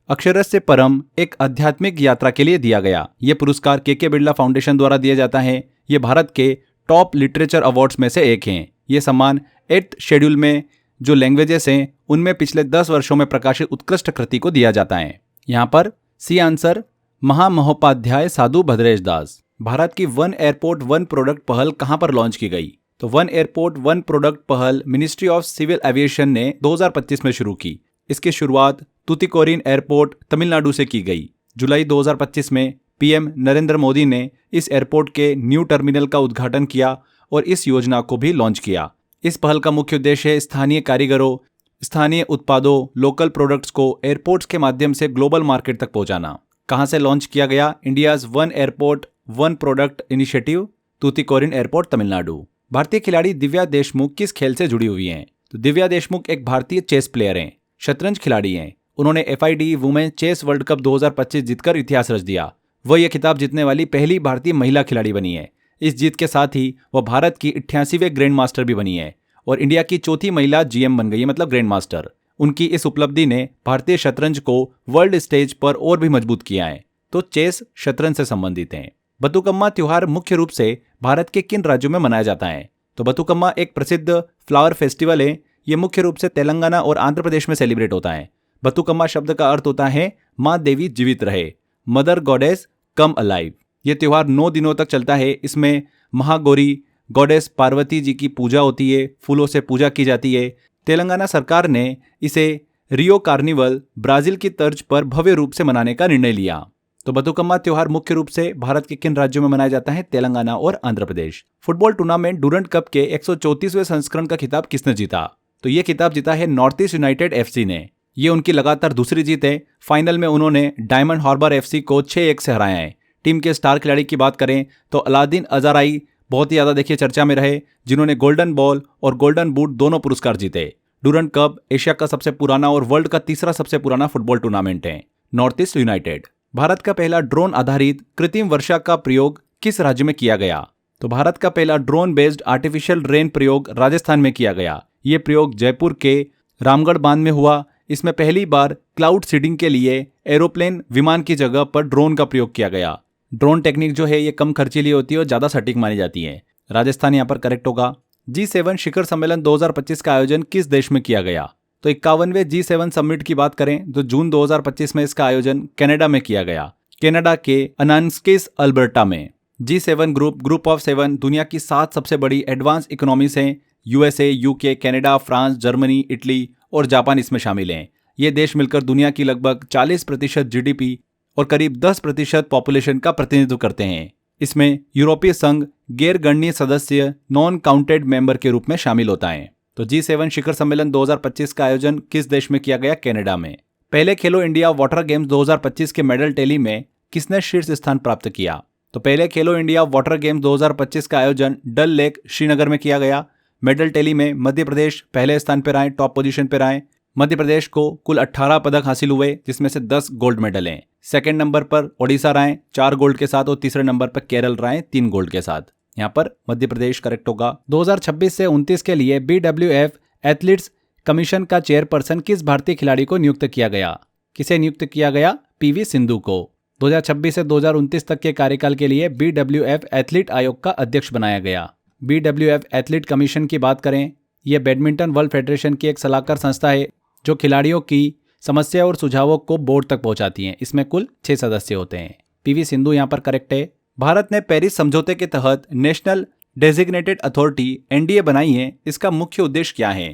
Speaker 2: अक्षरस्य परम एक आध्यात्मिक यात्रा के लिए दिया गया। यह पुरस्कार के बिरला फाउंडेशन द्वारा दिया जाता है। यह भारत के टॉप लिटरेचर अवार्ड्स में से एक हैं। यह सम्मान 8th शेड्यूल में जो लैंग्वेजेस हैं उनमें पिछले 10 वर्षों में प्रकाशित उत्कृष्ट कृति को दिया जाता है। यहाँ पर सी आंसर महामहोपाध्याय साधु भद्रेश दास। भारत की वन एयरपोर्ट वन प्रोडक्ट पहल कहां पर लॉन्च की गई? तो वन एयरपोर्ट वन प्रोडक्ट पहल मिनिस्ट्री ऑफ सिविल एविएशन ने 2025 में शुरू की। इसकी शुरुआत तूतीकोरिन एयरपोर्ट तमिलनाडु से की गई। जुलाई 2025 में पीएम नरेंद्र मोदी ने इस एयरपोर्ट के न्यू टर्मिनल का उद्घाटन किया और इस योजना को भी लॉन्च किया। इस पहल का मुख्य उद्देश्य है स्थानीय कारीगरों, स्थानीय उत्पादों, लोकल प्रोडक्ट्स को एयरपोर्ट्स के माध्यम से ग्लोबल मार्केट तक पहुंचाना। कहां से लॉन्च किया गया? India's one airport one product initiative, Tuticorin airport Tamil Nadu. भारतीय खिलाड़ी दिव्या देशमुख किस खेल से जुड़ी हुई हैं? तो दिव्या देशमुख एक भारतीय चेस प्लेयर हैं, शतरंज खिलाड़ी हैं। उन्होंने FIDE women chess world cup 2025 जीतकर इतिहास रच दिया। वह यह खिताब जीतने वाली पहली भारतीय महिला खिलाड़ी बनी है। इस जीत के साथ ही वह भारत की 88वें ग्रैंड मास्टर भी बनी है और इंडिया की चौथी महिला GM बन गई है, मतलब ग्रैंड मास्टर। उनकी इस उपलब्धि ने भारतीय शतरंज को वर्ल्ड स्टेज पर और भी मजबूत किया है। तो चेस शतरंज से संबंधित हैं। बतुकम्मा त्योहार मुख्य रूप से भारत के किन राज्यों में मनाया जाता है? तो बतुकम्मा एक प्रसिद्ध फ्लावर फेस्टिवल है। यह मुख्य रूप से तेलंगाना और आंध्र प्रदेश में सेलिब्रेट होता है। बतुकम्मा शब्द का अर्थ होता है माँ देवी जीवित रहे, मदर गॉडेस कम अलाइव। यह त्योहार 9 दिनों तक चलता है। इसमें महागौरी गॉडेस पार्वती जी की पूजा होती है, फूलों से पूजा की जाती है। तेलंगाना सरकार ने इसे रियो कार्निवल ब्राजील की तर्ज पर भव्य रूप से मनाने का निर्णय लिया। तो बतुकम्मा त्योहार मुख्य रूप से भारत के किन राज्यों में मनाया जाता है? तेलंगाना और Andhra Pradesh. Football tournament Durand cup के 134वें संस्करण का खिताब किसने जीता? तो यह खिताब जीता है नॉर्थ ईस्ट यूनाइटेड FC ने। ये उनकी लगातार दूसरी जीत है। फाइनल में उन्होंने डायमंड हार्बर FC को 6-1 से हराया है। टीम के स्टार खिलाड़ी की बात करें तो अलादीन अजाराई बहुत ही ज्यादा देखिए चर्चा में रहे, जिन्होंने गोल्डन बॉल और गोल्डन बूट दोनों पुरस्कार जीते। डुरंट कप एशिया का सबसे पुराना और वर्ल्ड का तीसरा सबसे पुराना फुटबॉल टूर्नामेंट है। नॉर्थ ईस्ट यूनाइटेड। भारत का पहला ड्रोन आधारित कृत्रिम वर्षा का प्रयोग किस राज्य में किया गया? तो भारत का पहला ड्रोन बेस्ड आर्टिफिशियल रेन प्रयोग राजस्थान में किया गया। यह प्रयोग जयपुर के रामगढ़ बांध में हुआ। इसमें पहली बार क्लाउड सीडिंग के लिए एरोप्लेन विमान की जगह पर ड्रोन का प्रयोग किया गया। ड्रोन टेक्निक जो है ये कम खर्चीली होती है और ज्यादा सटीक मानी जाती है। राजस्थान यहाँ पर करेक्ट होगा। G7 शिखर सम्मेलन 2025 का आयोजन किस देश में किया गया? तो 51वें G7 समिट की बात करें तो जून 2025 में इसका आयोजन कनाडा में किया गया, कनाडा के अनान्स्किस अल्बर्टा में। G7 ग्रुप ऑफ 7 दुनिया की 7 सबसे बड़ी एडवांस इकोनॉमीज हैं। USA, UK, Canada, France, Germany, Italy और जापान इसमें शामिल हैं। ये देश मिलकर दुनिया की लगभग 40% GDP और करीब 10% पॉपुलेशन का प्रतिनिधित्व करते हैं। इसमें यूरोपीय संघ गैर गणनीय सदस्य नॉन काउंटेड मेंबर के रूप में शामिल होता है। तो G7 शिखर सम्मेलन 2025 का आयोजन किस देश में किया गया? कनाडा में। पहले खेलो इंडिया वाटर गेम्स 2025 के मेडल टैली में किसने शीर्ष स्थान प्राप्त किया? तो पहले खेलो इंडिया वाटर गेम्स 2025 का आयोजन डल लेक श्रीनगर में किया गया। मेडल टैली में मध्य प्रदेश पहले स्थान पर आए, टॉप पोजीशन पर आए। मध्य प्रदेश को कुल 18 पदक हासिल हुए, जिसमें से 10 गोल्ड मेडल हैं। सेकंड नंबर पर ओडिशा रहे 4 गोल्ड के साथ और तीसरे नंबर पर केरल रहे 3 गोल्ड के साथ। यहाँ पर मध्य प्रदेश करेक्ट होगा। 2026 से 29 के लिए BWF एथलीट्स कमीशन का चेयरपर्सन किस भारतीय खिलाड़ी को नियुक्त किया गया? किसे नियुक्त किया गया? PV सिंधु को। 2026 से 2029 तक के कार्यकाल के लिए BWF एथलीट आयोग का अध्यक्ष बनाया गया। BWF एथलीट कमीशन की बात करें, यह बैडमिंटन वर्ल्ड फेडरेशन की एक सलाहकार संस्था है जो खिलाड़ियों की समस्या और सुझावों को बोर्ड तक पहुंचाती हैं। इसमें कुल 6 सदस्य होते हैं। PV सिंधु यहाँ पर करेक्ट है। भारत ने पेरिस समझौते के तहत नेशनल डेजिग्नेटेड अथॉरिटी एनडीए बनाई है, इसका मुख्य उद्देश्य क्या है?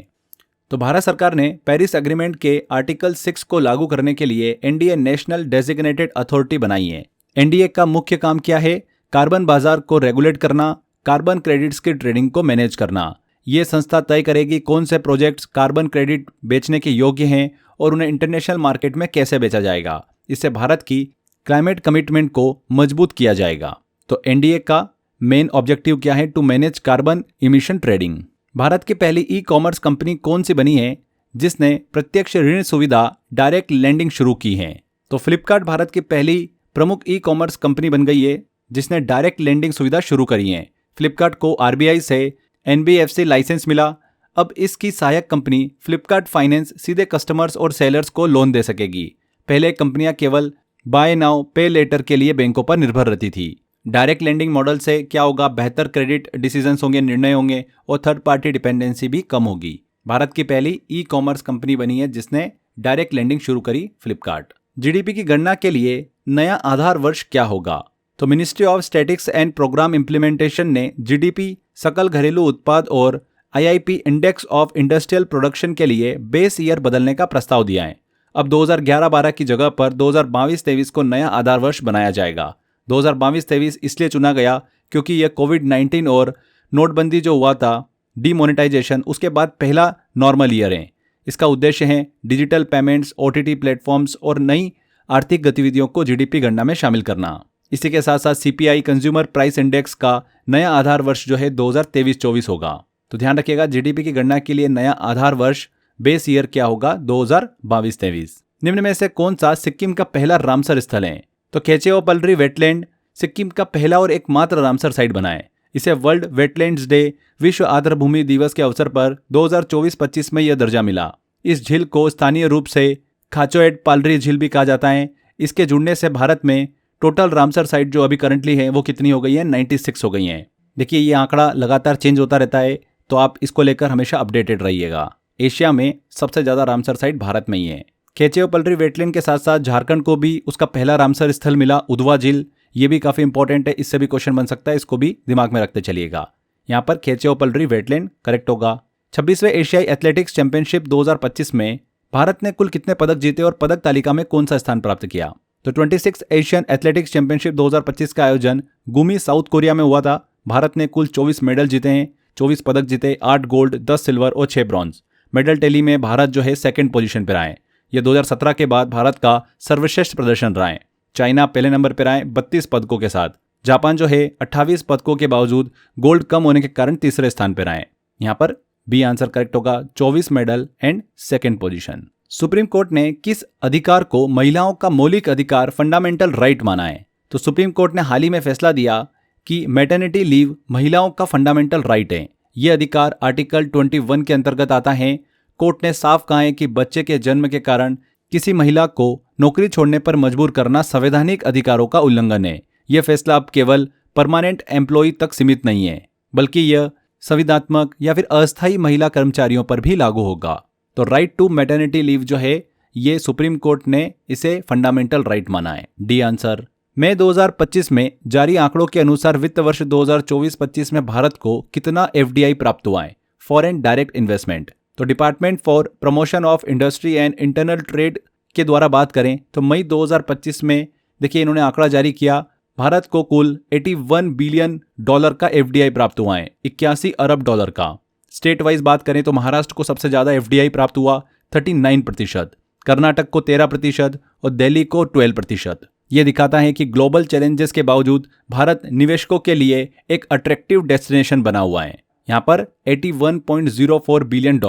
Speaker 2: तो भारत सरकार ने पेरिस एग्रीमेंट के आर्टिकल 6 को लागू करने के लिए एनडीए नेशनल डेजिग्नेटेड अथॉरिटी बनाई है। एनडीए का मुख्य काम क्या है? कार्बन बाजार को रेगुलेट करना, कार्बन क्रेडिट्स की ट्रेडिंग को मैनेज करना। ये संस्था तय करेगी कौन से प्रोजेक्ट्स कार्बन क्रेडिट बेचने के योग्य हैं और उन्हें इंटरनेशनल मार्केट में कैसे बेचा जाएगा। इससे भारत की क्लाइमेट कमिटमेंट को मजबूत किया जाएगा। तो एनडीए का मेन ऑब्जेक्टिव क्या है? To manage carbon emission trading. Bharat की पहली ई कॉमर्स कंपनी कौन सी बनी है जिसने प्रत्यक्ष ऋण सुविधा डायरेक्ट लैंडिंग शुरू की है? तो फ्लिपकार्ट भारत की पहली प्रमुख ई कॉमर्स कंपनी बन गई है जिसने डायरेक्ट लैंडिंग सुविधा शुरू करी है। फ्लिपकार्ट को आरबीआई से एनबीएफसी लाइसेंस मिला। अब इसकी सहायक कंपनी फ्लिपकार्ट फाइनेंस सीधे कस्टमर्स और सेलर्स को लोन दे सकेगी। पहले कंपनियां केवल बाय नाउ पे लेटर के लिए बैंकों पर निर्भर रहती थी। डायरेक्ट लैंडिंग मॉडल से क्या होगा? बेहतर क्रेडिट डिसीजंस होंगे, निर्णय होंगे और थर्ड पार्टी डिपेंडेंसी भी कम होगी। भारत की पहली ई कॉमर्स कंपनी बनी है जिसने डायरेक्ट लैंडिंग शुरू करी, फ्लिपकार्ट। जीडीपी की गणना के लिए नया आधार वर्ष क्या होगा? तो ministry of statistics and programme implementation ने जीडीपी, सकल घरेलू उत्पाद और IIP index of industrial production के लिए बेस ईयर बदलने का प्रस्ताव दिया है। अब 2011-12 की जगह पर 2022-23 को नया आधार वर्ष बनाया जाएगा। 2022-23 इसलिए चुना गया क्योंकि यह कोविड-19 और नोटबंदी जो हुआ था, डीमोनेटाइजेशन, उसके बाद पहला नॉर्मल ईयर है। इसका उद्देश्य है डिजिटल पेमेंट्स, ओटीटी प्लेटफॉर्म्स और नई आर्थिक गतिविधियों को जीडीपी गणना में शामिल करना। इसी के साथ साथ सीपीआई कंज्यूमर प्राइस इंडेक्स का नया आधार वर्ष जो है 2023-24 होगा। तो ध्यान रखिएगा, जीडीपी की गणना के लिए नया आधार वर्ष बेस ईयर क्या होगा? 2022-23। निम्न में से कौन सा सिक्किम का पहला रामसर स्थल है? तो केचेओपल्री वेटलैंड सिक्किम का पहला और एकमात्र रामसर साइट बना है। इसे वर्ल्ड वेटलैंड्स डे, विश्व आर्द्रभूमि दिवस के अवसर पर 2024-25 में यह दर्जा मिला। इस झील को स्थानीय रूप से खाचोएट पालरी झील भी कहा जाता है। इसके जुड़ने से भारत में टोटल रामसर साइट जो अभी करंटली है वो कितनी हो गई है? 96 हो गई हैं। देखिए, ये आंकड़ा लगातार चेंज होता रहता है, तो आप इसको लेकर हमेशा अपडेटेड रहिएगा। एशिया में सबसे ज़्यादा रामसर साइट भारत में ही है। केचेओपल्री वेटलैंड के साथ साथ झारखंड को भी उसका पहला रामसर स्थल मिला, उधवा झील। ये भी काफ़ी इंपॉर्टेंट है, इससे भी क्वेश्चन बन सकता है, इसको भी दिमाग में रखते चलिएगा। यहाँ पर केचेओपल्री वेटलैंड करेक्ट होगा। 26वें एशियाई एथलेटिक्स चैंपियनशिप 2025 में भारत ने कुल कितने पदक जीते और पदक तालिका में कौन सा स्थान प्राप्त किया? तो 26 एशियन एथलेटिक्स चैंपियनशिप 2025 का आयोजन गुमी, साउथ कोरिया में हुआ था। भारत ने कुल 24 मेडल जीते हैं, 24 पदक जीते, 8 गोल्ड, 10 सिल्वर और 6 ब्रॉन्ज। मेडल टैली में भारत जो है सेकंड पोजीशन पर आए। यह 2017 के बाद भारत का सर्वश्रेष्ठ प्रदर्शन रहा है। चाइना पहले नंबर पर आए 32 पदकों के साथ। जापान जो है 28 पदकों के बावजूद गोल्ड कम होने के कारण तीसरे स्थान पर आए। यहाँ पर बी आंसर करेक्ट होगा, 24 medal and second position. Supreme court ने किस अधिकार को महिलाओं का मौलिक अधिकार, फंडामेंटल राइट माना है? तो सुप्रीम कोर्ट ने हाल ही में फैसला दिया कि मैटरनिटी लीव महिलाओं का फंडामेंटल राइट है। यह अधिकार आर्टिकल 21 के अंतर्गत आता है। कोर्ट ने साफ कहा है कि बच्चे के जन्म के कारण किसी महिला को नौकरी छोड़ने पर मजबूर करना संवैधानिक अधिकारों का उल्लंघन है। यह फैसला अब केवल परमानेंट एम्प्लॉय तक सीमित नहीं है, बल्कि यह संविदात्मक या फिर अस्थायी महिला कर्मचारियों पर भी लागू होगा। तो राइट टू मैटरनिटी लीव जो है, ये सुप्रीम कोर्ट ने इसे फंडामेंटल राइट माना है। D answer. मई 2025 में जारी आंकड़ों के अनुसार वित्त वर्ष 2024-25 में भारत को कितना एफडीआई प्राप्त हुआ है? Foreign direct investment. तो Department for Promotion of Industry and Internal Trade के द्वारा बात करें तो मई 2025 में देखिए इन्होंने आंकड़ा जारी किया, भारत को कुल $81 बिलियन का एफडीआई प्राप्त हुआ है, 81 अरब डॉलर का। स्टेट वाइज बात करें तो महाराष्ट्र को सबसे ज्यादा एफडीआई प्राप्त हुआ 39%, कर्नाटक को 13% और दिल्ली को 12%। यह दिखाता है कि ग्लोबल चैलेंजेस के बावजूद भारत निवेशकों के लिए एक अट्रैक्टिव डेस्टिनेशन बना हुआ है। यहाँ पर $81.04 बिलियन।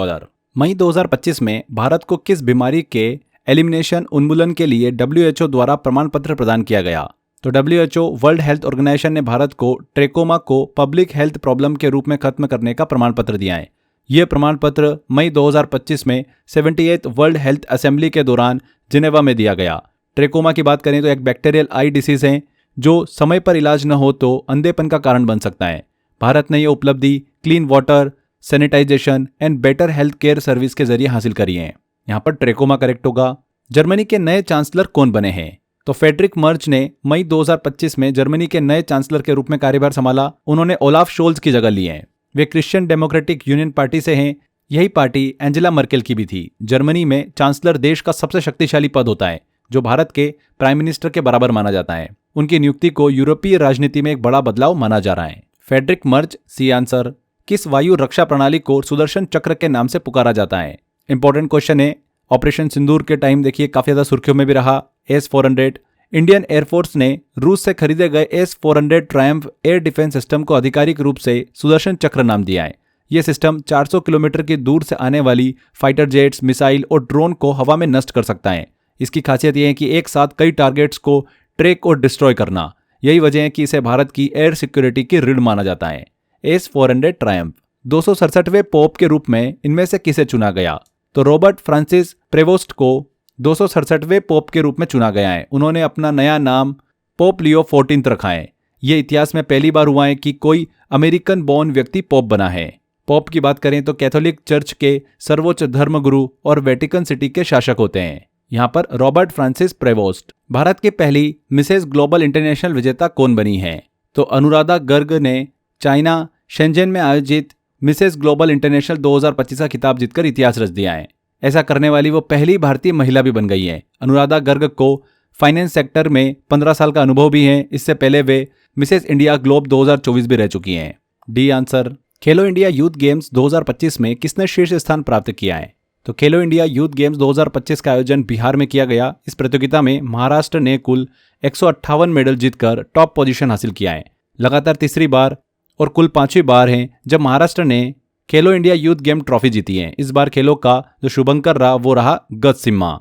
Speaker 2: मई 2025 में भारत को किस बीमारी के एलिमिनेशन, उन्मूलन के लिए WHO द्वारा प्रमाण पत्र प्रदान किया गया? तो WHO वर्ल्ड हेल्थ ऑर्गेनाइजेशन ने भारत को ट्रेकोमा को पब्लिक हेल्थ प्रॉब्लम के रूप में खत्म करने का प्रमाण पत्र दिया है। यह प्रमाण पत्र मई 2025 में 78th वर्ल्ड हेल्थ असेंबली के दौरान जिनेवा में दिया गया। ट्रेकोमा की बात करें तो एक बैक्टीरियल आई डिसीज है जो समय पर इलाज न हो तो अंधेपन का कारण बन सकता है। भारत ने यह उपलब्धि clean water, sanitisation and better health care service के जरिए हासिल करी है। यहाँ पर ट्रेकोमा करेक्ट होगा। जर्मनी के नए चांसलर कौन बने हैं? तो फेडरिक मर्ज ने मई 2025 में जर्मनी के नए चांसलर के रूप में कार्यभार संभाला। उन्होंने ओलाफ शोल्ज की जगह ली है। वे क्रिश्चियन डेमोक्रेटिक यूनियन पार्टी से हैं। यही पार्टी एंजेला मर्केल की भी थी। जर्मनी में चांसलर देश का सबसे शक्तिशाली पद होता है, जो भारत के प्राइम मिनिस्टर के बराबर माना जाता है। उनकी नियुक्ति को यूरोपीय राजनीति में एक बड़ा बदलाव माना जा रहा है। फेडरिक मर्ज, सी आंसर। किस वायु रक्षा प्रणाली को सुदर्शन चक्र के नाम से पुकारा जाता है? इंपॉर्टेंट क्वेश्चन है। ऑपरेशन सिंदूर के टाइम देखिए काफी ज्यादा सुर्खियों में भी रहा S-400। इंडियन एयरफोर्स ने रूस से खरीदे गए S-400 Triumph air defence system को आधिकारिक रूप से सुदर्शन चक्र नाम दिया है। यह सिस्टम 400 किलोमीटर की दूर से आने वाली फाइटर जेट्स, मिसाइल और ड्रोन को हवा में नष्ट कर सकता है। इसकी खासियत यह है कि एक साथ कई टारगेट्स को ट्रैक और डिस्ट्रॉय करना। यही वजह है कि इसे भारत की एयर सिक्योरिटी की रीढ़ माना जाता है। S-400 Triumph. 267वें पोप के रूप में इनमें से किसे चुना गया? तो रॉबर्ट फ्रांसिस प्रेवोस्ट को 267वें पोप के रूप में चुना गया है। उन्होंने अपना नया नाम पोप लियो 14 रखा है। यह इतिहास में पहली बार हुआ है कि कोई अमेरिकन बोर्न व्यक्ति पोप बना है। पोप की बात करें तो कैथोलिक चर्च के सर्वोच्च धर्मगुरु और वेटिकन सिटी के शासक होते हैं। यहाँ पर रॉबर्ट फ्रांसिस प्रेवोस्ट। भारत की पहली मिसेस ग्लोबल इंटरनेशनल विजेता कौन बनी है? तो अनुराधा गर्ग ने चाइना शेंजन में आयोजित मिसेस ग्लोबल इंटरनेशनल 2025 का खिताब जीतकर इतिहास रच दिया है। ऐसा करने वाली वो पहली भारतीय महिला भी बन गई है। अनुराधा गर्ग को फाइनेंस सेक्टर में 15 साल का अनुभव भी है। इससे पहले वे मिसेस इंडिया ग्लोब 2024 भी रह चुकी हैं। D answer. खेलो इंडिया यूथ गेम्स 2025 में किसने शीर्ष स्थान प्राप्त किया है? तो खेलो इंडिया यूथ गेम्स 2025 का आयोजन बिहार में किया गया। इस प्रतियोगिता में महाराष्ट्र ने कुल 158 मेडल जीतकर टॉप पोजीशन हासिल किया है। लगातार तीसरी बार और कुल 5वीं बार है जब महाराष्ट्र ने खेलो इंडिया यूथ गेम ट्रॉफी जीती है। इस बार खेलों का जो शुभंकर रहा वो रहा गज सिम्हा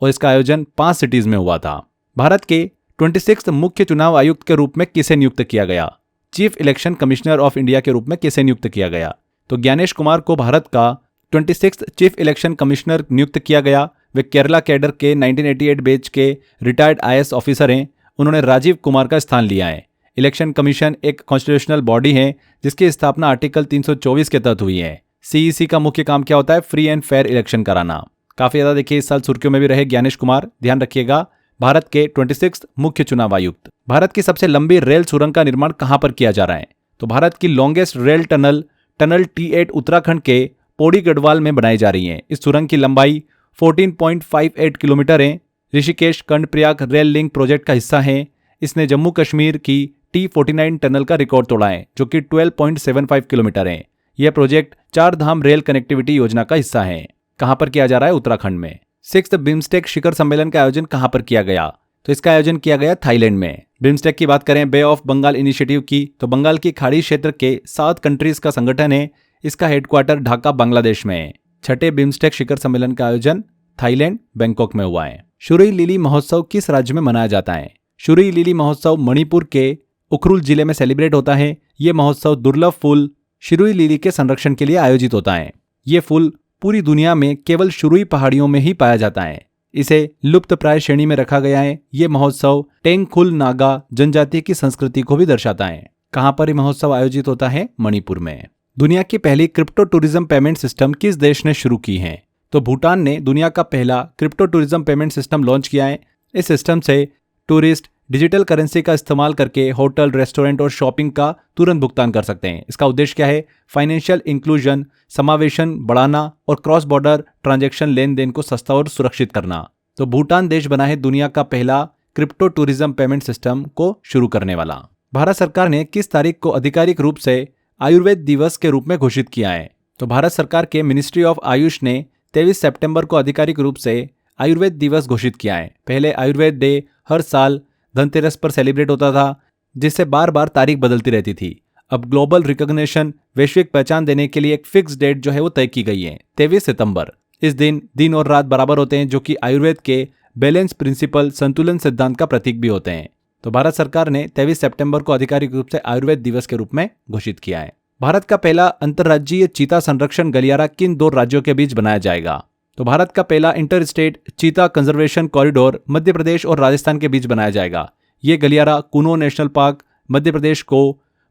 Speaker 2: और इसका आयोजन 5 सिटीज में हुआ था। भारत के 26 मुख्य चुनाव आयुक्त के रूप में किसे नियुक्त किया गया? Chief election commissioner of India के रूप में किसे नियुक्त किया गया? तो ज्ञानेश कुमार को भारत का 26 चीफ इलेक्शन कमिश्नर नियुक्त किया गया। वे केरला कैडर के 1988 बैच के रिटायर्ड IAS ऑफिसर हैं। उन्होंने राजीव कुमार का स्थान लिया है। इलेक्शन कमीशन एक कॉन्स्टिट्यूशनल बॉडी है जिसकी स्थापना आर्टिकल 324 के तहत हुई है। CEC का मुख्य काम क्या होता है? फ्री एंड फेयर इलेक्शन कराना। काफी ज्यादा देखिए इस साल सुर्खियों में भी रहे ज्ञानेश कुमार। ध्यान रखिएगा, भारत के 26 मुख्य चुनाव आयुक्त। भारत की सबसे लंबी रेल सुरंग का निर्माण कहां पर किया जा रहा है? तो भारत की longest rail tunnel T8 Uttarakhand के पौड़ी गढ़वाल में बनाई जा रही है। इस सुरंग की लंबाई 14.58 किलोमीटर है। Rishikesh Karnaprayag rail link project का हिस्सा है। इसने जम्मू कश्मीर की T49 टनल का रिकॉर्ड तोड़ा है जो कि 12.75 किलोमीटर है। यह प्रोजेक्ट 4 धाम रेल कनेक्टिविटी योजना का हिस्सा है। कहां पर किया जा रहा है? उत्तराखंड में। 6th बिम्स्टेक शिखर सम्मेलन का आयोजन कहां पर किया गया? तो इसका आयोजन किया गया थाईलैंड में। बिम्स्टेक की बात करें बे ऑफ बंगाल इनिशिएटिव की, तो बंगाल की खाड़ी क्षेत्र के 7 कंट्रीज का संगठन है। इसका हेडक्वार्टर ढाका बांग्लादेश में है। 6ठे बिम्स्टेक शिखर सम्मेलन का आयोजन थाईलैंड बैंकॉक में हुआ है। शुरुई लिली महोत्सव किस राज्य में मनाया जाता है? शुरुई लिली महोत्सव मणिपुर के उखरुल जिले में सेलिब्रेट होता है। यह महोत्सव दुर्लभ फूल शुरुई लिली के संरक्षण के लिए आयोजित होता है। यह फूल पूरी दुनिया में केवल शुरुई पहाड़ियों में ही पाया जाता है। इसे लुप्त प्राय श्रेणी में रखा गया है। यह महोत्सव टेंगखुल नागा जनजाति की संस्कृति को भी दर्शाता है। कहां पर यह महोत्सव आयोजित होता है? मणिपुर में। दुनिया की पहली क्रिप्टो टूरिज्म पेमेंट सिस्टम किस देश ने शुरू की है? तो भूटान ने दुनिया का पहला crypto tourism payment system launch किया है। इस सिस्टम से टूरिस्ट डिजिटल करेंसी का इस्तेमाल करके होटल, रेस्टोरेंट और शॉपिंग का तुरंत भुगतान कर सकते हैं। इसका उद्देश्य क्या है? फाइनेंशियल इंक्लूजन, समावेशन बढ़ाना और क्रॉस बॉर्डर ट्रांजैक्शन लेन देन को सस्ता और सुरक्षित करना। तो भूटान देश बना है दुनिया का पहला क्रिप्टो टूरिज्म पेमेंट सिस्टम को शुरू करने वाला। भारत सरकार ने किस तारीख को आधिकारिक रूप से आयुर्वेद दिवस के रूप में घोषित किया है? तो भारत सरकार के मिनिस्ट्री ऑफ आयुष ने 23 सितंबर को आधिकारिक रूप से आयुर्वेद दिवस घोषित किया है। पहले आयुर्वेद डे हर साल धनतेरस पर सेलिब्रेट होता था, जिससे बार बार तारीख बदलती रहती थी। अब ग्लोबल रिकॉग्निशन, वैश्विक पहचान देने के लिए एक फिक्स डेट जो है वो तय की गई है, 23 सितंबर। इस दिन और रात बराबर होते हैं, जो कि आयुर्वेद के बैलेंस प्रिंसिपल, संतुलन सिद्धांत का प्रतीक भी होते हैं। तो भारत सरकार ने 23 सितंबर को आधिकारिक रूप से आयुर्वेद दिवस के रूप में घोषित किया है। भारत का पहला अंतर्राज्यीय चीता संरक्षण गलियारा किन 2 राज्यों के बीच बनाया जाएगा? तो भारत का पहला इंटर स्टेट चीता कंजर्वेशन कॉरिडोर मध्य प्रदेश और राजस्थान के बीच बनाया जाएगा। ये गलियारा कुनो नेशनल पार्क मध्य प्रदेश को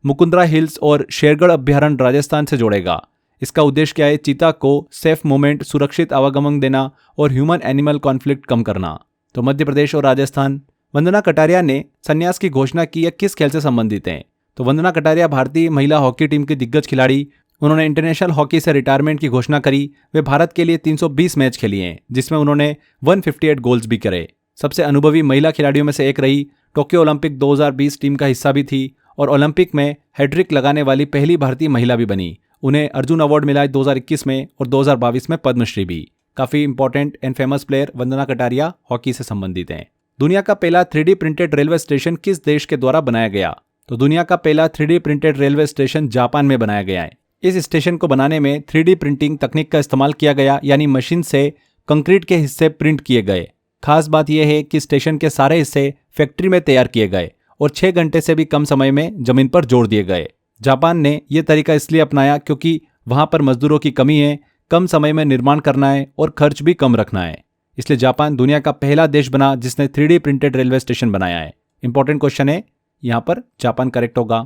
Speaker 2: मुकुंदरा हिल्स और शेरगढ़ अभ्यारण्य राजस्थान से जोड़ेगा। इसका उद्देश्य क्या है? चीता को सेफ मूवमेंट, सुरक्षित आवागमन देना और ह्यूमन एनिमल कॉन्फ्लिक्ट कम करना। तो मध्य प्रदेश और राजस्थान वंदना कटारिया ने संन्यास की घोषणा की, यह किस खेल से संबंधित है? तो वंदना कटारिया भारतीय महिला हॉकी टीम की दिग्गज खिलाड़ी, उन्होंने इंटरनेशनल हॉकी से रिटायरमेंट की घोषणा करी। वे भारत के लिए 320 मैच खेली हैं, जिसमें उन्होंने 158 गोल्स भी करे। सबसे अनुभवी महिला खिलाड़ियों में से एक रही। टोक्यो ओलंपिक 2020 टीम का हिस्सा भी थी और ओलंपिक में हैट्रिक लगाने वाली पहली भारतीय महिला भी बनी। उन्हें अर्जुन अवार्ड मिला 2021 में और 2022 में पद्मश्री भी। काफी important and famous player Vandana Kataria hockey से संबंधित हैं। दुनिया का पहला 3D प्रिंटेड रेलवे स्टेशन किस देश के द्वारा बनाया गया? तो दुनिया का पहला 3D printed railway station Japan में बनाया गया है। इस स्टेशन को बनाने में 3D प्रिंटिंग तकनीक का इस्तेमाल किया गया, यानी मशीन से कंक्रीट के हिस्से प्रिंट किए गए। खास बात यह है कि स्टेशन के सारे हिस्से फैक्ट्री में तैयार किए गए और 6 घंटे से भी कम समय में जमीन पर जोड़ दिए गए। जापान ने यह तरीका इसलिए अपनाया क्योंकि वहां पर मजदूरों की कमी है, कम समय में निर्माण करना है और खर्च भी कम रखना है। इसलिए जापान दुनिया का पहला देश बना जिसने 3D प्रिंटेड रेलवे स्टेशन बनाया है। इंपॉर्टेंट क्वेश्चन है, यहां पर जापान करेक्ट होगा।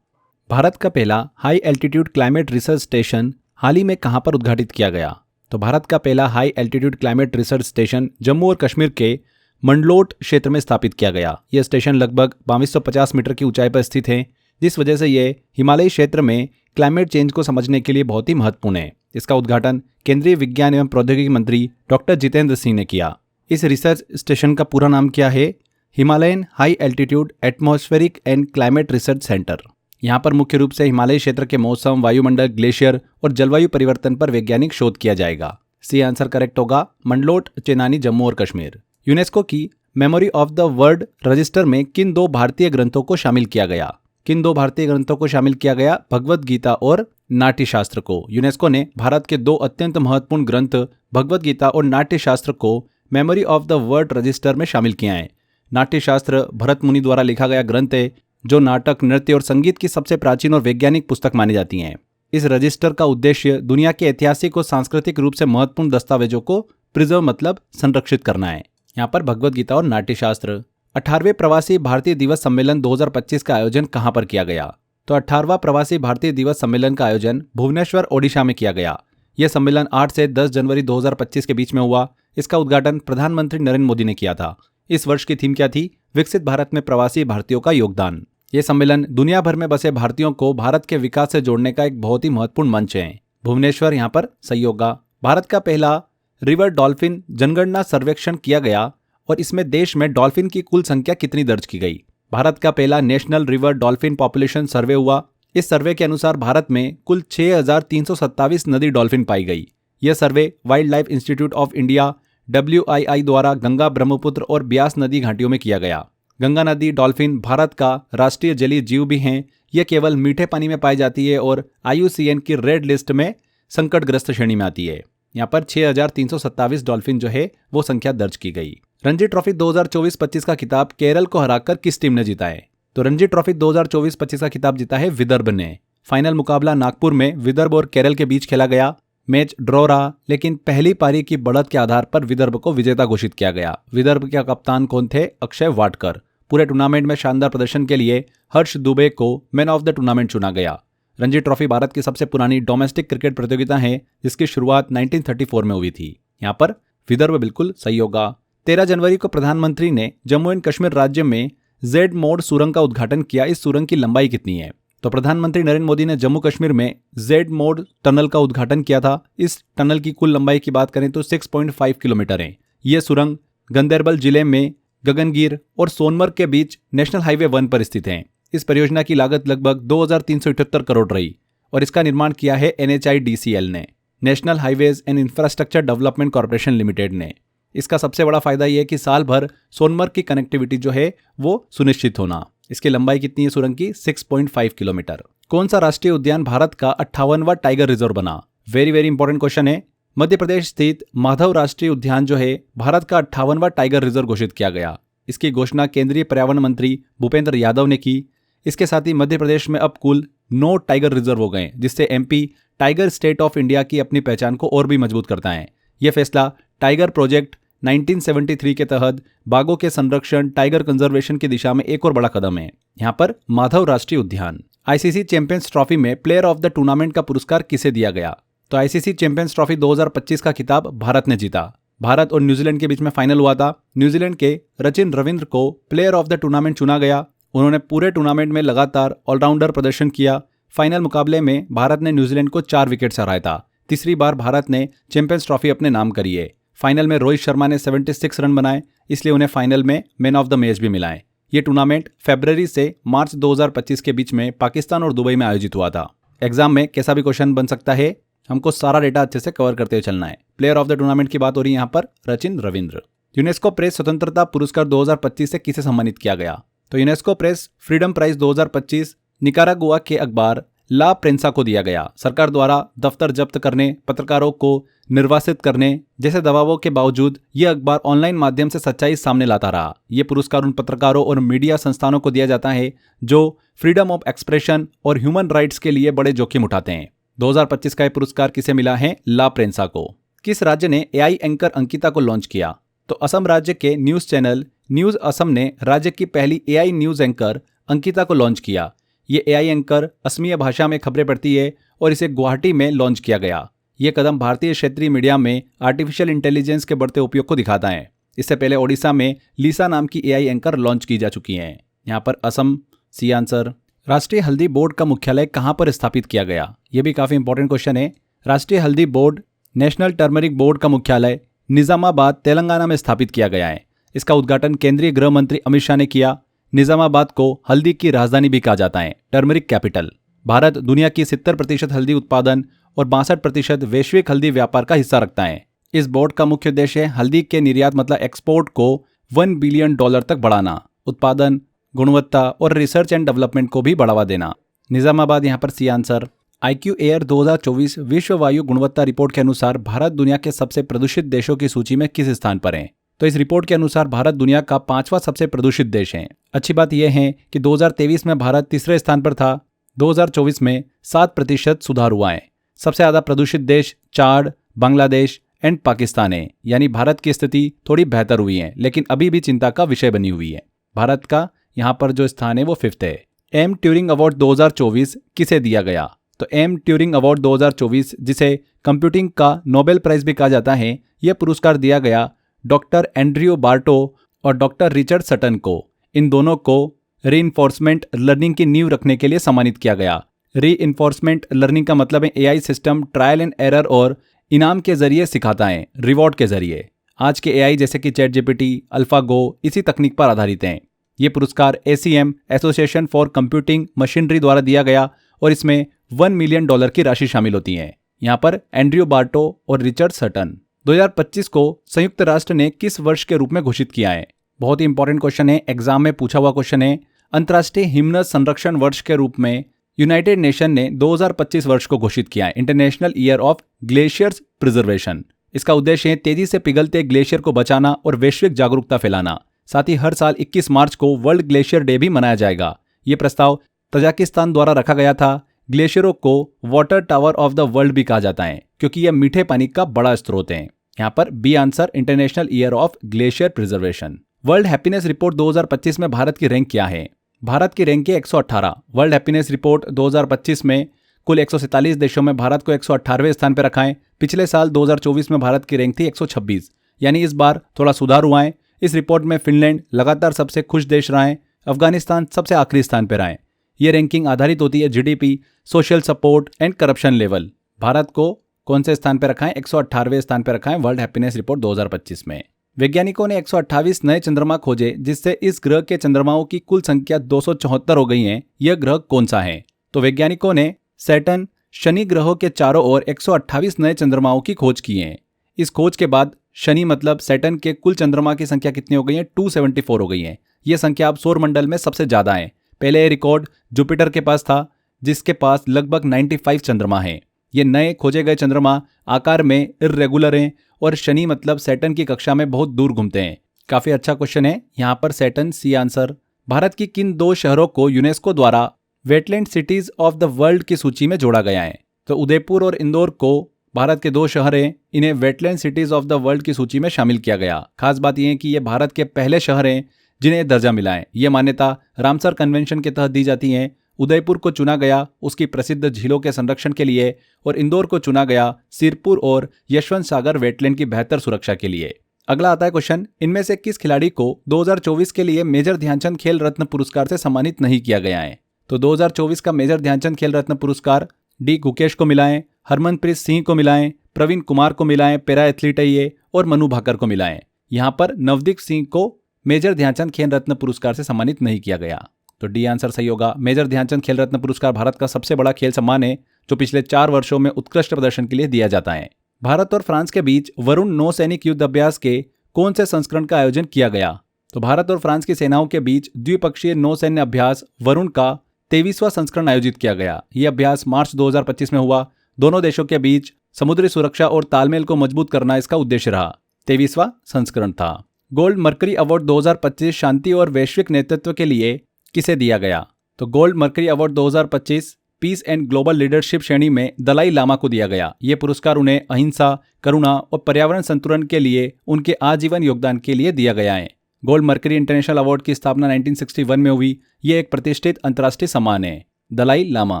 Speaker 2: भारत का पहला high altitude climate research station हाल ही में कहां पर उद्घाटित किया गया? तो भारत का पहला high altitude climate research station Jammu और कश्मीर के मंडलोट क्षेत्र में स्थापित किया गया। यह स्टेशन लगभग 2250 मीटर की ऊंचाई पर स्थित है, जिस वजह से यह हिमालयी क्षेत्र में क्लाइमेट चेंज को समझने के लिए बहुत ही महत्वपूर्ण है। इसका उद्घाटन केंद्रीय विज्ञान एवं प्रौद्योगिकी मंत्री डॉक्टर जितेंद्र सिंह ने किया। इस रिसर्च स्टेशन का पूरा नाम क्या है? Himalayan high altitude atmospheric and climate research centre. यहाँ पर मुख्य रूप से हिमालयी क्षेत्र के मौसम, वायुमंडल, ग्लेशियर और जलवायु परिवर्तन पर वैज्ञानिक शोध किया जाएगा। सी आंसर करेक्ट होगा, मंडलोट, चेनानी, जम्मू और कश्मीर। यूनेस्को की memory of the world register में किन 2 भारतीय ग्रंथों को शामिल किया गया? किन 2 भारतीय ग्रंथों को शामिल किया गया? भगवद गीता और नाट्यशास्त्र को। यूनेस्को ने भारत के 2 अत्यंत महत्वपूर्ण ग्रंथ भगवद गीता और नाट्यशास्त्र को memory of the world register में शामिल किया है। नाट्यशास्त्र भरत मुनि द्वारा लिखा गया ग्रंथ है, जो नाटक, नृत्य और संगीत की सबसे प्राचीन और वैज्ञानिक पुस्तक मानी जाती हैं। इस रजिस्टर का उद्देश्य दुनिया के ऐतिहासिक और सांस्कृतिक रूप से महत्वपूर्ण दस्तावेजों को प्रिजर्व मतलब संरक्षित करना है। यहाँ पर भगवद गीता और नाट्यशास्त्र। 18वें प्रवासी भारतीय दिवस सम्मेलन 2025 का आयोजन कहाँ पर किया गया? तो 18वां प्रवासी भारतीय दिवस सम्मेलन का आयोजन भुवनेश्वर, ओडिशा में किया गया। यह सम्मेलन 8 से 10 जनवरी 2025 के बीच में हुआ। इसका उद्घाटन प्रधानमंत्री नरेंद्र मोदी ने किया था। इस वर्ष की थीम क्या थी? विकसित भारत में प्रवासी भारतीयों का योगदान। यह सम्मेलन दुनिया भर में बसे भारतीयों को भारत के विकास से जोड़ने का एक बहुत ही महत्वपूर्ण मंच है। भुवनेश्वर यहाँ पर सही होगा। भारत का पहला रिवर डॉल्फिन जनगणना सर्वेक्षण किया गया और इसमें देश में डॉल्फिन की कुल संख्या कितनी दर्ज की गई? भारत का पहला नेशनल रिवर डॉल्फिन पॉपुलेशन सर्वे हुआ। इस सर्वे के अनुसार भारत में कुल 6327 नदी डॉल्फिन पाई गई। यह survey Wildlife Institute of India WII द्वारा गंगा, ब्रह्मपुत्र और ब्यास नदी घाटियों में किया गया। गंगा नदी डॉल्फिन भारत का राष्ट्रीय जलीय जीव भी हैं। यह केवल मीठे पानी में पाई जाती है और IUCN की रेड लिस्ट में संकटग्रस्त श्रेणी में आती है। यहाँ पर 6327 डॉल्फिन जो है वो संख्या दर्ज की गई। रणजी ट्रॉफी 2024-25 का खिताब केरल को हराकर किस टीम ने जीता है? तो रणजी ट्रॉफी 2024-25 का खिताब जीता है विदर्भ ने। फाइनल मुकाबला नागपुर में विदर्भ और केरल के बीच खेला गया। मैच ड्रॉ रहा, लेकिन पहली पारी की बढ़त के आधार पर विदर्भ को विजेता घोषित किया गया। विदर्भ के कप्तान कौन थे? अक्षय वाडकर। पूरे टूर्नामेंट में शानदार प्रदर्शन के लिए हर्ष दुबे को मैन ऑफ द टूर्नामेंट चुना गया। रणजी ट्रॉफी भारत की सबसे पुरानी डोमेस्टिक क्रिकेट प्रतियोगिता है, जिसकी शुरुआत 1934 में हुई थी। यहाँ पर विदर्भ बिल्कुल सही होगा। 13 जनवरी को प्रधानमंत्री ने जम्मू एंड कश्मीर राज्य में जेड मोड सुरंग का उद्घाटन किया। इस सुरंग की लंबाई कितनी है? तो प्रधानमंत्री नरेंद्र मोदी ने जम्मू कश्मीर में जेड मोड टनल का उद्घाटन किया था। इस टनल की कुल लंबाई की बात करें तो 6.5 किलोमीटर है। यह सुरंग गंदेरबल जिले में गगनगीर और सोनमर्ग के बीच नेशनल हाईवे 1 पर स्थित है। इस परियोजना की लागत लगभग 2378 करोड़ रही और इसका निर्माण किया है NHIDCL ने, national highways and infrastructure development corporation limited ने। इसका सबसे बड़ा फायदा यह है कि साल भर सोनमर्ग की कनेक्टिविटी जो है वो सुनिश्चित होना। इसकी लंबाई कितनी है सुरंग की? 6.5 किलोमीटर। कौन सा राष्ट्रीय उद्यान भारत का 58वां टाइगर रिजर्व बना? वेरी वेरी इंपॉर्टेंट क्वेश्चन है। मध्य प्रदेश स्थित माधव राष्ट्रीय उद्यान जो है भारत का 58वां टाइगर रिजर्व घोषित किया गया। इसकी घोषणा केंद्रीय पर्यावरण मंत्री भूपेंद्र यादव ने की। इसके साथ ही मध्य प्रदेश में अब कुल 9 टाइगर रिजर्व हो गए, जिससे MP tiger state of India की अपनी पहचान को और भी मजबूत करता है। यह फैसला टाइगर प्रोजेक्ट 1973 के तहत बाघों के संरक्षण, टाइगर कंजर्वेशन की दिशा में एक और बड़ा कदम है। यहाँ पर माधव राष्ट्रीय उद्यान। ICC चैंपियंस ट्रॉफी में प्लेयर ऑफ द टूर्नामेंट का पुरस्कार किसे दिया गया? तो ICC चैंपियंस ट्रॉफी 2025 का खिताब भारत ने जीता। भारत और न्यूजीलैंड के बीच में फाइनल हुआ था। न्यूजीलैंड के रचिन रविंद्र को प्लेयर ऑफ द टूर्नामेंट चुना गया। उन्होंने पूरे टूर्नामेंट में लगातार ऑलराउंडर प्रदर्शन किया। फाइनल मुकाबले में भारत ने न्यूजीलैंड को 4 विकेट से हराया था। तीसरी बार भारत ने चैंपियंस ट्रॉफी अपने नाम करी है। फाइनल में रोहित शर्मा ने 76 रन बनाए, इसलिए उन्हें फाइनल में मैन ऑफ द मैच भी मिला है। ये टूर्नामेंट फरवरी से मार्च 2025 के बीच में पाकिस्तान और दुबई में आयोजित हुआ था। एग्जाम में कैसा भी क्वेश्चन बन सकता है, हमको सारा डेटा अच्छे से कवर करते हुए चलना है। प्लेयर ऑफ द टूर्नामेंट की बात हो रही है यहाँ पर रचिन रविंद्र। यूनेस्को प्रेस स्वतंत्रता पुरस्कार 2025 से किसे सम्मानित किया गया? तो UNESCO press freedom prize 2025 Nicaragua के अखबार ला प्रेंसा को दिया गया। सरकार द्वारा दफ्तर जब्त करने, पत्रकारों को निर्वासित करने जैसे दबावों के बावजूद यह अखबार ऑनलाइन माध्यम से सच्चाई सामने लाता रहा। यह पुरस्कार उन पत्रकारों और मीडिया संस्थानों को दिया जाता है जो फ्रीडम ऑफ एक्सप्रेशन और ह्यूमन राइट्स के लिए बड़े जोखिम उठाते हैं। 2025 का यह पुरस्कार किसे मिला है? ला प्रेंसा को। किस राज्य ने एआई एंकर अंकिता को लॉन्च किया? तो असम राज्य के न्यूज चैनल न्यूज असम ने राज्य की पहली एआई न्यूज एंकर अंकिता को लॉन्च किया। ये एआई एंकर असमिया भाषा में खबरें पढ़ती है और इसे गुवाहाटी में लॉन्च किया गया। ये कदम भारतीय क्षेत्रीय मीडिया में आर्टिफिशियल इंटेलिजेंस के बढ़ते उपयोग को दिखाता है। इससे पहले ओडिशा में लीसा नाम की एआई एंकर लॉन्च की जा चुकी हैं। यहाँ पर असम सी आंसर। राष्ट्रीय हल्दी बोर्ड का मुख्यालय कहाँ पर स्थापित किया गया? ये भी काफी इंपॉर्टेंट क्वेश्चन है। राष्ट्रीय हल्दी बोर्ड नेशनल टर्मरिक बोर्ड का मुख्यालय निजामाबाद तेलंगाना में स्थापित किया गया है। इसका उद्घाटन केंद्रीय गृह मंत्री अमित शाह ने किया। निजामाबाद को हल्दी की राजधानी भी कहा जाता है, टर्मरिक कैपिटल। भारत दुनिया की 70% हल्दी उत्पादन और 62% वैश्विक हल्दी व्यापार का हिस्सा रखता है। इस बोर्ड का मुख्य उद्देश्य है हल्दी के निर्यात मतलब एक्सपोर्ट को $1 बिलियन तक बढ़ाना, उत्पादन, गुणवत्ता और रिसर्च एंड डेवलपमेंट को भी बढ़ावा देना। निजामाबाद यहाँ पर सी आंसर। IQ एयर 2024 विश्व वायु गुणवत्ता रिपोर्ट के अनुसार भारत दुनिया के सबसे प्रदूषित देशों की सूची में किस स्थान पर है? तो इस रिपोर्ट के अनुसार भारत दुनिया का 5वां सबसे प्रदूषित देश है। अच्छी बात यह है कि 2023 में भारत तीसरे स्थान पर था। 2024 में 7% सुधार हुआ है। सबसे ज्यादा प्रदूषित देश चाड, बांग्लादेश एंड पाकिस्तान है। यानी भारत की स्थिति थोड़ी बेहतर हुई है, लेकिन अभी भी चिंता का विषय बनी हुई है। भारत का यहाँ पर जो स्थान है वो 5th है। एम ट्यूरिंग अवार्ड 2024 किसे दिया गया? तो एम ट्यूरिंग अवार्ड 2024, जिसे कंप्यूटिंग का नोबेल प्राइज भी कहा जाता है, यह पुरस्कार दिया गया डॉक्टर एंड्रयू बार्टो और डॉक्टर रिचर्ड सटन को। इन दोनों को रीइंफोर्समेंट लर्निंग की नींव रखने के लिए सम्मानित किया गया। रीइंफोर्समेंट लर्निंग का मतलब है AI system trial and error और इनाम के जरिए सिखाता है, रिवॉर्ड के जरिए। आज के एआई जैसे कि चैट जीपीटी, अल्फागो इसी तकनीक पर आधारित हैं। ये पुरस्कार ACM association for computing machinery द्वारा दिया गया और इसमें $1 मिलियन की राशि शामिल होती है। यहाँ पर एंड्रयू बार्टो और रिचर्ड सटन। 2025 को संयुक्त राष्ट्र ने किस वर्ष के रूप में घोषित किया है? बहुत ही इंपॉर्टेंट क्वेश्चन है, एग्जाम में पूछा हुआ क्वेश्चन है। अंतर्राष्ट्रीय हिमनद संरक्षण वर्ष के रूप में यूनाइटेड नेशन ने 2025 वर्ष को घोषित किया है, international year of glaciers preservation. इसका उद्देश्य है तेजी से पिघलते ग्लेशियर को बचाना और वैश्विक जागरूकता फैलाना। साथ ही हर साल 21 मार्च को वर्ल्ड ग्लेशियर डे भी मनाया जाएगा। ये प्रस्ताव तजाकिस्तान द्वारा रखा गया था। ग्लेशियरों को water tower of the world भी कहा जाता है क्योंकि यह मीठे पानी का बड़ा स्रोत है। यहाँ पर B answer, international year of glacier preservation. World happiness report 2025 में भारत की रैंक क्या है? भारत की रैंक है 118। वर्ल्ड हैप्पीनेस रिपोर्ट 2025 में कुल 147 देशों में भारत को 118वें स्थान पर रखा है। पिछले साल 2024 में भारत की रैंक थी 126, यानी इस बार थोड़ा सुधार हुआ है। इस रिपोर्ट में फिनलैंड लगातार सबसे खुश देश रहा है, अफगानिस्तान सबसे आखिरी स्थान पर रहा है। ये रैंकिंग आधारित होती है GDP, social support and corruption level. Bharat को कौन से स्थान पर रखा है? 118वें स्थान पर रखा है वर्ल्ड हैप्पीनेस रिपोर्ट 2025 में। वैज्ञानिकों ने 128 नए चंद्रमा खोजे, जिससे इस ग्रह के चंद्रमाओं की कुल संख्या 274 हो गई है। यह ग्रह कौन सा है? तो वैज्ञानिकों ने सैटर्न, शनि ग्रहों के चारों ओर 128 नए चंद्रमाओं की खोज की है। इस खोज के बाद शनि मतलब सैटर्न के कुल चंद्रमा की संख्या कितनी हो गई है? 274 हो गई है। यह संख्या अब सौर मंडल में सबसे ज्यादा है। पहले यह रिकॉर्ड जुपिटर के पास था, जिसके पास लगभग 95 चंद्रमा हैं। ये नए खोजे गए चंद्रमा आकार में इर्रेगुलर हैं और शनि मतलब सैटर्न की कक्षा में बहुत दूर घूमते हैं। काफी अच्छा क्वेश्चन है। यहाँ पर सैटर्न सी आंसर। भारत की किन 2 शहरों को यूनेस्को द्वारा wetland cities of the world की सूची में जोड़ा गया है? तो उदयपुर और इंदौर को भारत के 2 शहर हैं, इन्हें wetland cities of the world की सूची में शामिल किया गया। खास बात यह है कि ये भारत के पहले शहर हैं जिन्हें दर्जा मिला है। ये मान्यता रामसर कन्वेंशन के तहत दी जाती है। उदयपुर को चुना गया उसकी प्रसिद्ध झीलों के संरक्षण के लिए और इंदौर को चुना गया सिरपुर और यशवंत सागर वेटलैंड की बेहतर सुरक्षा के लिए। अगला आता है क्वेश्चन, इनमें से किस खिलाड़ी को 2024 के लिए मेजर ध्यानचंद खेल रत्न पुरस्कार से सम्मानित नहीं किया गया है? तो 2024 का मेजर ध्यानचंद खेल रत्न पुरस्कार डी गुकेश को मिला है, हरमनप्रीत सिंह को मिला है, प्रवीण कुमार को मिला है, पैरा एथलीट है ये, और मनु भाकर को मिला है। यहाँ पर नवदीप सिंह को मेजर ध्यानचंद खेल रत्न पुरस्कार से सम्मानित नहीं किया गया। तो डी आंसर सही होगा। मेजर ध्यानचंद खेल रत्न पुरस्कार भारत का सबसे बड़ा खेल सम्मान है जो पिछले 4 वर्षों में उत्कृष्ट प्रदर्शन के लिए दिया जाता है। भारत और फ्रांस के बीच वरुण नौसैनिक युद्ध अभ्यास के कौन से संस्करण का आयोजन किया गया? तो भारत और फ्रांस की सेनाओं के बीच द्विपक्षीय नौसैन्य अभ्यास वरुण का 23वां संस्करण आयोजित किया गया। यह अभ्यास मार्च 2025 में हुआ। दोनों देशों के बीच समुद्री सुरक्षा और तालमेल को मजबूत करना इसका उद्देश्य रहा। 23वां संस्करण था। गोल्ड मर्करी अवार्ड 2025 शांति और वैश्विक नेतृत्व के लिए किसे दिया गया? तो gold mercury award 2025 peace and global leadership श्रेणी में दलाई लामा को दिया गया। ये पुरस्कार उन्हें अहिंसा, करुणा और पर्यावरण संतुलन के लिए उनके आजीवन योगदान के लिए दिया गया है। गोल्ड मर्करी इंटरनेशनल अवार्ड की स्थापना 1961 में हुई। ये एक प्रतिष्ठित अंतर्राष्ट्रीय सम्मान है। दलाई लामा।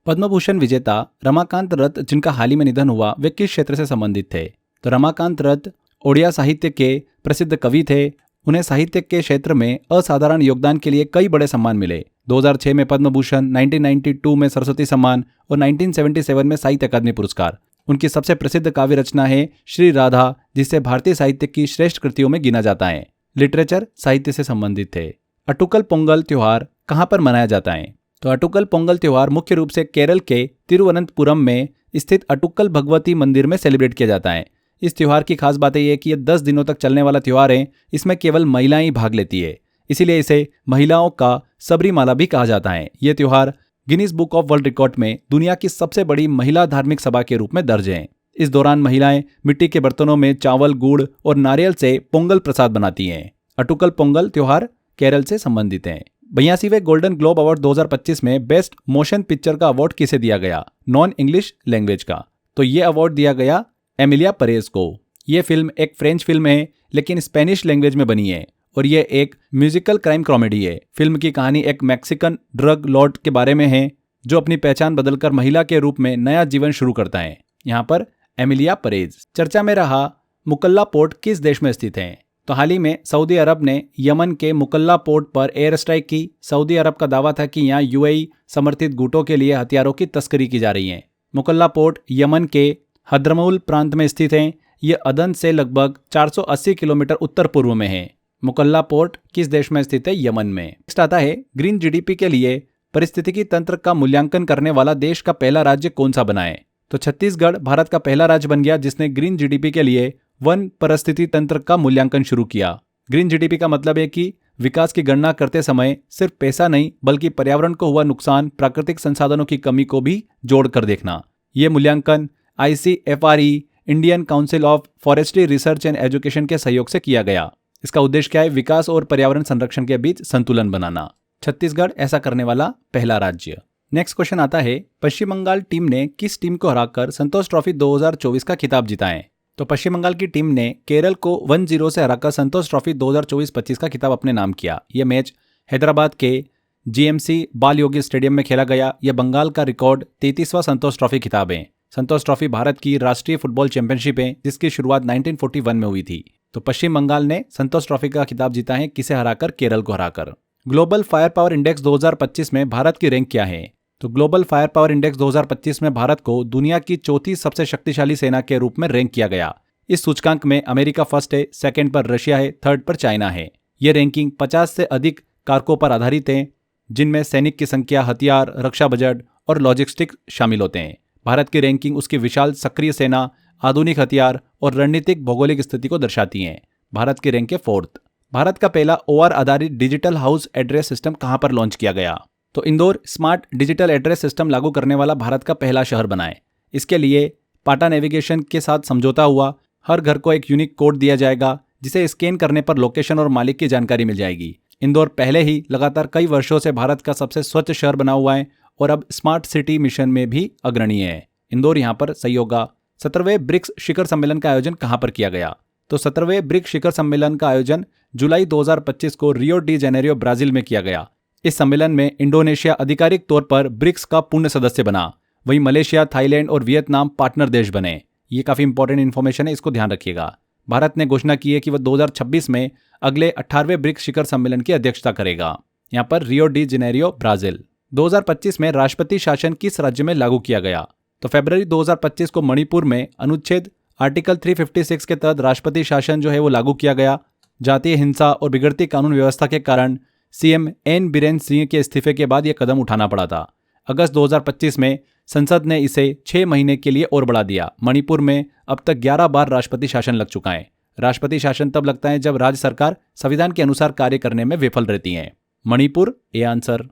Speaker 2: पद्म भूषण विजेता रमाकांत रथ जिनका हाल ही में निधन हुआ, वे किस क्षेत्र से संबंधित थे? तो रमाकांत रथ ओडिया साहित्य के प्रसिद्ध कवि थे। उन्हें साहित्य के क्षेत्र में असाधारण योगदान के लिए कई बड़े सम्मान मिले। 2006 में पद्म भूषण, 1992 में सरस्वती सम्मान और 1977 में साहित्य अकादमी पुरस्कार। उनकी सबसे प्रसिद्ध काव्य रचना है श्री राधा, जिसे भारतीय साहित्य की श्रेष्ठ कृतियों में गिना जाता है। लिटरेचर साहित्य से संबंधित थे। अटुकल पोंगल त्योहार कहाँ पर मनाया जाता है? तो अटुकल पोंगल त्योहार मुख्य रूप से केरल के तिरुवनंतपुरम में स्थित अटुकल भगवती मंदिर में सेलिब्रेट किया जाता है। इस त्योहार की खास बात यह है कि यह 10 दिनों तक चलने वाला त्योहार है। इसमें केवल महिलाएं ही भाग लेती है, इसीलिए इसे महिलाओं का सबरीमाला भी कहा जाता है। यह त्योहार Guinness book of world record में दुनिया की सबसे बड़ी महिला धार्मिक सभा के रूप में दर्ज है। इस दौरान महिलाएं मिट्टी के बर्तनों में चावल, गुड़ और नारियल से पोंगल प्रसाद बनाती हैं। अटुकल पोंगल त्योहार केरल से संबंधित है। 82वें गोल्डन ग्लोब अवार्ड 2025 में बेस्ट मोशन पिक्चर का अवार्ड किसे दिया गया? नॉन इंग्लिश लैंग्वेज का। तो ये अवार्ड दिया गया एमिलिया परेज को। यह फिल्म एक फ्रेंच फिल्म है लेकिन स्पेनिश लैंग्वेज में बनी है और यह एक म्यूजिकल क्राइम कॉमेडी है। फिल्म की कहानी एक मैक्सिकन ड्रग लॉर्ड के बारे में है जो अपनी पहचान बदलकर महिला के रूप में नया जीवन शुरू करता है। यहाँ पर एमिलिया परेज। चर्चा में रहा मुकल्ला पोर्ट किस देश में स्थित है? तो हाल ही में सऊदी अरब ने यमन के मुकल्ला पोर्ट पर एयर स्ट्राइक की। सऊदी अरब का दावा था कि यहाँ यूएई समर्थित गुटों के लिए हथियारों की तस्करी की जा रही है। मुकल्ला पोर्ट यमन के हद्रमौल प्रांत में स्थित है। यह अदन से लगभग 480 किलोमीटर उत्तर पूर्व में है। मुकल्ला पोर्ट किस देश में स्थित है? यमन में। नेक्स्ट आता है ग्रीन जीडीपी के लिए पारिस्थितिकी तंत्र का मूल्यांकन करने वाला देश का पहला राज्य कौन सा बना है? तो छत्तीसगढ़ भारत का पहला राज्य बन गया जिसने ग्रीन जीडीपी के लिए वन परिस्थिति तंत्र का मूल्यांकन शुरू किया। ग्रीन जीडीपी का मतलब है कि विकास की गणना करते समय सिर्फ पैसा नहीं बल्कि पर्यावरण को हुआ नुकसान, प्राकृतिक संसाधनों की कमी को भी जोड़कर देखना। यह मूल्यांकन ICFRE Indian council of forestry research and education के सहयोग से किया गया। इसका उद्देश्य क्या है? विकास और पर्यावरण संरक्षण के बीच संतुलन बनाना। छत्तीसगढ़ ऐसा करने वाला पहला राज्य। नेक्स्ट क्वेश्चन आता है पश्चिम बंगाल टीम ने किस टीम को हराकर संतोष ट्रॉफी 2024 का खिताब जीता है? तो पश्चिम बंगाल की टीम ने केरल को 1-0 से हराकर संतोष ट्रॉफी 2024-25 का खिताब अपने नाम किया। यह मैच हैदराबाद के GMC बाल योगी स्टेडियम में खेला गया। यह बंगाल का रिकॉर्ड 33वां संतोष ट्रॉफी खिताब है। संतोष ट्रॉफी भारत की राष्ट्रीय फुटबॉल चैंपियनशिप है जिसकी शुरुआत 1941 में हुई थी। तो पश्चिम बंगाल ने संतोष ट्रॉफी का खिताब जीता है, किसे हराकर? केरल को हराकर। ग्लोबल फायर पावर इंडेक्स 2025 में भारत की रैंक क्या है? तो ग्लोबल फायर पावर इंडेक्स 2025 में भारत को दुनिया की चौथी सबसे शक्तिशाली सेना के रूप में रैंक किया गया। इस सूचकांक में अमेरिका फर्स्ट है, सेकंड पर रशिया है, थर्ड पर चाइना है। यह रैंकिंग 50 से अधिक कारकों पर आधारित है जिनमें सैनिक की संख्या, हथियार, रक्षा बजट और लॉजिस्टिक्स शामिल होते हैं। भारत की रैंकिंग उसकी विशाल सक्रिय सेना, आधुनिक हथियार और रणनीतिक भौगोलिक स्थिति को दर्शाती है। भारत की रैंक है 4th। भारत का पहला OR आधारित डिजिटल हाउस एड्रेस सिस्टम कहां पर लॉन्च किया गया? तो Indore smart digital address system लागू करने वाला भारत का पहला शहर बना है। इसके लिए पाटा नेविगेशन के साथ समझौता हुआ। हर घर को एक यूनिक कोड दिया जाएगा जिसे स्कैन करने पर लोकेशन और मालिक की जानकारी मिल जाएगी। इंदौर पहले ही लगातार कई वर्षों से भारत का सबसे स्वच्छ शहर बना हुआ है और अब स्मार्ट सिटी मिशन में भी अग्रणी है। इंदौर यहाँ पर सही होगा। 17वें ब्रिक्स शिखर सम्मेलन का आयोजन कहाँ पर किया गया? तो 17वें ब्रिक्स शिखर सम्मेलन का आयोजन जुलाई 2025 को रियो डी जेनेरियो ब्राजील में किया गया। इस सम्मेलन में इंडोनेशिया आधिकारिक तौर पर ब्रिक्स का पूर्ण सदस्य बना, वहीं मलेशिया, थाईलैंड और वियतनाम पार्टनर देश बने। ये काफ़ी इंपॉर्टेंट इन्फॉर्मेशन है, इसको ध्यान रखिएगा। भारत ने घोषणा की है कि वह 2026 में अगले 18वें ब्रिक्स शिखर सम्मेलन की अध्यक्षता करेगा। यहाँ पर रियो डी जेनेरियो, ब्राजील। 2025 में राष्ट्रपति शासन किस राज्य में लागू किया गया? तो फरवरी 2025 को मणिपुर में अनुच्छेद आर्टिकल 356 के तहत राष्ट्रपति शासन जो है वो लागू किया गया। जातीय हिंसा और बिगड़ती कानून व्यवस्था के कारण सीएम एन बीरेन सिंह के इस्तीफे के बाद यह कदम उठाना पड़ा था। अगस्त 2025 में संसद ने इसे 6 महीने के लिए और बढ़ा दिया। मणिपुर में अब तक 11 बार राष्ट्रपति शासन लग चुका है। राष्ट्रपति शासन तब लगता है जब राज्य सरकार संविधान के अनुसार कार्य करने में विफल रहती है। Manipur A answer.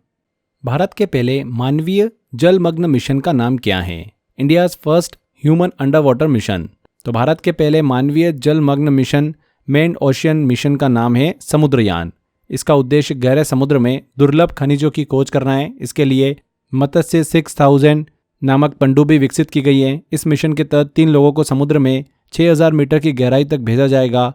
Speaker 2: भारत के पहले मानवीय जलमग्न मिशन का नाम क्या है? India's first human under water mission. तो भारत के पहले मानवीय जलमग्न मिशन मेन ओशियन मिशन का नाम है समुद्रयान। इसका उद्देश्य गहरे समुद्र में दुर्लभ खनिजों की खोज करना है। इसके लिए मत्स्य 6000 नामक पनडुब्बी विकसित की गई है। इस मिशन के तहत 3 लोगों को समुद्र में 6000 मीटर की गहराई तक भेजा जाएगा।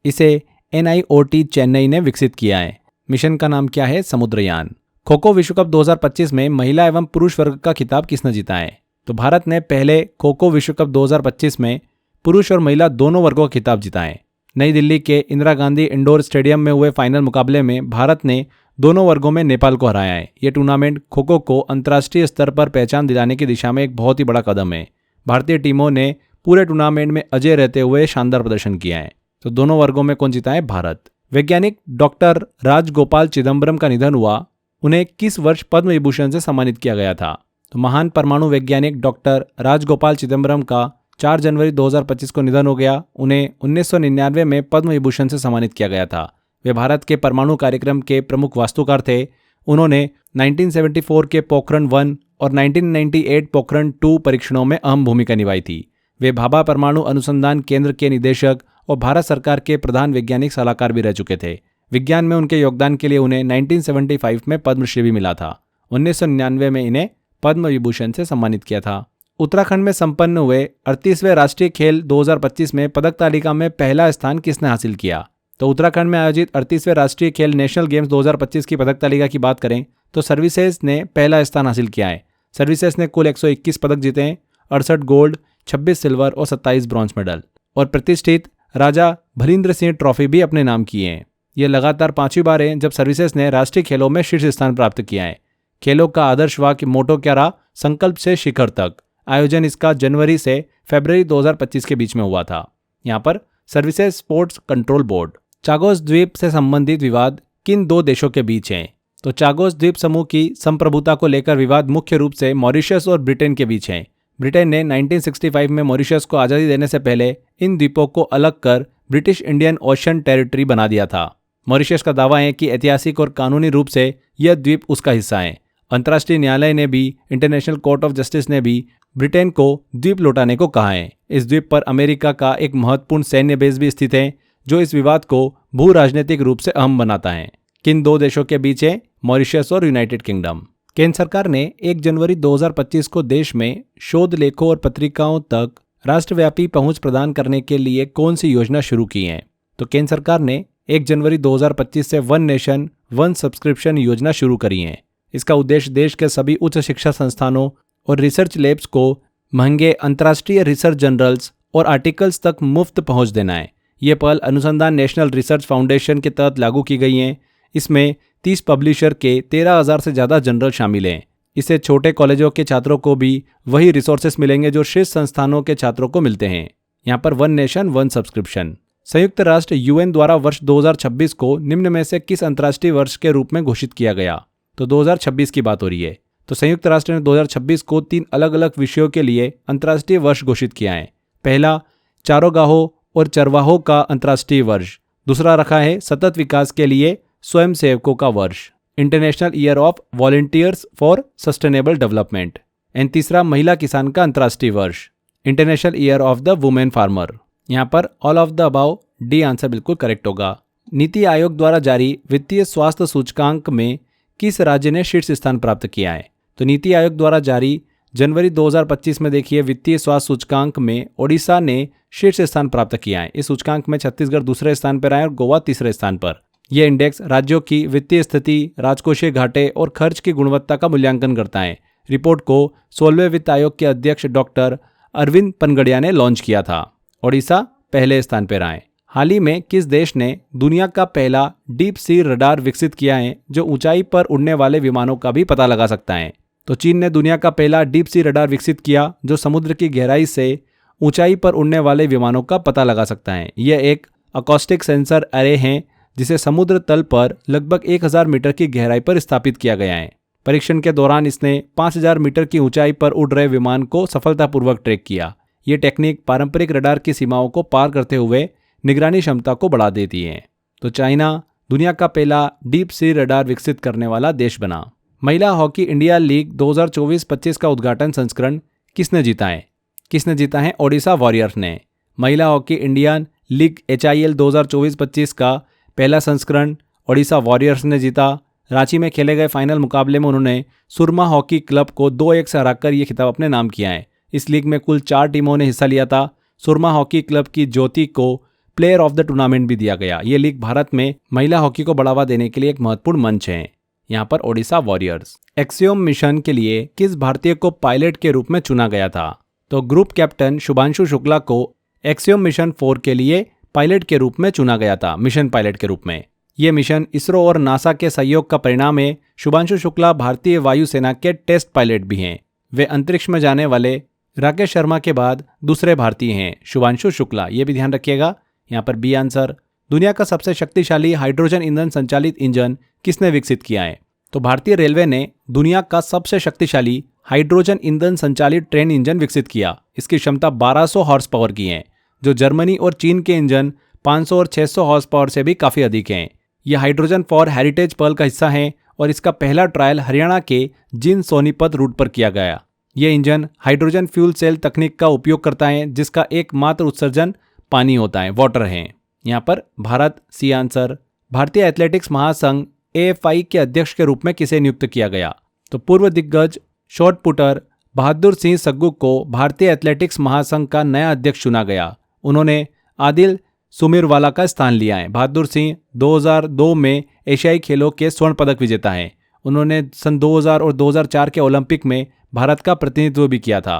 Speaker 2: इसे NIOT चेन्नई ने विकसित किया है। मिशन का नाम क्या है? समुद्रयान। खो खो विश्व कप 2025 में महिला एवं पुरुष वर्ग का खिताब किसने जीता है? तो भारत ने पहले खो खो विश्व कप 2025 में पुरुष और महिला दोनों वर्गों का खिताब जीता है। नई दिल्ली के इंदिरा गांधी इंडोर स्टेडियम में हुए फाइनल मुकाबले में भारत ने दोनों वर्गों में नेपाल को हराया है। यह टूर्नामेंट खो खो को अंतर्राष्ट्रीय स्तर पर पहचान दिलाने की दिशा में एक बहुत ही बड़ा कदम है। भारतीय टीमों ने पूरे टूर्नामेंट में अजय रहते हुए शानदार प्रदर्शन किया है। तो दोनों वर्गों में कौन जीता है? भारत। वैज्ञानिक डॉक्टर राजगोपाल चिदम्बरम का निधन हुआ। उन्हें किस वर्ष पद्म विभूषण से सम्मानित किया गया था? तो महान परमाणु वैज्ञानिक डॉक्टर राजगोपाल चिदम्बरम का 4 जनवरी 2025 को निधन हो गया। उन्हें 1999 में पद्म विभूषण से सम्मानित किया गया था। वे भारत के परमाणु कार्यक्रम के प्रमुख वास्तुकार थे। उन्होंने 1974 के पोखरण 1 और 1998 पोखरण 2 परीक्षणों में अहम भूमिका निभाई थी। वे भाभा परमाणु अनुसंधान केंद्र के निदेशक और भारत सरकार के प्रधान वैज्ञानिक सलाहकार भी रह चुके थे। विज्ञान में उनके योगदान के लिए उन्हें 1975 में पद्मश्री भी मिला था। 1999 में इन्हें पद्म विभूषण से सम्मानित किया था। उत्तराखंड में संपन्न हुए 38वें राष्ट्रीय खेल 2025 में पदक तालिका में पहला स्थान किसने हासिल किया? तो उत्तराखंड में आयोजित 38वें राष्ट्रीय खेल नेशनल गेम्स 2025 की पदक तालिका की बात करें तो सर्विसेज ने पहला स्थान हासिल किया है। सर्विसेज ने कुल 121 पदक जीते हैं, 68 गोल्ड, 26 सिल्वर और 27 ब्रॉन्ज मेडल, और प्रतिष्ठित राजा भलिंद्र सिंह ट्रॉफी भी अपने नाम की है। यह लगातार 5वीं बार है जब सर्विसेज ने राष्ट्रीय खेलों में शीर्ष स्थान प्राप्त किया है। खेलों का आदर्श वाक्य मोटो क्या रहा? संकल्प से शिखर तक। आयोजन इसका जनवरी से फरवरी 2025 के बीच में हुआ था। यहाँ पर services sports control board. Chagos द्वीप से संबंधित विवाद किन 2 देशों के बीच है? तो चागोस द्वीप समूह की संप्रभुता को लेकर विवाद मुख्य रूप से मॉरिशस और ब्रिटेन के बीच है। ब्रिटेन ने 1965 में मॉरिशस को आज़ादी देने से पहले इन द्वीपों को अलग कर ब्रिटिश इंडियन ओशन टेरिटरी बना दिया था। मॉरिशस का दावा है कि ऐतिहासिक और कानूनी रूप से यह द्वीप उसका हिस्सा है। अंतर्राष्ट्रीय न्यायालय ने भी, इंटरनेशनल कोर्ट ऑफ जस्टिस ने भी ब्रिटेन को द्वीप लौटाने को कहा है। इस द्वीप पर अमेरिका का एक महत्वपूर्ण सैन्य बेस भी स्थित है, जो इस विवाद को भू राजनीतिक रूप से अहम बनाता है। किन 2 देशों के बीच है? मॉरिशस और यूनाइटेड किंगडम। केंद्र सरकार ने 1 जनवरी 2025 को देश में शोध लेखों और पत्रिकाओं तक राष्ट्रव्यापी पहुंच प्रदान करने के लिए कौन सी योजना शुरू की है? तो केंद्र सरकार ने 1 जनवरी 2025 से वन नेशन वन सब्सक्रिप्शन योजना शुरू करी है। इसका उद्देश्य देश के सभी उच्च शिक्षा संस्थानों और रिसर्च लैब्स को महंगे अंतर्राष्ट्रीय रिसर्च जर्नल्स और आर्टिकल्स तक मुफ्त पहुंच देना है। ये पहल अनुसंधान नेशनल रिसर्च फाउंडेशन के तहत लागू की गई हैं। इसमें 30 पब्लिशर के 13,000 से ज़्यादा जर्नल शामिल हैं। इससे छोटे कॉलेजों के छात्रों को भी वही रिसोर्सेस मिलेंगे जो शीर्ष संस्थानों के छात्रों को मिलते हैं। यहाँ पर वन नेशन वन सब्सक्रिप्शन। संयुक्त राष्ट्र UN द्वारा वर्ष 2026 को निम्न में से किस अंतर्राष्ट्रीय वर्ष के रूप में घोषित किया गया? तो 2026 की बात हो रही है। तो संयुक्त राष्ट्र ने 2026 को 3 अलग अलग विषयों के लिए अंतर्राष्ट्रीय वर्ष घोषित किया है। पहला, चारोगाहों और चरवाहों का अंतर्राष्ट्रीय वर्ष। दूसरा रखा है सतत विकास के लिए स्वयंसेवकों का वर्ष, international year of volunteers for sustainable development. And तीसरा, महिला किसान का अंतर्राष्ट्रीय वर्ष, international year of the women farmer. यहाँ पर all of the above D answer बिल्कुल करेक्ट होगा। नीति आयोग द्वारा जारी वित्तीय स्वास्थ्य सूचकांक में किस राज्य ने शीर्ष स्थान प्राप्त किया है? तो नीति आयोग द्वारा जारी जनवरी 2025 में देखिए वित्तीय स्वास्थ्य सूचकांक में ओडिशा ने शीर्ष स्थान प्राप्त किया है। इस सूचकांक में छत्तीसगढ़ दूसरे स्थान पर आए और गोवा तीसरे स्थान पर। ये इंडेक्स राज्यों की वित्तीय स्थिति, राजकोषीय घाटे और खर्च की गुणवत्ता का मूल्यांकन करता है। रिपोर्ट को 16वें वित्त आयोग के अध्यक्ष डॉक्टर अरविंद पनगड़िया ने लॉन्च किया था। ओडिशा पहले स्थान पर आए। हाल ही में किस देश ने दुनिया का पहला डीप सी रडार विकसित किया है जो ऊंचाई पर उड़ने वाले विमानों का भी पता लगा सकता है? तो चीन ने दुनिया का पहला डीप सी रडार विकसित किया जो समुद्र की गहराई से ऊंचाई पर उड़ने वाले विमानों का पता लगा सकता है। यह एक अकॉस्टिक सेंसर अरे है जिसे समुद्र तल पर लगभग 1000 मीटर की गहराई पर स्थापित किया गया है। परीक्षण के दौरान इसने 5000 मीटर की ऊंचाई पर उड़ रहे विमान को सफलतापूर्वक ट्रैक किया। ये टेक्निक पारंपरिक रडार की सीमाओं को पार करते हुए निगरानी क्षमता को बढ़ा देती है। तो चाइना दुनिया का पहला डीप सी रडार विकसित करने वाला देश बना। महिला हॉकी इंडिया लीग 2024-25 का उद्घाटन संस्करण किसने जीता है? किसने जीता है? ओडिशा वॉरियर्स ने। महिला हॉकी इंडियन लीग HIL 2024-25 का पहला संस्करण ओडिशा वॉरियर्स ने जीता। रांची में खेले गए फाइनल मुकाबले में उन्होंने सुरमा हॉकी क्लब को 2-1 से हराकर ये खिताब अपने नाम किया है। इस लीग में कुल 4 टीमों ने हिस्सा लिया था। सुरमा हॉकी क्लब की ज्योति को प्लेयर ऑफ द टूर्नामेंट भी दिया गया। ये लीग भारत में महिला हॉकी को बढ़ावा देने के लिए एक महत्वपूर्ण मंच है। यहाँ पर ओडिशा वॉरियर्स। एक्सियोम मिशन के लिए किस भारतीय को पायलट के रूप में चुना गया था? तो ग्रुप कैप्टन शुभांशु शुक्ला को एक्सियोम मिशन 4 के लिए पायलट के रूप में चुना गया था, मिशन पायलट के रूप में। यह मिशन इसरो और नासा के सहयोग का परिणाम है। शुभांशु शुक्ला भारतीय वायुसेना के टेस्ट पायलट भी हैं। वे अंतरिक्ष में जाने वाले राकेश शर्मा के बाद दूसरे भारतीय हैं, शुभांशु शुक्ला। ये भी ध्यान रखिएगा। यहाँ पर बी आंसर। दुनिया का सबसे शक्तिशाली हाइड्रोजन ईंधन संचालित इंजन किसने विकसित किया है? तो भारतीय रेलवे ने दुनिया का सबसे शक्तिशाली हाइड्रोजन ईंधन संचालित ट्रेन इंजन विकसित किया। इसकी क्षमता 1200 हॉर्स पावर की है, जो जर्मनी और चीन के इंजन 500 और 600 हॉर्स पावर से भी काफ़ी अधिक हैं। यह हाइड्रोजन फॉर हेरिटेज पर्ल का हिस्सा है और इसका पहला ट्रायल हरियाणा के जिन सोनीपत रूट पर किया गया। यह इंजन हाइड्रोजन फ्यूल सेल तकनीक का उपयोग करता है जिसका एकमात्र उत्सर्जन पानी होता है, वाटर है। यहाँ पर भारत सी आंसर। भारतीय एथलेटिक्स महासंघ AFI के अध्यक्ष के रूप में किसे नियुक्त किया गया? तो पूर्व दिग्गज शॉट पुटर बहादुर सिंह सग्गू को भारतीय एथलेटिक्स महासंघ का नया अध्यक्ष चुना गया। उन्होंने आदिल सुमीरवाला का स्थान लिया है। बहादुर सिंह 2002 में एशियाई खेलों के स्वर्ण पदक विजेता हैं। उन्होंने सन 2000 और 2004 के ओलंपिक में भारत का प्रतिनिधित्व भी किया था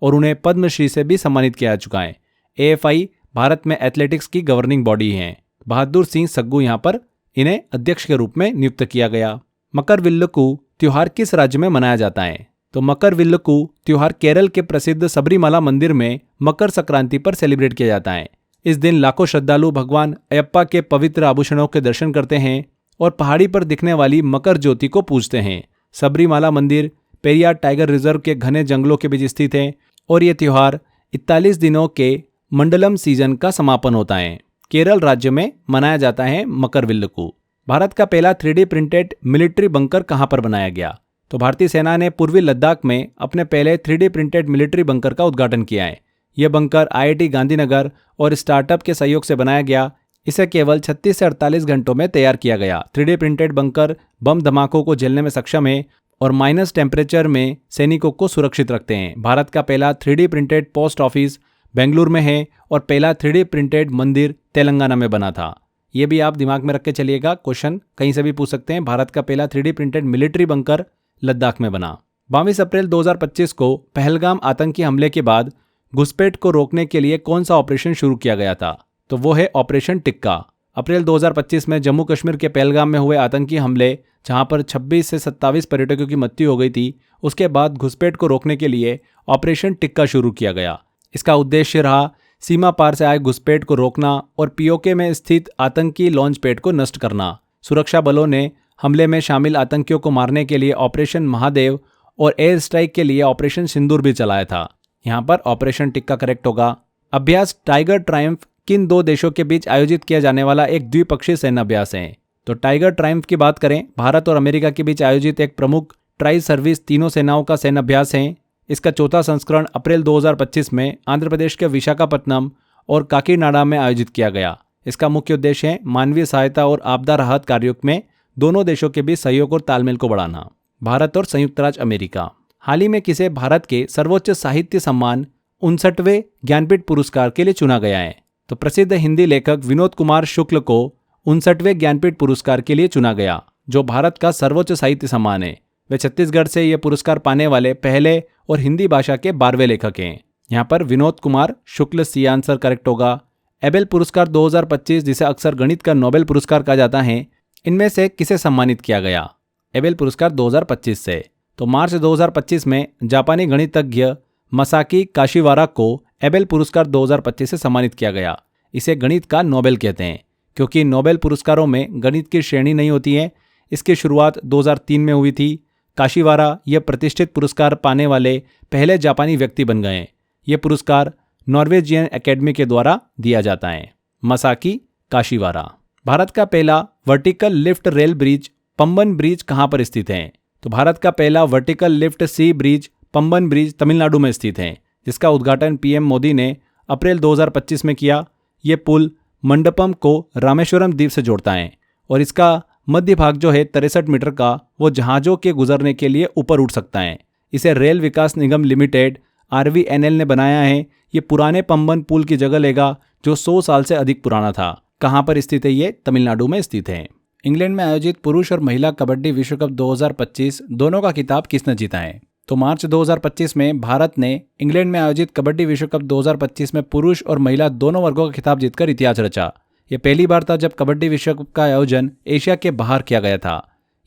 Speaker 2: और उन्हें पद्मश्री से भी सम्मानित किया जा चुका है। AFI भारत में एथलेटिक्स की गवर्निंग बॉडी है। बहादुर सिंह सग्गू यहाँ पर इन्हें अध्यक्ष के रूप में नियुक्त किया गया। मकरविल्लुकु त्योहार किस राज्य में मनाया जाता है? तो मकरविल्लुकु त्योहार केरल के प्रसिद्ध सबरीमाला मंदिर में मकर संक्रांति पर सेलिब्रेट किया जाता है। इस दिन लाखों श्रद्धालु भगवान अयप्पा के पवित्र आभूषणों के दर्शन करते हैं और पहाड़ी पर दिखने वाली मकर ज्योति को पूजते हैं। सबरीमाला मंदिर पेरियार टाइगर रिजर्व के घने जंगलों के बीच स्थित है और ये त्योहार 41 दिनों के मंडलम सीजन का समापन होता है। केरल राज्य में मनाया जाता है मकरविल्लुकु। भारत का पहला 3D प्रिंटेड मिलिट्री बंकर कहां पर बनाया गया? तो भारतीय सेना ने पूर्वी लद्दाख में अपने पहले 3D प्रिंटेड मिलिट्री बंकर का उद्घाटन किया है। यह बंकर IIT गांधीनगर और स्टार्टअप के सहयोग से बनाया गया। इसे केवल 36 से 48 घंटों में तैयार किया गया। 3D प्रिंटेड बंकर बम धमाकों को झेलने में सक्षम है और माइनस टेम्परेचर में सैनिकों को सुरक्षित रखते हैं। भारत का पहला 3D printed post office Bengaluru में है और पहला 3D प्रिंटेड मंदिर तेलंगाना में बना था। ये भी आप दिमाग में रख के चलिएगा, क्वेश्चन कहीं से भी पूछ सकते हैं। भारत का पहला 3D printed military bunker Ladakh में बना। 22 अप्रैल 2025 को पहलगाम आतंकी हमले के बाद घुसपैठ को रोकने के लिए कौन सा ऑपरेशन शुरू किया गया था? तो वो है ऑपरेशन टिक्का। अप्रैल 2025 में जम्मू कश्मीर के पहलगाम में हुए आतंकी हमले, जहां पर 26 से 27 पर्यटकों की मृत्यु हो गई थी, उसके बाद घुसपैठ को रोकने के लिए ऑपरेशन टिक्का शुरू किया गया। इसका उद्देश्य रहा सीमा पार से आए घुसपैठ को रोकना और POK में स्थित आतंकी लॉन्च पैड को नष्ट करना। सुरक्षा बलों ने हमले में शामिल आतंकियों को मारने के लिए ऑपरेशन महादेव और एयर स्ट्राइक के लिए ऑपरेशन सिंदूर भी चलाया था। यहाँ पर ऑपरेशन टिक्का करेक्ट होगा। अभ्यास टाइगर ट्रायम्फ किन 2 देशों के बीच आयोजित किया जाने वाला एक द्विपक्षीय सैन्य अभ्यास है? तो टाइगर ट्रायम्फ की बात करें, भारत और अमेरिका के बीच आयोजित एक प्रमुख ट्राई सर्विस तीनों सेनाओं का सैन्य अभ्यास है। इसका चौथा संस्करण अप्रैल 2025 में आंध्र प्रदेश के विशाखापट्टनम और काकीनाडा में आयोजित किया गया। इसका मुख्य उद्देश्य है मानवीय सहायता और आपदा राहत कार्यों में दोनों देशों के बीच सहयोग और तालमेल को बढ़ाना। भारत और संयुक्त राज्य अमेरिका। हाल ही में किसे भारत के सर्वोच्च साहित्य सम्मान 59वें ज्ञानपीठ पुरस्कार के लिए चुना गया है? तो प्रसिद्ध हिंदी लेखक विनोद कुमार शुक्ल को 59वें ज्ञानपीठ पुरस्कार के लिए चुना गया, जो भारत का सर्वोच्च साहित्य सम्मान है। वे छत्तीसगढ़ से यह पुरस्कार पाने वाले पहले और हिंदी भाषा के 12वें लेखक हैं। यहाँ पर विनोद कुमार शुक्ल सी आंसर करेक्ट होगा। एबेल पुरस्कार 2025, जिसे अक्सर गणित का नोबेल पुरस्कार कहा जाता है, इनमें से किसे सम्मानित किया गया? एबेल पुरस्कार 2025 से। तो मार्च 2025 में जापानी गणितज्ञ मसाकी काशिवारा को एबेल पुरस्कार 2025 से सम्मानित किया गया। इसे गणित का नोबेल कहते हैं, क्योंकि नोबेल पुरस्कारों में गणित की श्रेणी नहीं होती है। इसकी शुरुआत 2003 में हुई थी। काशिवारा यह प्रतिष्ठित पुरस्कार पाने वाले पहले जापानी व्यक्ति बन गए। यह पुरस्कार नॉर्वेजियन एकेडमी के द्वारा दिया जाता है। मसाकी काशिवारा। भारत का पहला vertical lift rail bridge Pamban bridge कहाँ पर स्थित है? तो भारत का पहला वर्टिकल लिफ्ट सी ब्रिज पंबन ब्रिज तमिलनाडु में स्थित है, जिसका उद्घाटन पीएम मोदी ने अप्रैल 2025 में किया। ये पुल मंडपम को रामेश्वरम द्वीप से जोड़ता है और इसका मध्य भाग जो है 63 मीटर का, वो जहाज़ों के गुजरने के लिए ऊपर उठ सकता है। इसे रेल विकास निगम लिमिटेड RVNL ने बनाया है। ये पुराने पंबन पुल की जगह लेगा, जो 100 साल से अधिक पुराना था। कहाँ पर स्थित है? ये तमिलनाडु में स्थित है। इंग्लैंड में आयोजित पुरुष और महिला कबड्डी विश्व कप 2025 दोनों का खिताब किसने जीता है? तो मार्च 2025 में भारत ने इंग्लैंड में आयोजित कबड्डी विश्व कप 2025 में पुरुष और महिला दोनों वर्गों का खिताब जीतकर इतिहास रचा। यह पहली बार था जब कबड्डी विश्व कप का आयोजन एशिया के बाहर किया गया था।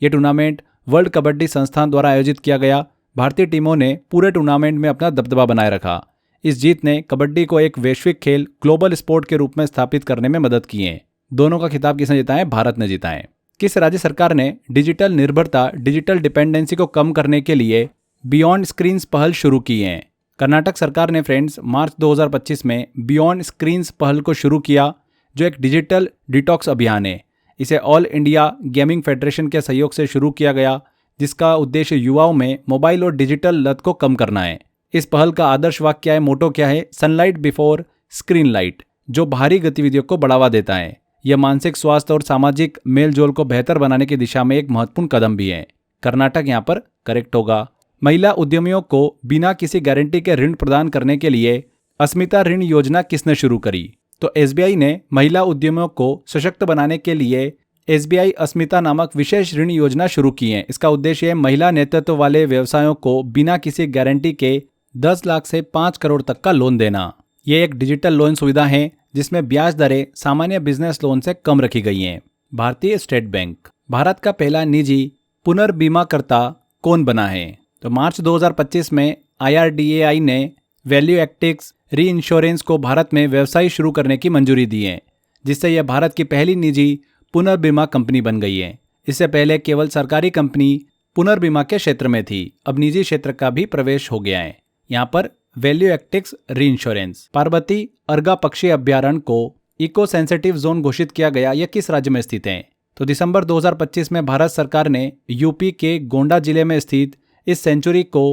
Speaker 2: यह टूर्नामेंट वर्ल्ड कबड्डी संस्थान द्वारा आयोजित किया गया। भारतीय टीमों ने पूरे टूर्नामेंट में अपना दबदबा बनाए रखा। इस जीत ने कबड्डी को एक वैश्विक खेल, ग्लोबल स्पोर्ट के रूप में स्थापित करने में मदद की है। दोनों का खिताब किसने जीता है? भारत ने जीता है। किस राज्य सरकार ने डिजिटल निर्भरता, डिजिटल डिपेंडेंसी को कम करने के लिए बियॉन्ड स्क्रीन्स पहल शुरू की है? कर्नाटक सरकार ने फ्रेंड्स मार्च 2025 में बियॉन्ड स्क्रीन्स पहल को शुरू किया, जो एक डिजिटल डिटॉक्स अभियान है। इसे ऑल इंडिया गेमिंग फेडरेशन के सहयोग से शुरू किया गया, जिसका उद्देश्य युवाओं में मोबाइल और डिजिटल लत को कम करना है। इस पहल का आदर्श वाक्य क्या है, मोटो क्या है? सनलाइट बिफोर स्क्रीन लाइट, जो बाहरी गतिविधियों को बढ़ावा देता है। यह मानसिक स्वास्थ्य और सामाजिक मेलजोल को बेहतर बनाने की दिशा में एक महत्वपूर्ण कदम भी है। कर्नाटक यहाँ पर करेक्ट होगा। महिला उद्यमियों को बिना किसी गारंटी के ऋण प्रदान करने के लिए अस्मिता ऋण योजना किसने शुरू करी? तो SBI ने महिला उद्यमियों को सशक्त बनाने के लिए SBI अस्मिता नामक विशेष ऋण योजना शुरू की है। इसका उद्देश्य है महिला नेतृत्व वाले व्यवसायों को बिना किसी गारंटी के 10 लाख से 5 करोड़ तक का लोन देना। ये एक डिजिटल लोन सुविधा है जिसमें ब्याज दरें सामान्य बिजनेस लोन से कम रखी गई हैं। भारतीय स्टेट बैंक। भारत का पहला निजी पुनर्बीमाकर्ता कौन बना है? तो मार्च 2025 में IRDAI ने वैल्यू एक्टिक्स री इंश्योरेंस को भारत में व्यवसाय शुरू करने की मंजूरी दी है, जिससे यह भारत की पहली निजी पुनर्बीमा कंपनी बन गई है। इससे पहले केवल सरकारी कंपनी पुनर्बीमा के क्षेत्र में थी, अब निजी क्षेत्र का भी प्रवेश हो गया है। यहाँ पर वैल्यू एक्टिक्स री इंश्योरेंस। पार्वती अर्गा पक्षी अभ्यारण्य को इको सेंसिटिव जोन घोषित किया गया। यह किस राज्य में स्थित है? तो दिसंबर 2025 में भारत सरकार ने यूपी के गोंडा जिले में स्थित इस सेंचुरी को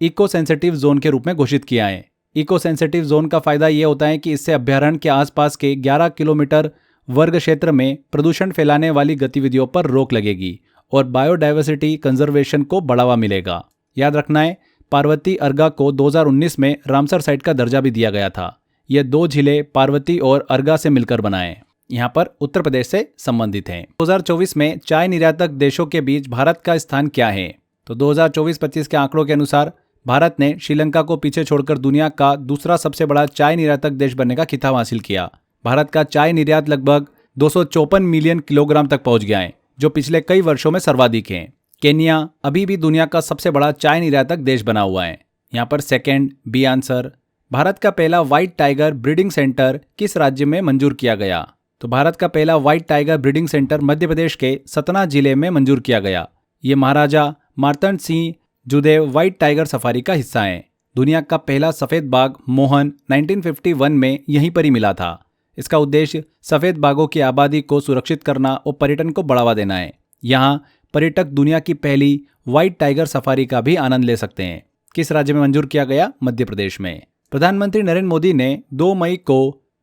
Speaker 2: इको सेंसिटिव जोन के रूप में घोषित किया है। इको सेंसिटिव जोन का फायदा यह होता है कि इससे अभ्यारण्य के आसपास के 11 किलोमीटर वर्ग क्षेत्र में प्रदूषण फैलाने वाली गतिविधियों पर रोक लगेगी और बायोडाइवर्सिटी कंजर्वेशन को बढ़ावा मिलेगा। याद रखना है, पार्वती अर्गा को 2019 में रामसर साइट का दर्जा भी दिया गया था। ये 2 झीलें पार्वती और अर्गा से मिलकर बनाए, यहाँ पर उत्तर प्रदेश से संबंधित हैं। 2024 में चाय निर्यातक देशों के बीच भारत का स्थान क्या है? तो 2024-25 के आंकड़ों के अनुसार भारत ने श्रीलंका को पीछे छोड़कर दुनिया का दूसरा सबसे बड़ा चाय निर्यातक देश बनने का खिताब हासिल किया। भारत का चाय निर्यात लगभग 254 मिलियन किलोग्राम तक पहुंच गया है, जो पिछले कई वर्षों में सर्वाधिक है। केन्या अभी भी दुनिया का सबसे बड़ा चाय निर्यातक देश बना हुआ है। यहाँ पर सेकंड बी आंसर। भारत का पहला व्हाइट टाइगर ब्रीडिंग सेंटर किस राज्य में मंजूर किया गया? तो भारत का पहला white tiger breeding centre Madhya Pradesh के सतना जिले में मंजूर किया गया। ये Maharaja Martand Singh Judev white tiger safari का हिस्सा है। दुनिया का पहला सफेद बाघ मोहन 1951 में यहीं पर ही मिला था। इसका उद्देश्य सफेद बाघों की आबादी को सुरक्षित करना और पर्यटन को बढ़ावा देना है। यहाँ पर्यटक दुनिया की पहली व्हाइट टाइगर सफारी का भी आनंद ले सकते हैं। किस राज्य में मंजूर किया गया? मध्य प्रदेश में। प्रधानमंत्री नरेंद्र मोदी ने 2 मई को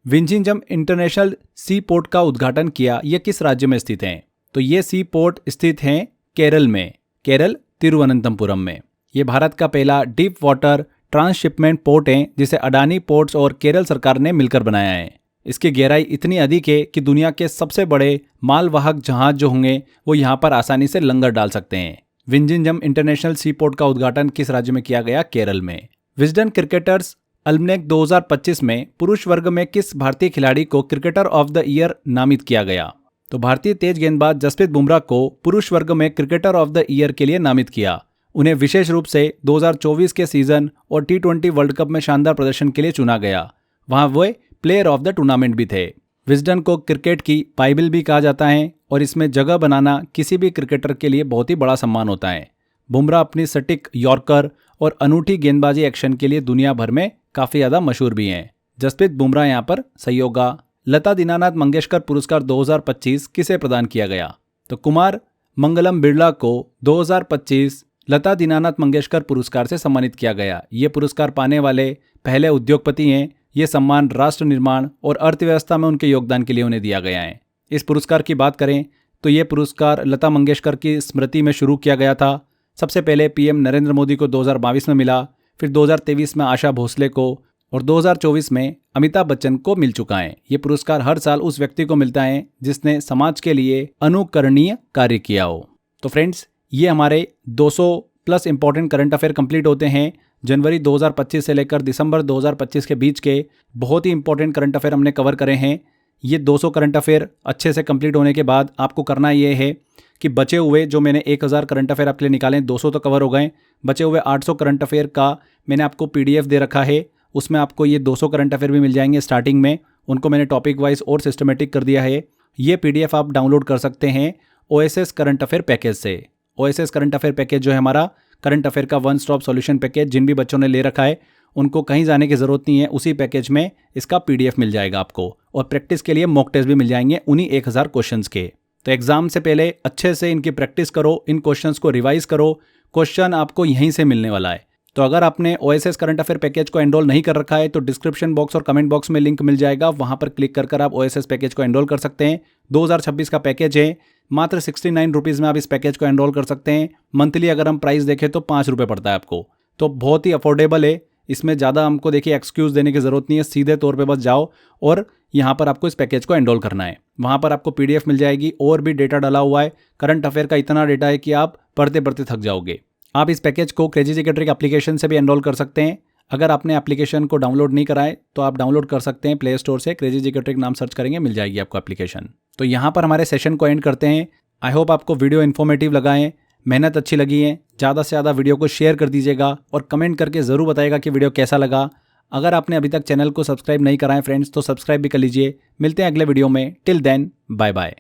Speaker 2: विंझिंजम इंटरनेशनल सी पोर्ट का उद्घाटन किया। यह किस राज्य में स्थित है? तो ये सी पोर्ट स्थित हैं केरल में, केरल तिरुवनंतपुरम में। ये भारत का पहला डीप वाटर ट्रांसशिपमेंट पोर्ट है, जिसे अडानी पोर्ट्स और केरल सरकार ने मिलकर बनाया है। इसकी गहराई इतनी अधिक है कि दुनिया के सबसे बड़े मालवाहक जहाज जो होंगे वो यहाँ पर आसानी से लंगर डाल सकते हैं। विंजिंजम इंटरनेशनल सी पोर्ट का उद्घाटन किस राज्य में किया गया? केरल में। विजडन क्रिकेटर्स अल्मनेक 2025 में पुरुष वर्ग में किस भारतीय खिलाड़ी को क्रिकेटर ऑफ द ईयर नामित किया गया? तो भारतीय तेज गेंदबाज जसप्रीत बुमराह को पुरुष वर्ग में क्रिकेटर ऑफ द ईयर के लिए नामित किया। उन्हें विशेष रूप से 2024 के सीजन और T20 वर्ल्ड कप में शानदार प्रदर्शन के लिए चुना गया। वहां वे प्लेयर ऑफ द टूर्नामेंट भी थे। विजडन को क्रिकेट की बाइबल भी कहा जाता है और इसमें जगह बनाना किसी भी क्रिकेटर के लिए बहुत ही बड़ा सम्मान होता है। बुमराह अपनी सटीक यॉर्कर और अनूठी गेंदबाजी एक्शन के लिए दुनिया भर में काफ़ी ज़्यादा मशहूर भी हैं। जसप्रीत बुमराह यहाँ पर सही होगा। लता दीनानाथ मंगेशकर पुरस्कार 2025 किसे प्रदान किया गया? तो कुमार मंगलम बिरला को 2025 लता दीनानाथ मंगेशकर पुरस्कार से सम्मानित किया गया। ये पुरस्कार पाने वाले पहले उद्योगपति हैं। ये सम्मान राष्ट्र निर्माण और अर्थव्यवस्था में उनके योगदान के लिए उन्हें दिया गया है। इस पुरस्कार की बात करें तो ये पुरस्कार लता मंगेशकर की स्मृति में शुरू किया गया था। सबसे पहले पीएम नरेंद्र मोदी को 2022 में मिला, फिर 2023 में आशा भोसले को और 2024 में अमिताभ बच्चन को मिल चुका है। ये पुरस्कार हर साल उस व्यक्ति को मिलता है जिसने समाज के लिए अनुकरणीय कार्य किया हो। तो फ्रेंड्स, ये हमारे 200 plus important current affair complete होते हैं। जनवरी 2025 से लेकर दिसंबर 2025 के बीच के बहुत ही इंपॉर्टेंट करंट अफेयर हमने कवर करे हैं। ये 200 करंट अफेयर अच्छे से कंप्लीट होने के बाद आपको करना ये है कि बचे हुए जो मैंने 1000 करंट अफेयर आपके लिए निकाले, 200 तो कवर हो गए, बचे हुए 800 करंट अफेयर का मैंने आपको PDF दे रखा है। उसमें आपको ये 200 करंट अफेयर भी मिल जाएंगे स्टार्टिंग में। उनको मैंने टॉपिक वाइज और सिस्टमेटिक कर दिया है। ये PDF आप डाउनलोड कर सकते हैं OSS करंट अफेयर पैकेज से। OSS करंट अफेयर पैकेज जो है हमारा करंट अफेयर का वन स्टॉप सॉल्यूशन पैकेज, जिन भी बच्चों ने ले रखा है उनको कहीं जाने की ज़रूरत नहीं है। उसी पैकेज में इसका PDF मिल जाएगा आपको और प्रैक्टिस के लिए मॉक टेस्ट भी मिल जाएंगे उन्हीं 1000 क्वेश्चंस के। तो एग्जाम से पहले अच्छे से इनकी प्रैक्टिस करो, इन क्वेश्चंस को रिवाइज करो। क्वेश्चन आपको यहीं से मिलने वाला है। तो अगर आपने OSS करंट अफेयर पैकेज को एनरोल नहीं कर रखा है तो डिस्क्रिप्शन बॉक्स और कमेंट बॉक्स में लिंक मिल जाएगा, वहां पर क्लिक कर आप OSS पैकेज को एनरोल कर सकते हैं। 2026 का पैकेज है, मात्र 69 रुपीज़ में आप इस पैकेज को एनरोल कर सकते हैं। मंथली अगर हम प्राइस देखें तो 5 रुपये पड़ता है आपको, तो बहुत ही अफोर्डेबल है। इसमें ज़्यादा हमको देखिए एक्सक्यूज़ देने की ज़रूरत नहीं है, सीधे तौर पे बस जाओ और यहाँ पर आपको इस पैकेज को एनरोल करना है। वहाँ पर आपको PDF मिल जाएगी और भी डेटा डाला हुआ है। करंट अफेयर का इतना डेटा है कि आप पढ़ते पढ़ते थक जाओगे। आप इस पैकेज को क्रेजी जी के ट्रिक एप्लीकेशन से भी एनरोल कर सकते हैं। अगर आपने एप्लीकेशन को डाउनलोड नहीं कराए तो आप डाउनलोड कर सकते हैं प्ले स्टोर से। क्रेजी जी के ट्रिक नाम सर्च करेंगे, मिल जाएगी आपको एप्लीकेशन। तो यहाँ पर हमारे सेशन को एंड करते हैं। आई होप आपको वीडियो इन्फॉर्मेटिव लगा है, मेहनत अच्छी लगी है। ज़्यादा से ज़्यादा वीडियो को शेयर कर दीजिएगा और कमेंट करके ज़रूर बताइएगा कि वीडियो कैसा लगा। अगर आपने अभी तक चैनल को सब्सक्राइब नहीं कराएं फ्रेंड्स तो सब्सक्राइब भी कर लीजिए। मिलते हैं अगले वीडियो में। Till then, bye bye.